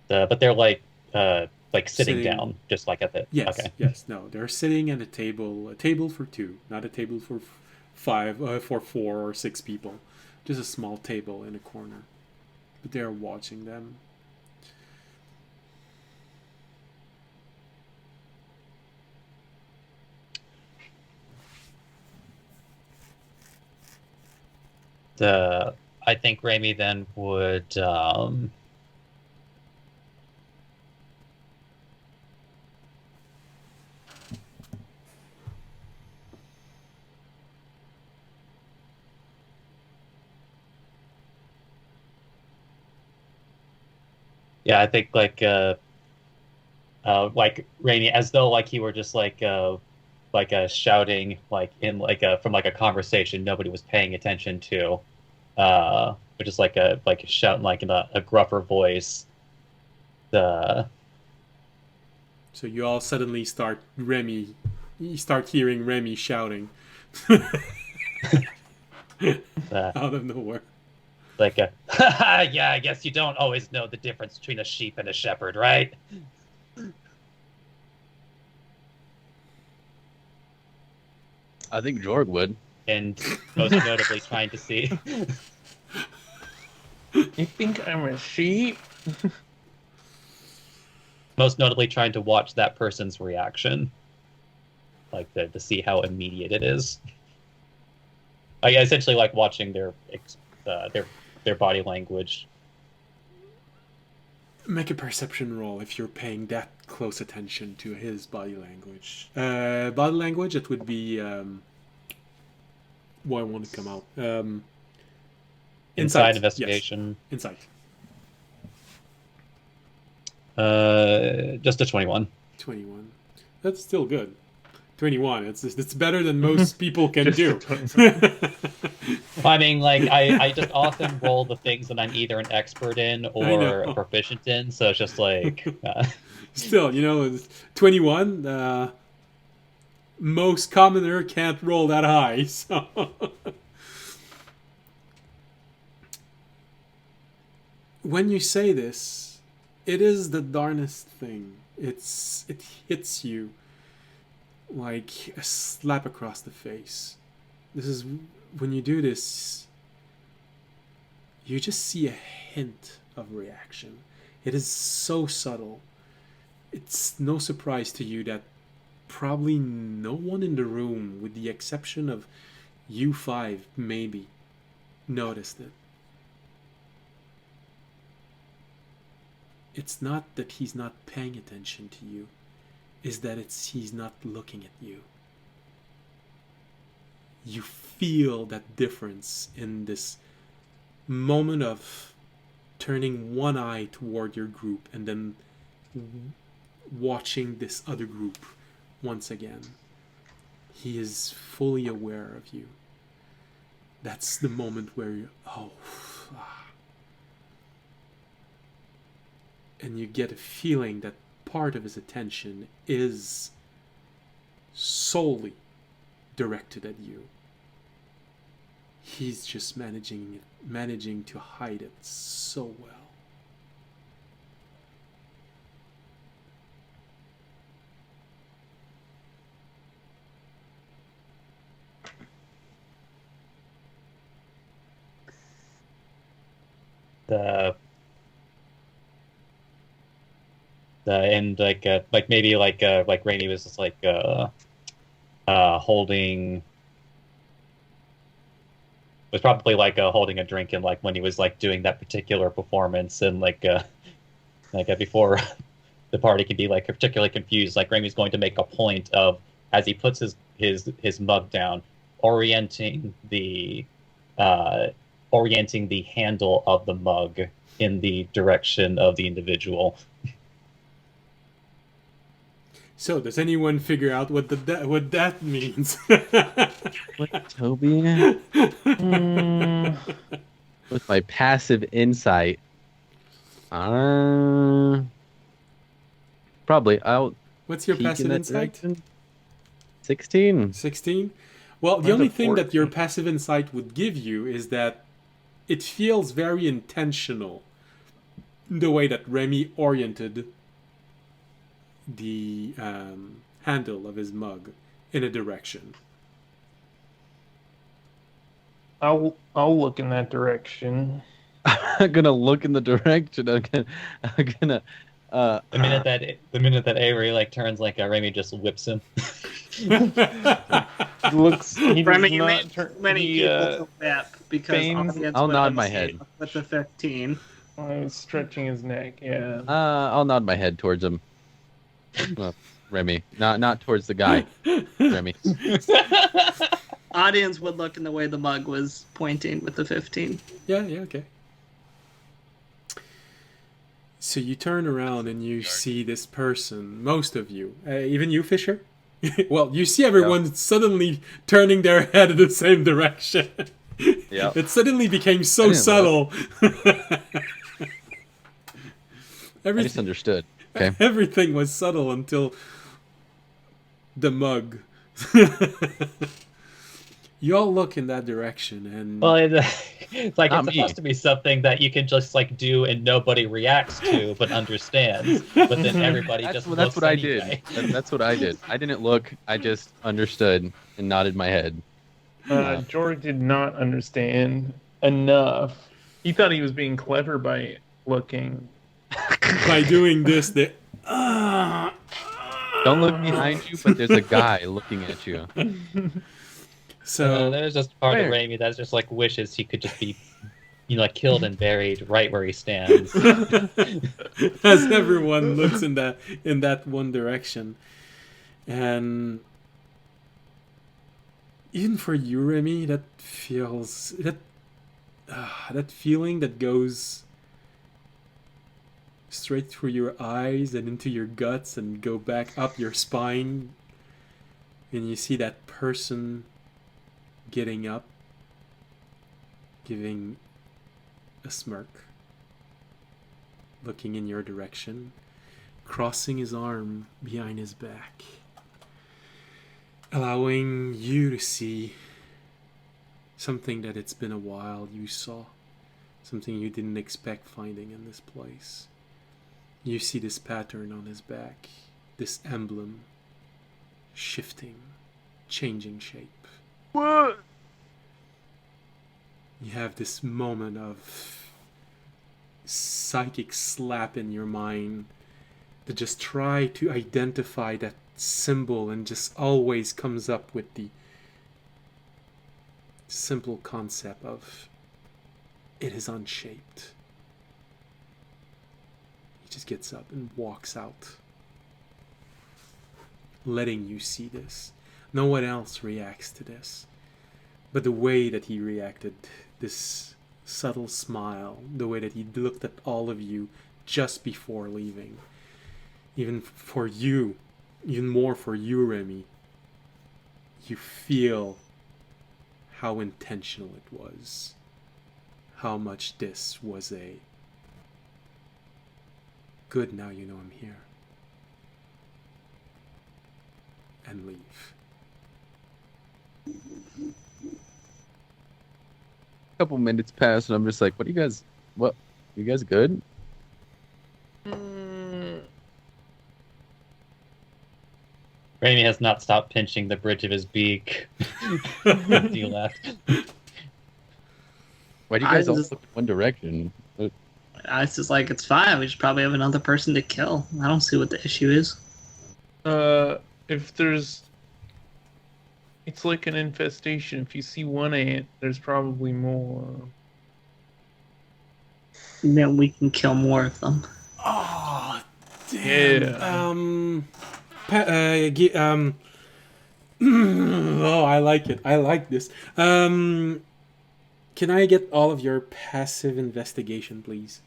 But they're like sitting Sitting- down, just like at the Yes, okay. yes, no, they're sitting at a table for two, not a table for five, for 4 or 6 people, just a small table in a corner. But they're watching them. I think Raimi then would yeah, I think like Raimi, as though like he were just like shouting like in like from like a conversation nobody was paying attention to, but just like shouting like in a gruffer voice. So you all suddenly you start hearing Remy shouting out of nowhere. Like yeah, I guess you don't always know the difference between a sheep and a shepherd, right? I think Jorg would. And most notably trying to see You think I'm a sheep? most notably trying to watch that person's reaction, like to see how immediate it is. Like essentially like watching their body language. Make a perception roll if you're paying that close attention to his body language. Body language, it would be... why won't it come out? Inside Yes. investigation. Insight. Just a 21. 21. That's still good. 21. It's better than most people can Just do. I mean, like, I just often roll the things that I'm either an expert in or know. proficient in, so it's just like... Still, 21, most commoner can't roll that high, so... When you say this, it is the darnest thing. It hits you like a slap across the face. This is when you do this, you just see a hint of reaction. It is so subtle. It's no surprise to you that probably no one in the room, with the exception of you five, maybe, noticed it. It's not that he's not paying attention to you, is that he's not looking at you. You feel that difference in this moment of turning one eye toward your group and then watching this other group once again. He is fully aware of you. That's the moment where you, and you get a feeling that part of his attention is solely directed at you. He's just managing to hide it so well. And like maybe like Rainey was just like holding, was probably like holding a drink, and like when he was like doing that particular performance, and before the party can be like particularly confused, like Rainey's going to make a point of, as he puts his mug down, orienting the handle of the mug in the direction of the individual. So, does anyone figure out what that means? What, Toby? With my passive insight, probably I'll. What's your peek in passive that insight? direction. 16. 16? Well, the Mine's only a thing that your 14. passive insight would give you is that it feels very intentional, the way that Remy oriented the handle of his mug in a direction. I'll look in that direction. I'm gonna look in the direction. I'm gonna. The minute that Avery like turns, like Raimi just whips him. Looks. He does Remy, you not made turn. many He, people whip because feigns- audience I'll would nod my understand head. with the 15. was stretching his neck. Yeah. I'll nod my head towards him. Well, Remy, not towards the guy. Remy. Audience would look in the way the mug was pointing with the 15. Yeah, okay. So you turn around and you see this person, most of you, even you, Fisher? Well, you see everyone suddenly turning their head in the same direction. Yeah. It suddenly became so I didn't subtle. I just understood. Okay. Everything was subtle until the mug. You all look in that direction, and Well, it's like Not it's me. supposed to be something that you can just like do and nobody reacts to but understands. But then everybody That's just what looks I anyway. did. That's what I did. I didn't look. I just understood and nodded my head. George did not understand enough. He thought he was being clever by looking. by doing this, Don't look behind you, but there's a guy looking at you. so There's just part of Where? Raimi that just like wishes he could just be killed and buried right where he stands. As everyone looks in that one direction, and even for you, Remy, that feeling that goes straight through your eyes and into your guts and go back up your spine, and you see that person getting up, giving a smirk, looking in your direction, crossing his arm behind his back, allowing you to see something that it's been a while you saw, something you didn't expect finding in this place. You see this pattern on his back, this emblem shifting, changing shape. What? You have this moment of psychic slap in your mind to just try to identify that symbol, and just always comes up with the simple concept of it is unshaped. He just gets up and walks out, letting you see this. No one else reacts to this, but the way that he reacted, this subtle smile, the way that he looked at all of you just before leaving, even for you, even more for you, Remy, you feel how intentional it was, how much this was a good, now you know I'm here, and leave. A couple minutes pass, and I'm just like, what? You guys good? Raimi has not stopped pinching the bridge of his beak. Since he left. Why do you I guys all just- look in one direction? It's just like, it's fine. We should probably have another person to kill. I don't see what the issue is. If there's, it's like an infestation. If you see one ant, there's probably more. Then we can kill more of them. Oh, damn. Yeah. Oh, I like it. I like this. Can I get all of your passive investigation, please?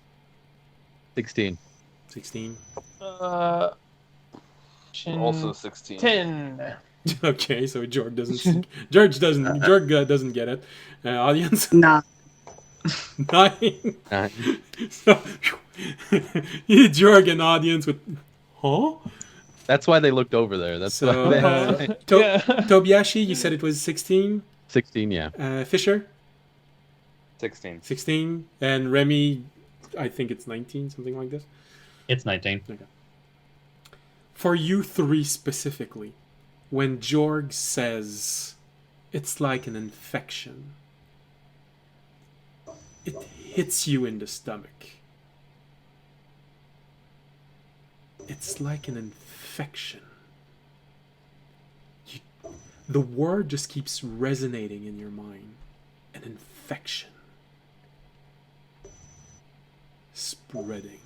16. 16. Also 16. 10. Okay, so George doesn't get it. Audience, Nah. 9. 9. So, George and audience with, huh? That's why they looked over there. That's So, why Yeah. Tobiashi, you said it was 16. 16, yeah. Fisher, 16. 16. And Remy, I think it's 19, something like this. It's 19. Okay. For you three specifically, when Jorg says it's like an infection, it hits you in the stomach. It's like an infection. The word just keeps resonating in your mind. An infection. Spreading.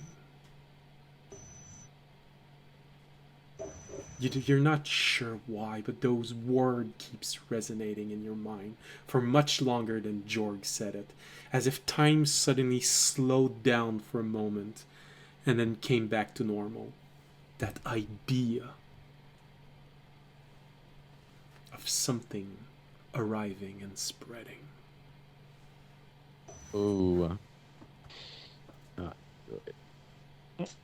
You're not sure why, but those word keeps resonating in your mind for much longer than Jorg said it, as if time suddenly slowed down for a moment and then came back to normal. That idea of something arriving and spreading. Ooh.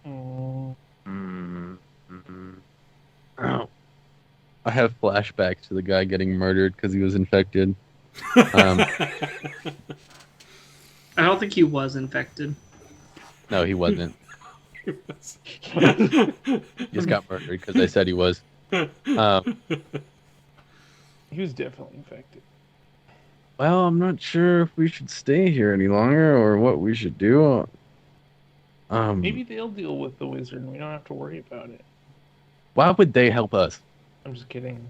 Oh. I have flashbacks to the guy getting murdered because he was infected. I don't think he was infected. No, he wasn't. He just got murdered because I said he was. He was definitely infected. Well, I'm not sure if we should stay here any longer or what we should do. Maybe they'll deal with the wizard and we don't have to worry about it. Why would they help us? I'm just kidding.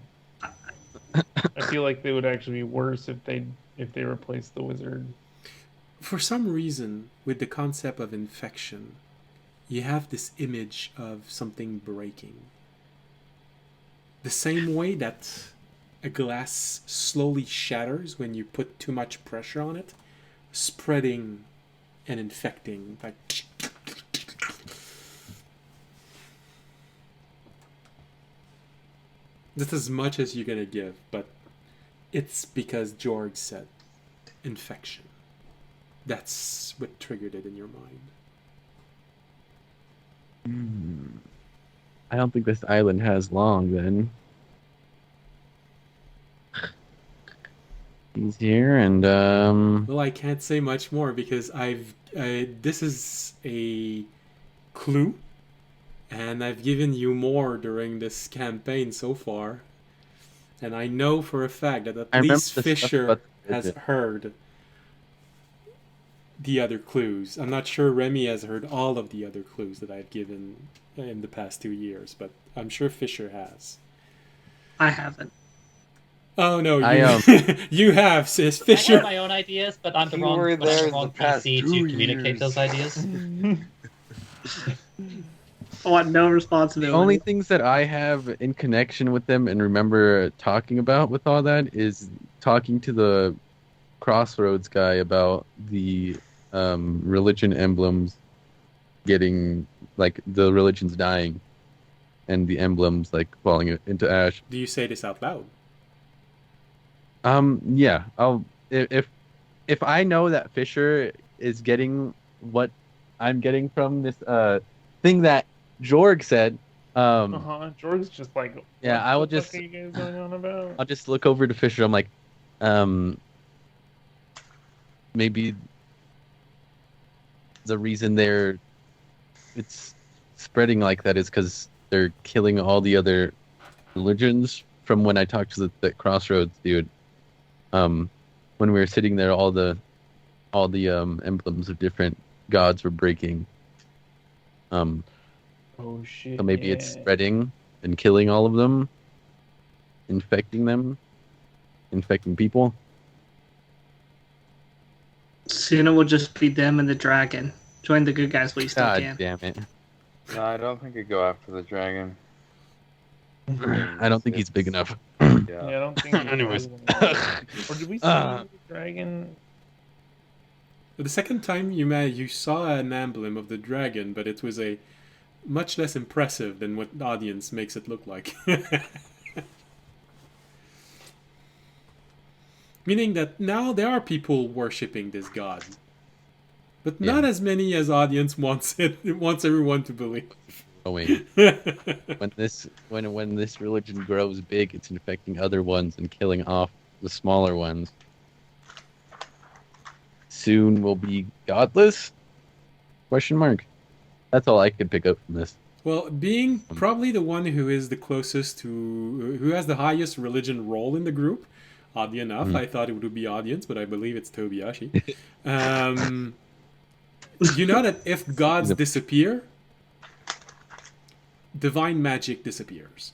I feel like they would actually be worse if they replaced the wizard. for some reason, with the concept of infection, you have this image of something breaking. The same way that a glass slowly shatters when you put too much pressure on it, spreading and infecting. Like, that's as much as you're gonna give, but it's because George said infection. That's what triggered it in your mind. I don't think this island has long then. He's here and Well, I can't say much more because this is a clue, and I've given you more during this campaign so far, and I know for a fact that at least Fisher has heard the other clues. I'm not sure Remy has heard all of the other clues that I've given in the past 2 years, but I'm sure Fisher has. I haven't. Oh no, you have, sis. Fisher. I have my own ideas, but I'm the wrong PC to communicate those ideas. I want no responsibility. The only things that I have in connection with them and remember talking about with all that is talking to the Crossroads guy about the religion emblems getting, like, the religion's dying and the emblems, like, falling into ash. Do you say this out loud? Yeah. If I know that Fisher is getting what I'm getting from this thing that Jorg said, Jorg's just like, yeah, I will just. What are you guys going on about? I'll just look over to Fisher. I'm like, maybe the reason it's spreading like that is because they're killing all the other religions. From when I talked to the Crossroads dude, when we were sitting there, all the emblems of different gods were breaking. Oh shit! So maybe it's spreading and killing all of them, infecting people. Soon it will just be them and the dragon. Join the good guys while you still God can. damn it! No, I don't think you go after the dragon. I don't think he's big enough. Yeah. Yeah, I don't think. Anyways. Or did we see the dragon? The second time you saw an emblem of the dragon, but it was a much less impressive than what the audience makes it look like. Meaning that now there are people worshipping this god, but not as many as audience wants everyone to believe. Oh wait. when this religion grows big, it's infecting other ones and killing off the smaller ones. Soon will be godless? Question mark. That's all I could pick up from this. Well, being probably the one who is the closest to, who has the highest religion role in the group, oddly enough, I thought it would be audience, but I believe it's Tobiyashi. You know that if gods disappear, divine magic disappears.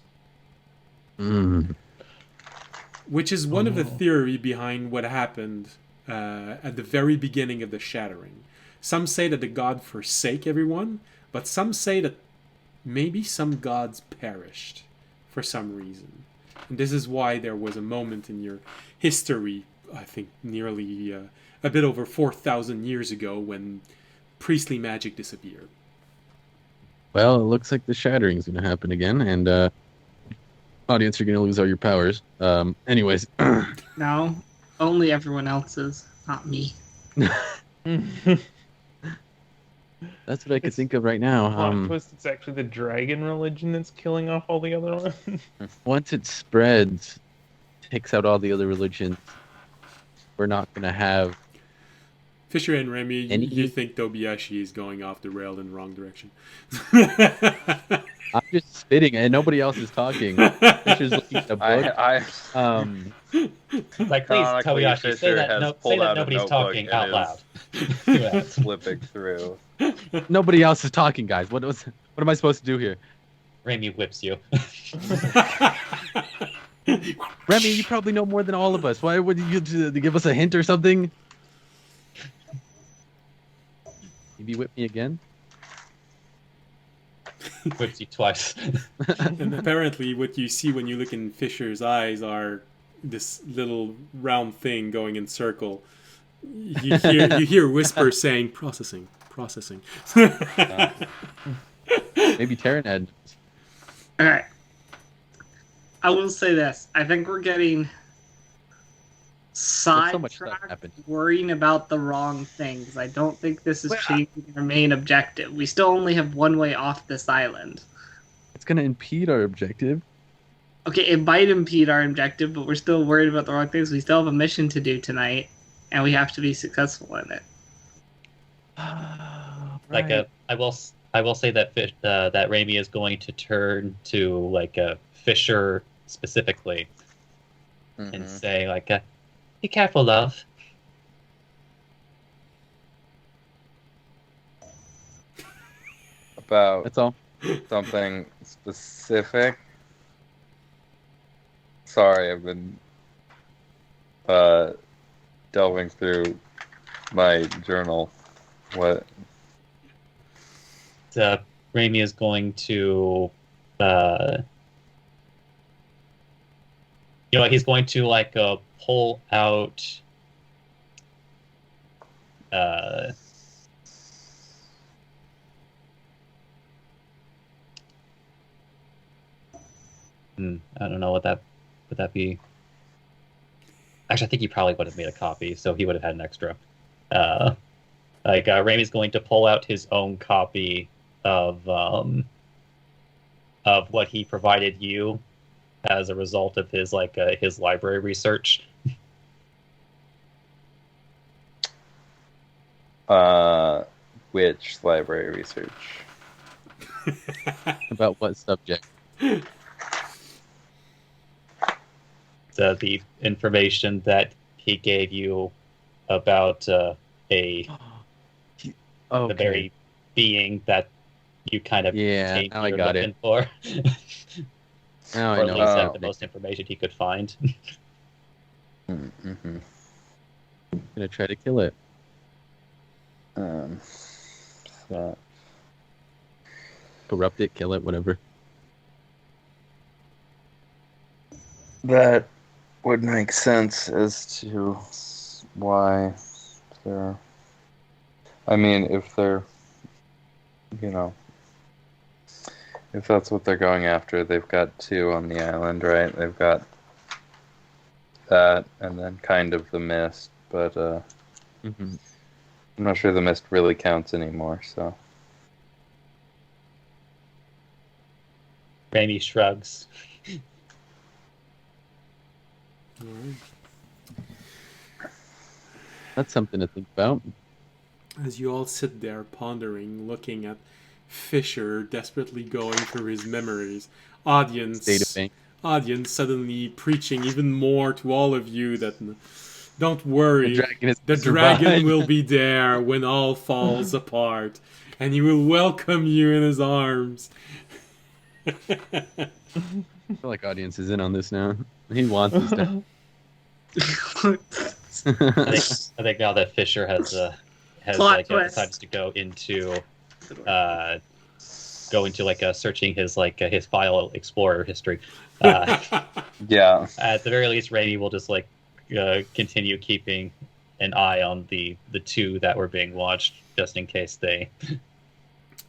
Which is one of the theory behind what happened at the very beginning of the Shattering. Some say that the god forsake everyone, but some say that maybe some gods perished for some reason. And this is why there was a moment in your history, I think nearly a bit over 4,000 years ago, when priestly magic disappeared. Well, it looks like the Shattering is going to happen again, and audience, you're going to lose all your powers. Anyways. No, only everyone else's, not me. That's what I could think of right now. Twist, it's actually the dragon religion that's killing off all the other ones. Once it spreads, takes out all the other religions, we're not going to have... Fisher and Remy, you think Tobiyashi is going off the rail in the wrong direction. I'm just spitting and nobody else is talking. Fisher's looking at a book. Like, please, Tobiyashi, say that nobody's talking out loud. Flipping through. Nobody else is talking, guys. What am I supposed to do here? Remy whips you. Remy, you probably know more than all of us. Why would you give us a hint or something? Maybe whip me again. Whipped you twice. And apparently, what you see when you look in Fisher's eyes are this little round thing going in circle. You hear Whisper saying, "Processing, processing." Maybe Terran knows. All right. I will say this. I think we're getting so much stuff sidetracked happened. worrying about the wrong things. I don't think this is changing our main objective. We still only have one way off this island. It's going to impede our objective. Okay, it might impede our objective, but we're still worried about the wrong things. We still have a mission to do tonight, and we have to be successful in it. Like I will say that that Raimi is going to turn to like a Fisher specifically and say like, "Be careful, love." About That's all. something specific. Sorry, I've been delving through my journal. What? Raimi is going to, he's going to like pull out. I don't know what that would that be. Actually, I think he probably would have made a copy, so he would have had an extra. Raimi's going to pull out his own copy of what he provided you as a result of his his library research. Which library research? About what subject? The information that he gave you about the very being that you kind of came now I here got looking it. for. Now Or I at know. least have the most information he could find. Mm-hmm. Gonna try to kill it. So, Corrupt it, kill it, whatever. that would make sense as to why they're. I mean, if they're, if that's what they're going after, they've got two on the island, right? They've got that, and then kind of the mist, but I'm not sure the mist really counts anymore. So Raimi shrugs. That's something to think about. As you all sit there pondering, looking at Fisher desperately going through his memories, State of being. audience suddenly preaching even more to all of you that don't worry, the dragon will be there when all falls apart, and he will welcome you in his arms. I feel like audience is in on this now. He wants this stuff. I think now that Fisher has decided to go into searching his his file explorer history. yeah, At the very least, Raimi will just continue keeping an eye on the two that were being watched, just in case they.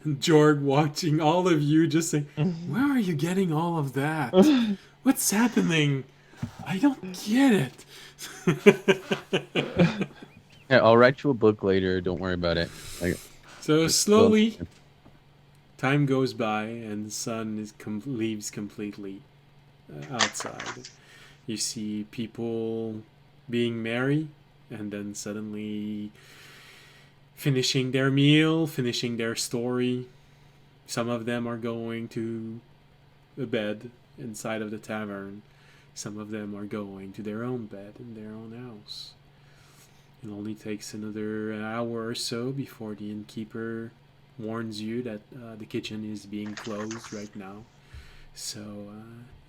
Jorg watching all of you just saying, "Where are you getting all of that? What's happening? I don't get it." Yeah, I'll write you a book later. Don't worry about it. So slowly, time goes by and the sun leaves completely outside. You see people being merry, and then suddenly finishing their meal, finishing their story. Some of them are going to the bed inside of the tavern. Some of them are going to their own bed in their own house. It only takes another hour or so before the innkeeper warns you that the kitchen is being closed right now. So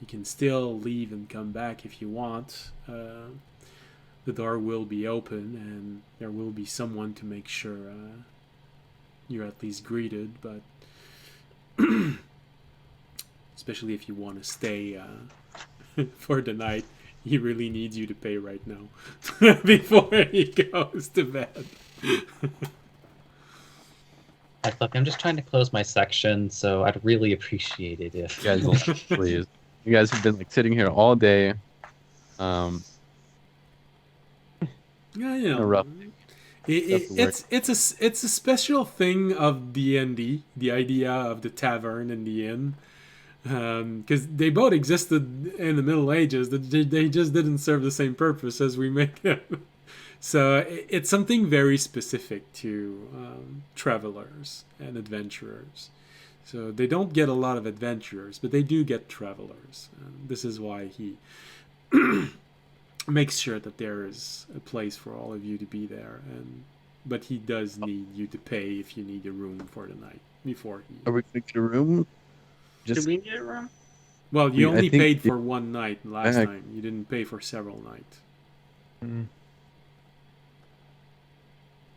you can still leave and come back if you want. The door will be open and there will be someone to make sure you're at least greeted, but especially if you want to stay for the night, he really needs you to pay right now before he goes to bed. Look, I'm just trying to close my section, so I'd really appreciate it if You guys, please. You guys have been like sitting here all day. Yeah, you know, rough it's a special thing of D&D, the idea of the tavern and the inn, because they both existed in the Middle Ages. They just didn't serve the same purpose as we make them. So it's something very specific to travelers and adventurers. So they don't get a lot of adventurers, but they do get travelers. This is why he makes sure that there is a place for all of you to be there. But he does need you to pay if you need a room for the night before he. Are we going to get a room? Do we need a room? Well, you I only think paid for one night last Back. time. You didn't pay for several nights.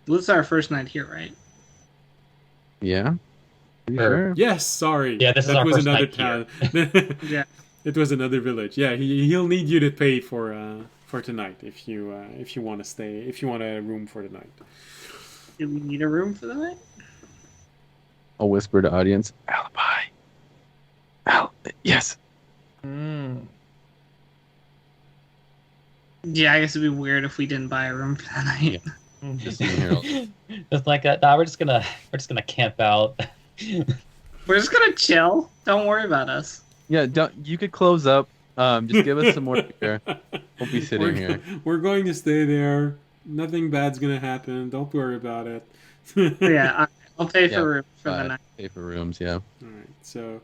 Well, this is our first night here, right? Yeah. Pretty Sure. sure. Yes, sorry. Yeah, this is our was first another night here. town. Yeah. It was another village. Yeah, he'll need you to pay for tonight if you want to stay, if you want a room for the night. Do we need a room for the night? I'll whisper to audience. Alibi. Yes. Yeah, I guess it'd be weird if we didn't buy a room for the night. Just sitting here. it's like, nah, we're just gonna camp out. We're just gonna chill. Don't worry about us. Yeah. You could close up. Just give us some more beer. We'll be sitting here. We're going to stay there. Nothing bad's gonna happen. Don't worry about it. Yeah, I'll pay Yeah, for room for the night. Pay for rooms. Yeah. All right. So,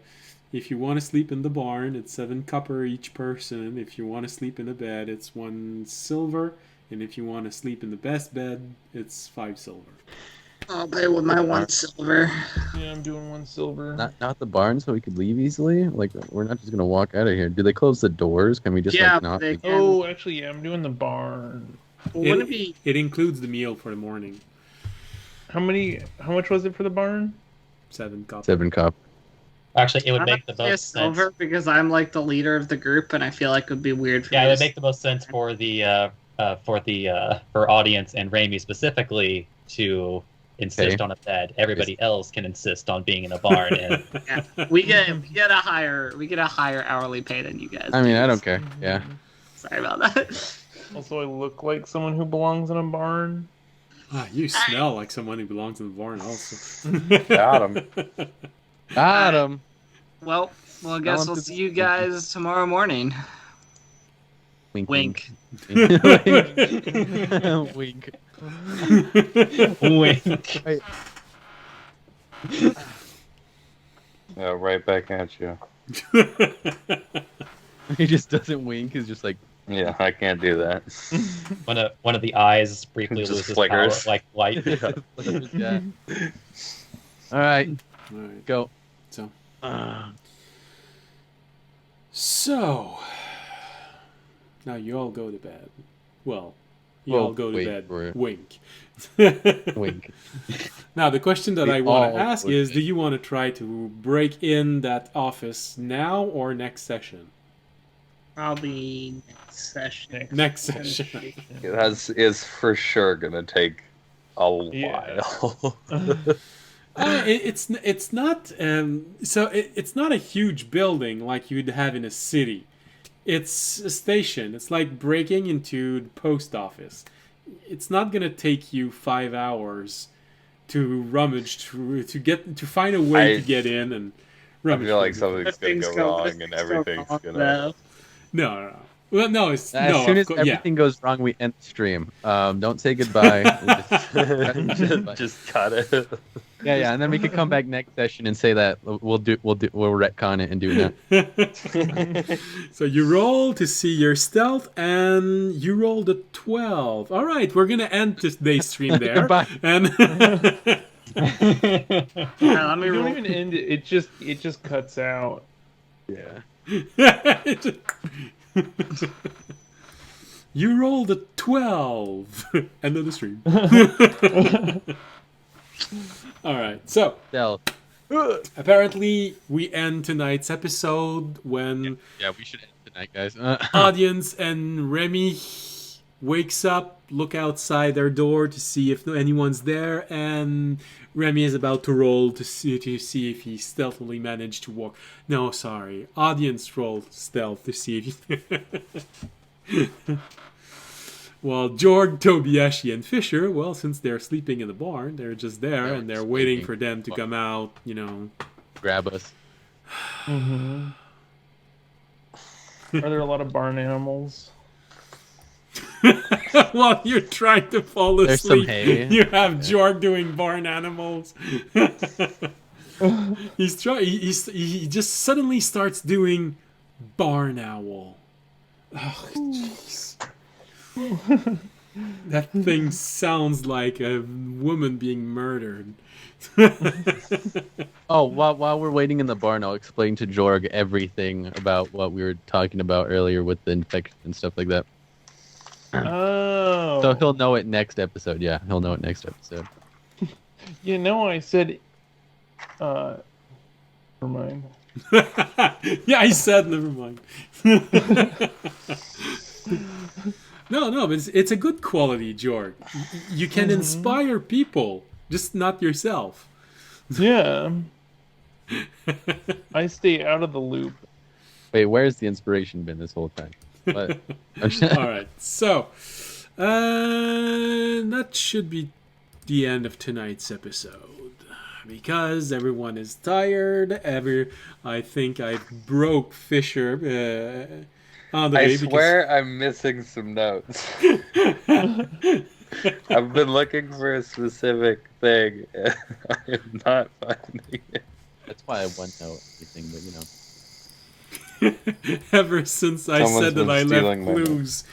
if you want to sleep in the barn, it's 7 copper each person. If you want to sleep in a bed, it's 1 silver. And if you want to sleep in the best bed, it's 5 silver. I'll pay with my 1 silver. Yeah, I'm doing 1 silver. Not the barn, so we could leave easily. Like we're not just gonna walk out of here. Do they close the doors? Can we just Yeah, like not? they- Oh, actually, yeah, I'm doing the barn. Wouldn't it be? It includes the meal for the morning. How much was it for the barn? 7 copper. 7 cup. Actually, it would I'm make the gonna pay a most sense. silver because I'm like the leader of the group, and I feel like it would be weird for Yeah, me it would to make the most sense for the for audience and Raimi specifically to insist Okay. on a bed. Everybody else can insist on being in a barn. And we get a higher hourly pay than you guys. I mean, do. I don't care. Yeah. Sorry about that. Also, I look like someone who belongs in a barn. Ah, you smell like someone who belongs in the barn also. Got him. Got him. Well, I guess him we'll to see the- you guys tomorrow morning. Wink. Wink. Wink. Wink. wink. Wait. Yeah, right back at you. He just doesn't wink. He's just like. Yeah, I can't do that. One of the eyes briefly Just loses flickers. power, like light. Yeah. All right. All right. Go. So, Uh, so now you all go to bed. Well, you Well, all go to wait bed. for it. Wink. wink. Now the question that We I want all to ask would is: be. do you want to try to break in that office now or next session? Probably next session. Next session. That is for sure gonna take a Yeah. while. It's not it's not a huge building like you'd have in a city. It's a station. It's like breaking into the post office. It's not gonna take you 5 hours to rummage to find a way I- to get in and I rummage. feel like through. something's gonna go wrong and everything's gonna. No. Well, no, it's As no. soon of as course- everything goes wrong, we end the stream. Don't say goodbye. Just cut it. Yeah, and then we can come back next session and say that we'll retcon it and do that. So you roll to see your stealth, and you rolled a 12. All right, we're gonna end today's stream there. Goodbye. And Let me You don't roll. even end it. It just cuts out. Yeah. You rolled a 12. End of the stream. All right. So Stealth. apparently, we end tonight's episode when Yeah, we should end tonight, guys. audience and Remy wakes up, look outside their door to see if anyone's there, and Remy is about to roll to see if he stealthily managed to walk. No, sorry. Audience roll stealth to see if he... While Jorg, Tobiashi, and Fisher, well, since they're sleeping in the barn, they're just there, and they're waiting for them to come out, Grab us. Mm-hmm. Are there a lot of barn animals? While you're trying to fall There's some asleep, hay. you have Jorg doing barn animals. He just suddenly starts doing barn owl. Oh, jeez. That thing sounds like a woman being murdered. Oh, while we're waiting in the barn, I'll explain to Jorg everything about what we were talking about earlier with the infection and stuff like that. Oh. So he'll know it next episode. Yeah, he'll know it next episode. I said... never mind. Yeah, I said never mind. No, but it's a good quality, Jorg. You can inspire people, just not yourself. Yeah. I stay out of the loop. Wait, where's the inspiration been this whole time? But all right, so that should be the end of tonight's episode because everyone is tired. I think I broke Fisher. I swear I'm missing some notes. I've been looking for a specific thing, and I am not finding it. that's why I one note everything, but Ever since I Someone's said that been I stealing left my clues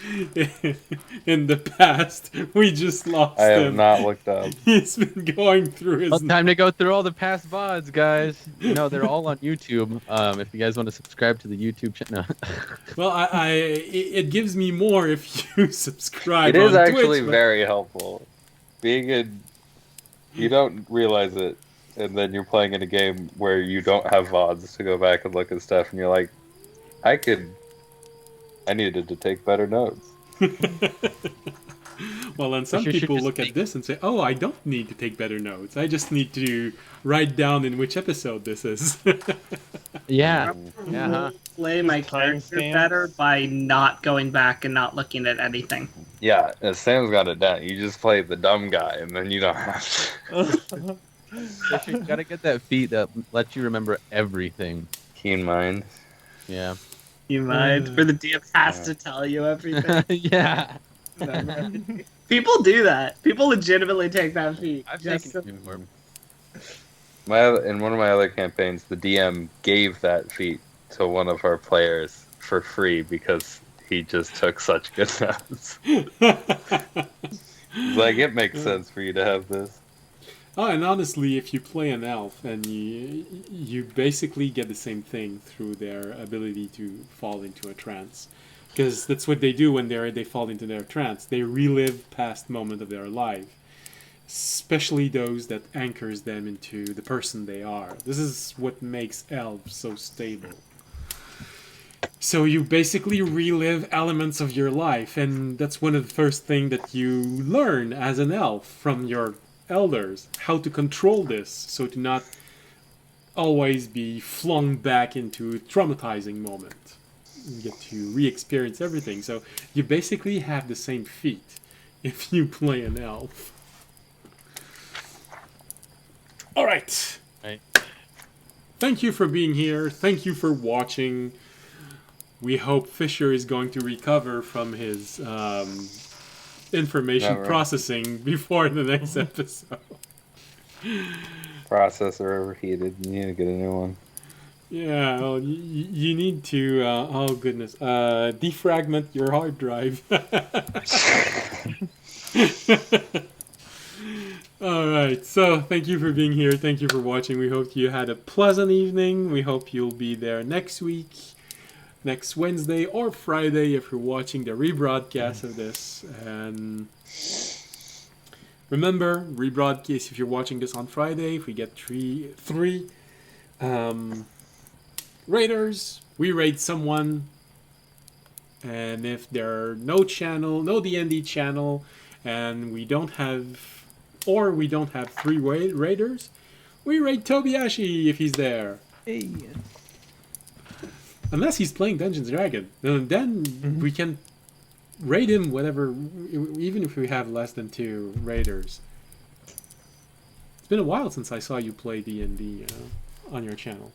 in the past, we just lost I have him. not looked up. He's been going through his... well, time to go through all the past VODs, guys. They're all on YouTube. If you guys want to subscribe to the YouTube channel. Well, it gives me more if you subscribe It is on actually Twitch, but- very helpful. You don't realize it, and then you're playing in a game where you don't have VODs to go back and look at stuff, and you're like, I needed to take better notes. Well, then some You should people just look at make- this and say, oh, I don't need to take better notes. I just need to write down in which episode this is. Yeah. Yeah. Play my character better by not going back and not looking at anything. Yeah, Sam's got it down. You just play the dumb guy, and then you don't have to. You gotta get that feat that lets you remember everything. Keen mind. Yeah. You mind? For the DM has to tell you everything. Yeah. People do that. People legitimately take that feat. I've just taken it before. In one of my other campaigns, the DM gave that feat to one of our players for free because he just took such good notes. Like, it makes sense for you to have this. Oh, and honestly, if you play an elf, and you basically get the same thing through their ability to fall into a trance, because that's what they do when they fall into their trance. They relive past moment of their life, especially those that anchors them into the person they are. This is what makes elves so stable. So you basically relive elements of your life, and that's one of the first things that you learn as an elf from your elders, how to control this so to not always be flung back into a traumatizing moment. You get to re-experience everything. So you basically have the same feat if you play an elf. All right. Right. Thank you for being here. Thank you for watching. We hope Fisher is going to recover from his information processing before the next episode. Processor overheated. You need to get a new one. Yeah, well, you need to, oh goodness, defragment your hard drive. Alright, so thank you for being here. Thank you for watching. We hope you had a pleasant evening. We hope you'll be there next week, next Wednesday or Friday if you're watching the rebroadcast of this. And Remember, rebroadcast if you're watching this on Friday. If we get three raiders, we raid someone. And if there are no D&D channel, and we don't have 3 raiders, we raid Tobiyashi if he's there. Hey. Unless he's playing Dungeons & Dragons. Then we can raid him whatever, even if we have less than 2 raiders. It's been a while since I saw you play D&D on your channel.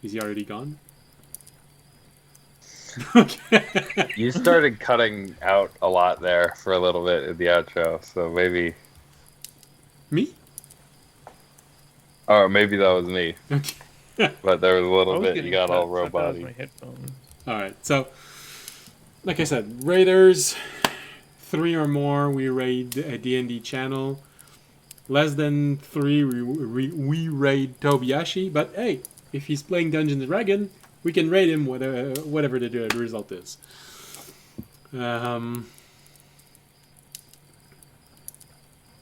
Is he already gone? Okay. You started cutting out a lot there for a little bit in the outro, so maybe... Me? Or maybe that was me. Okay. But there was a I little was bit, getting you got cut, all so I thought it was robot-y. my headphones. Alright, so, like I said, raiders, 3 or more, we raid a D&D channel. Less than 3, we raid Tobiyashi. But hey, if he's playing Dungeons & Dragons, we can raid him whatever the result is. And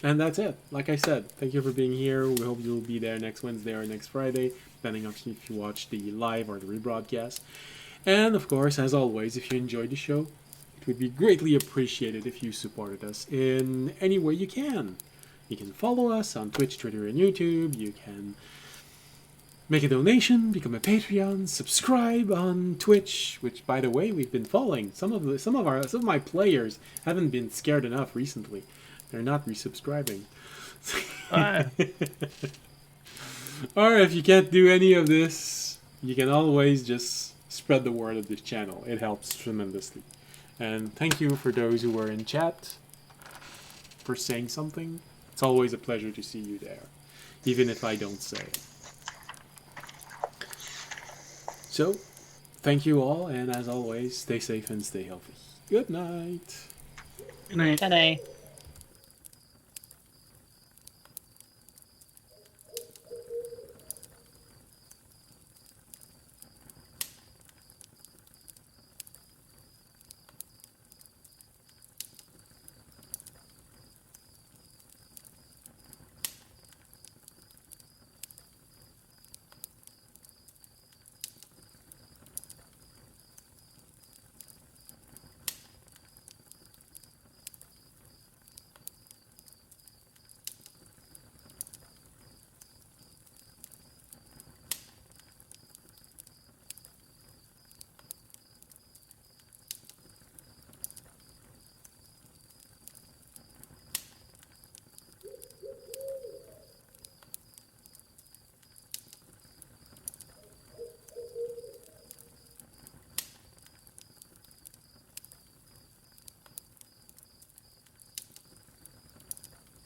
that's it. Like I said, thank you for being here. We hope you'll be there next Wednesday or next Friday, depending on if you watch the live or the rebroadcast. And of course, as always, if you enjoyed the show, it would be greatly appreciated if you supported us in any way you can. You can follow us on Twitch, Twitter, and YouTube. You can make a donation, become a Patreon, subscribe on Twitch, which, by the way, we've been following. Some of my players haven't been scared enough recently. They're not resubscribing. Or if you can't do any of this, you can always just spread the word of this channel. It helps tremendously. And thank you for those who were in chat for saying something. It's always a pleasure to see you there, even if I don't say it. So, thank you all, and as always, stay safe and stay healthy. Good night. Good night. Today.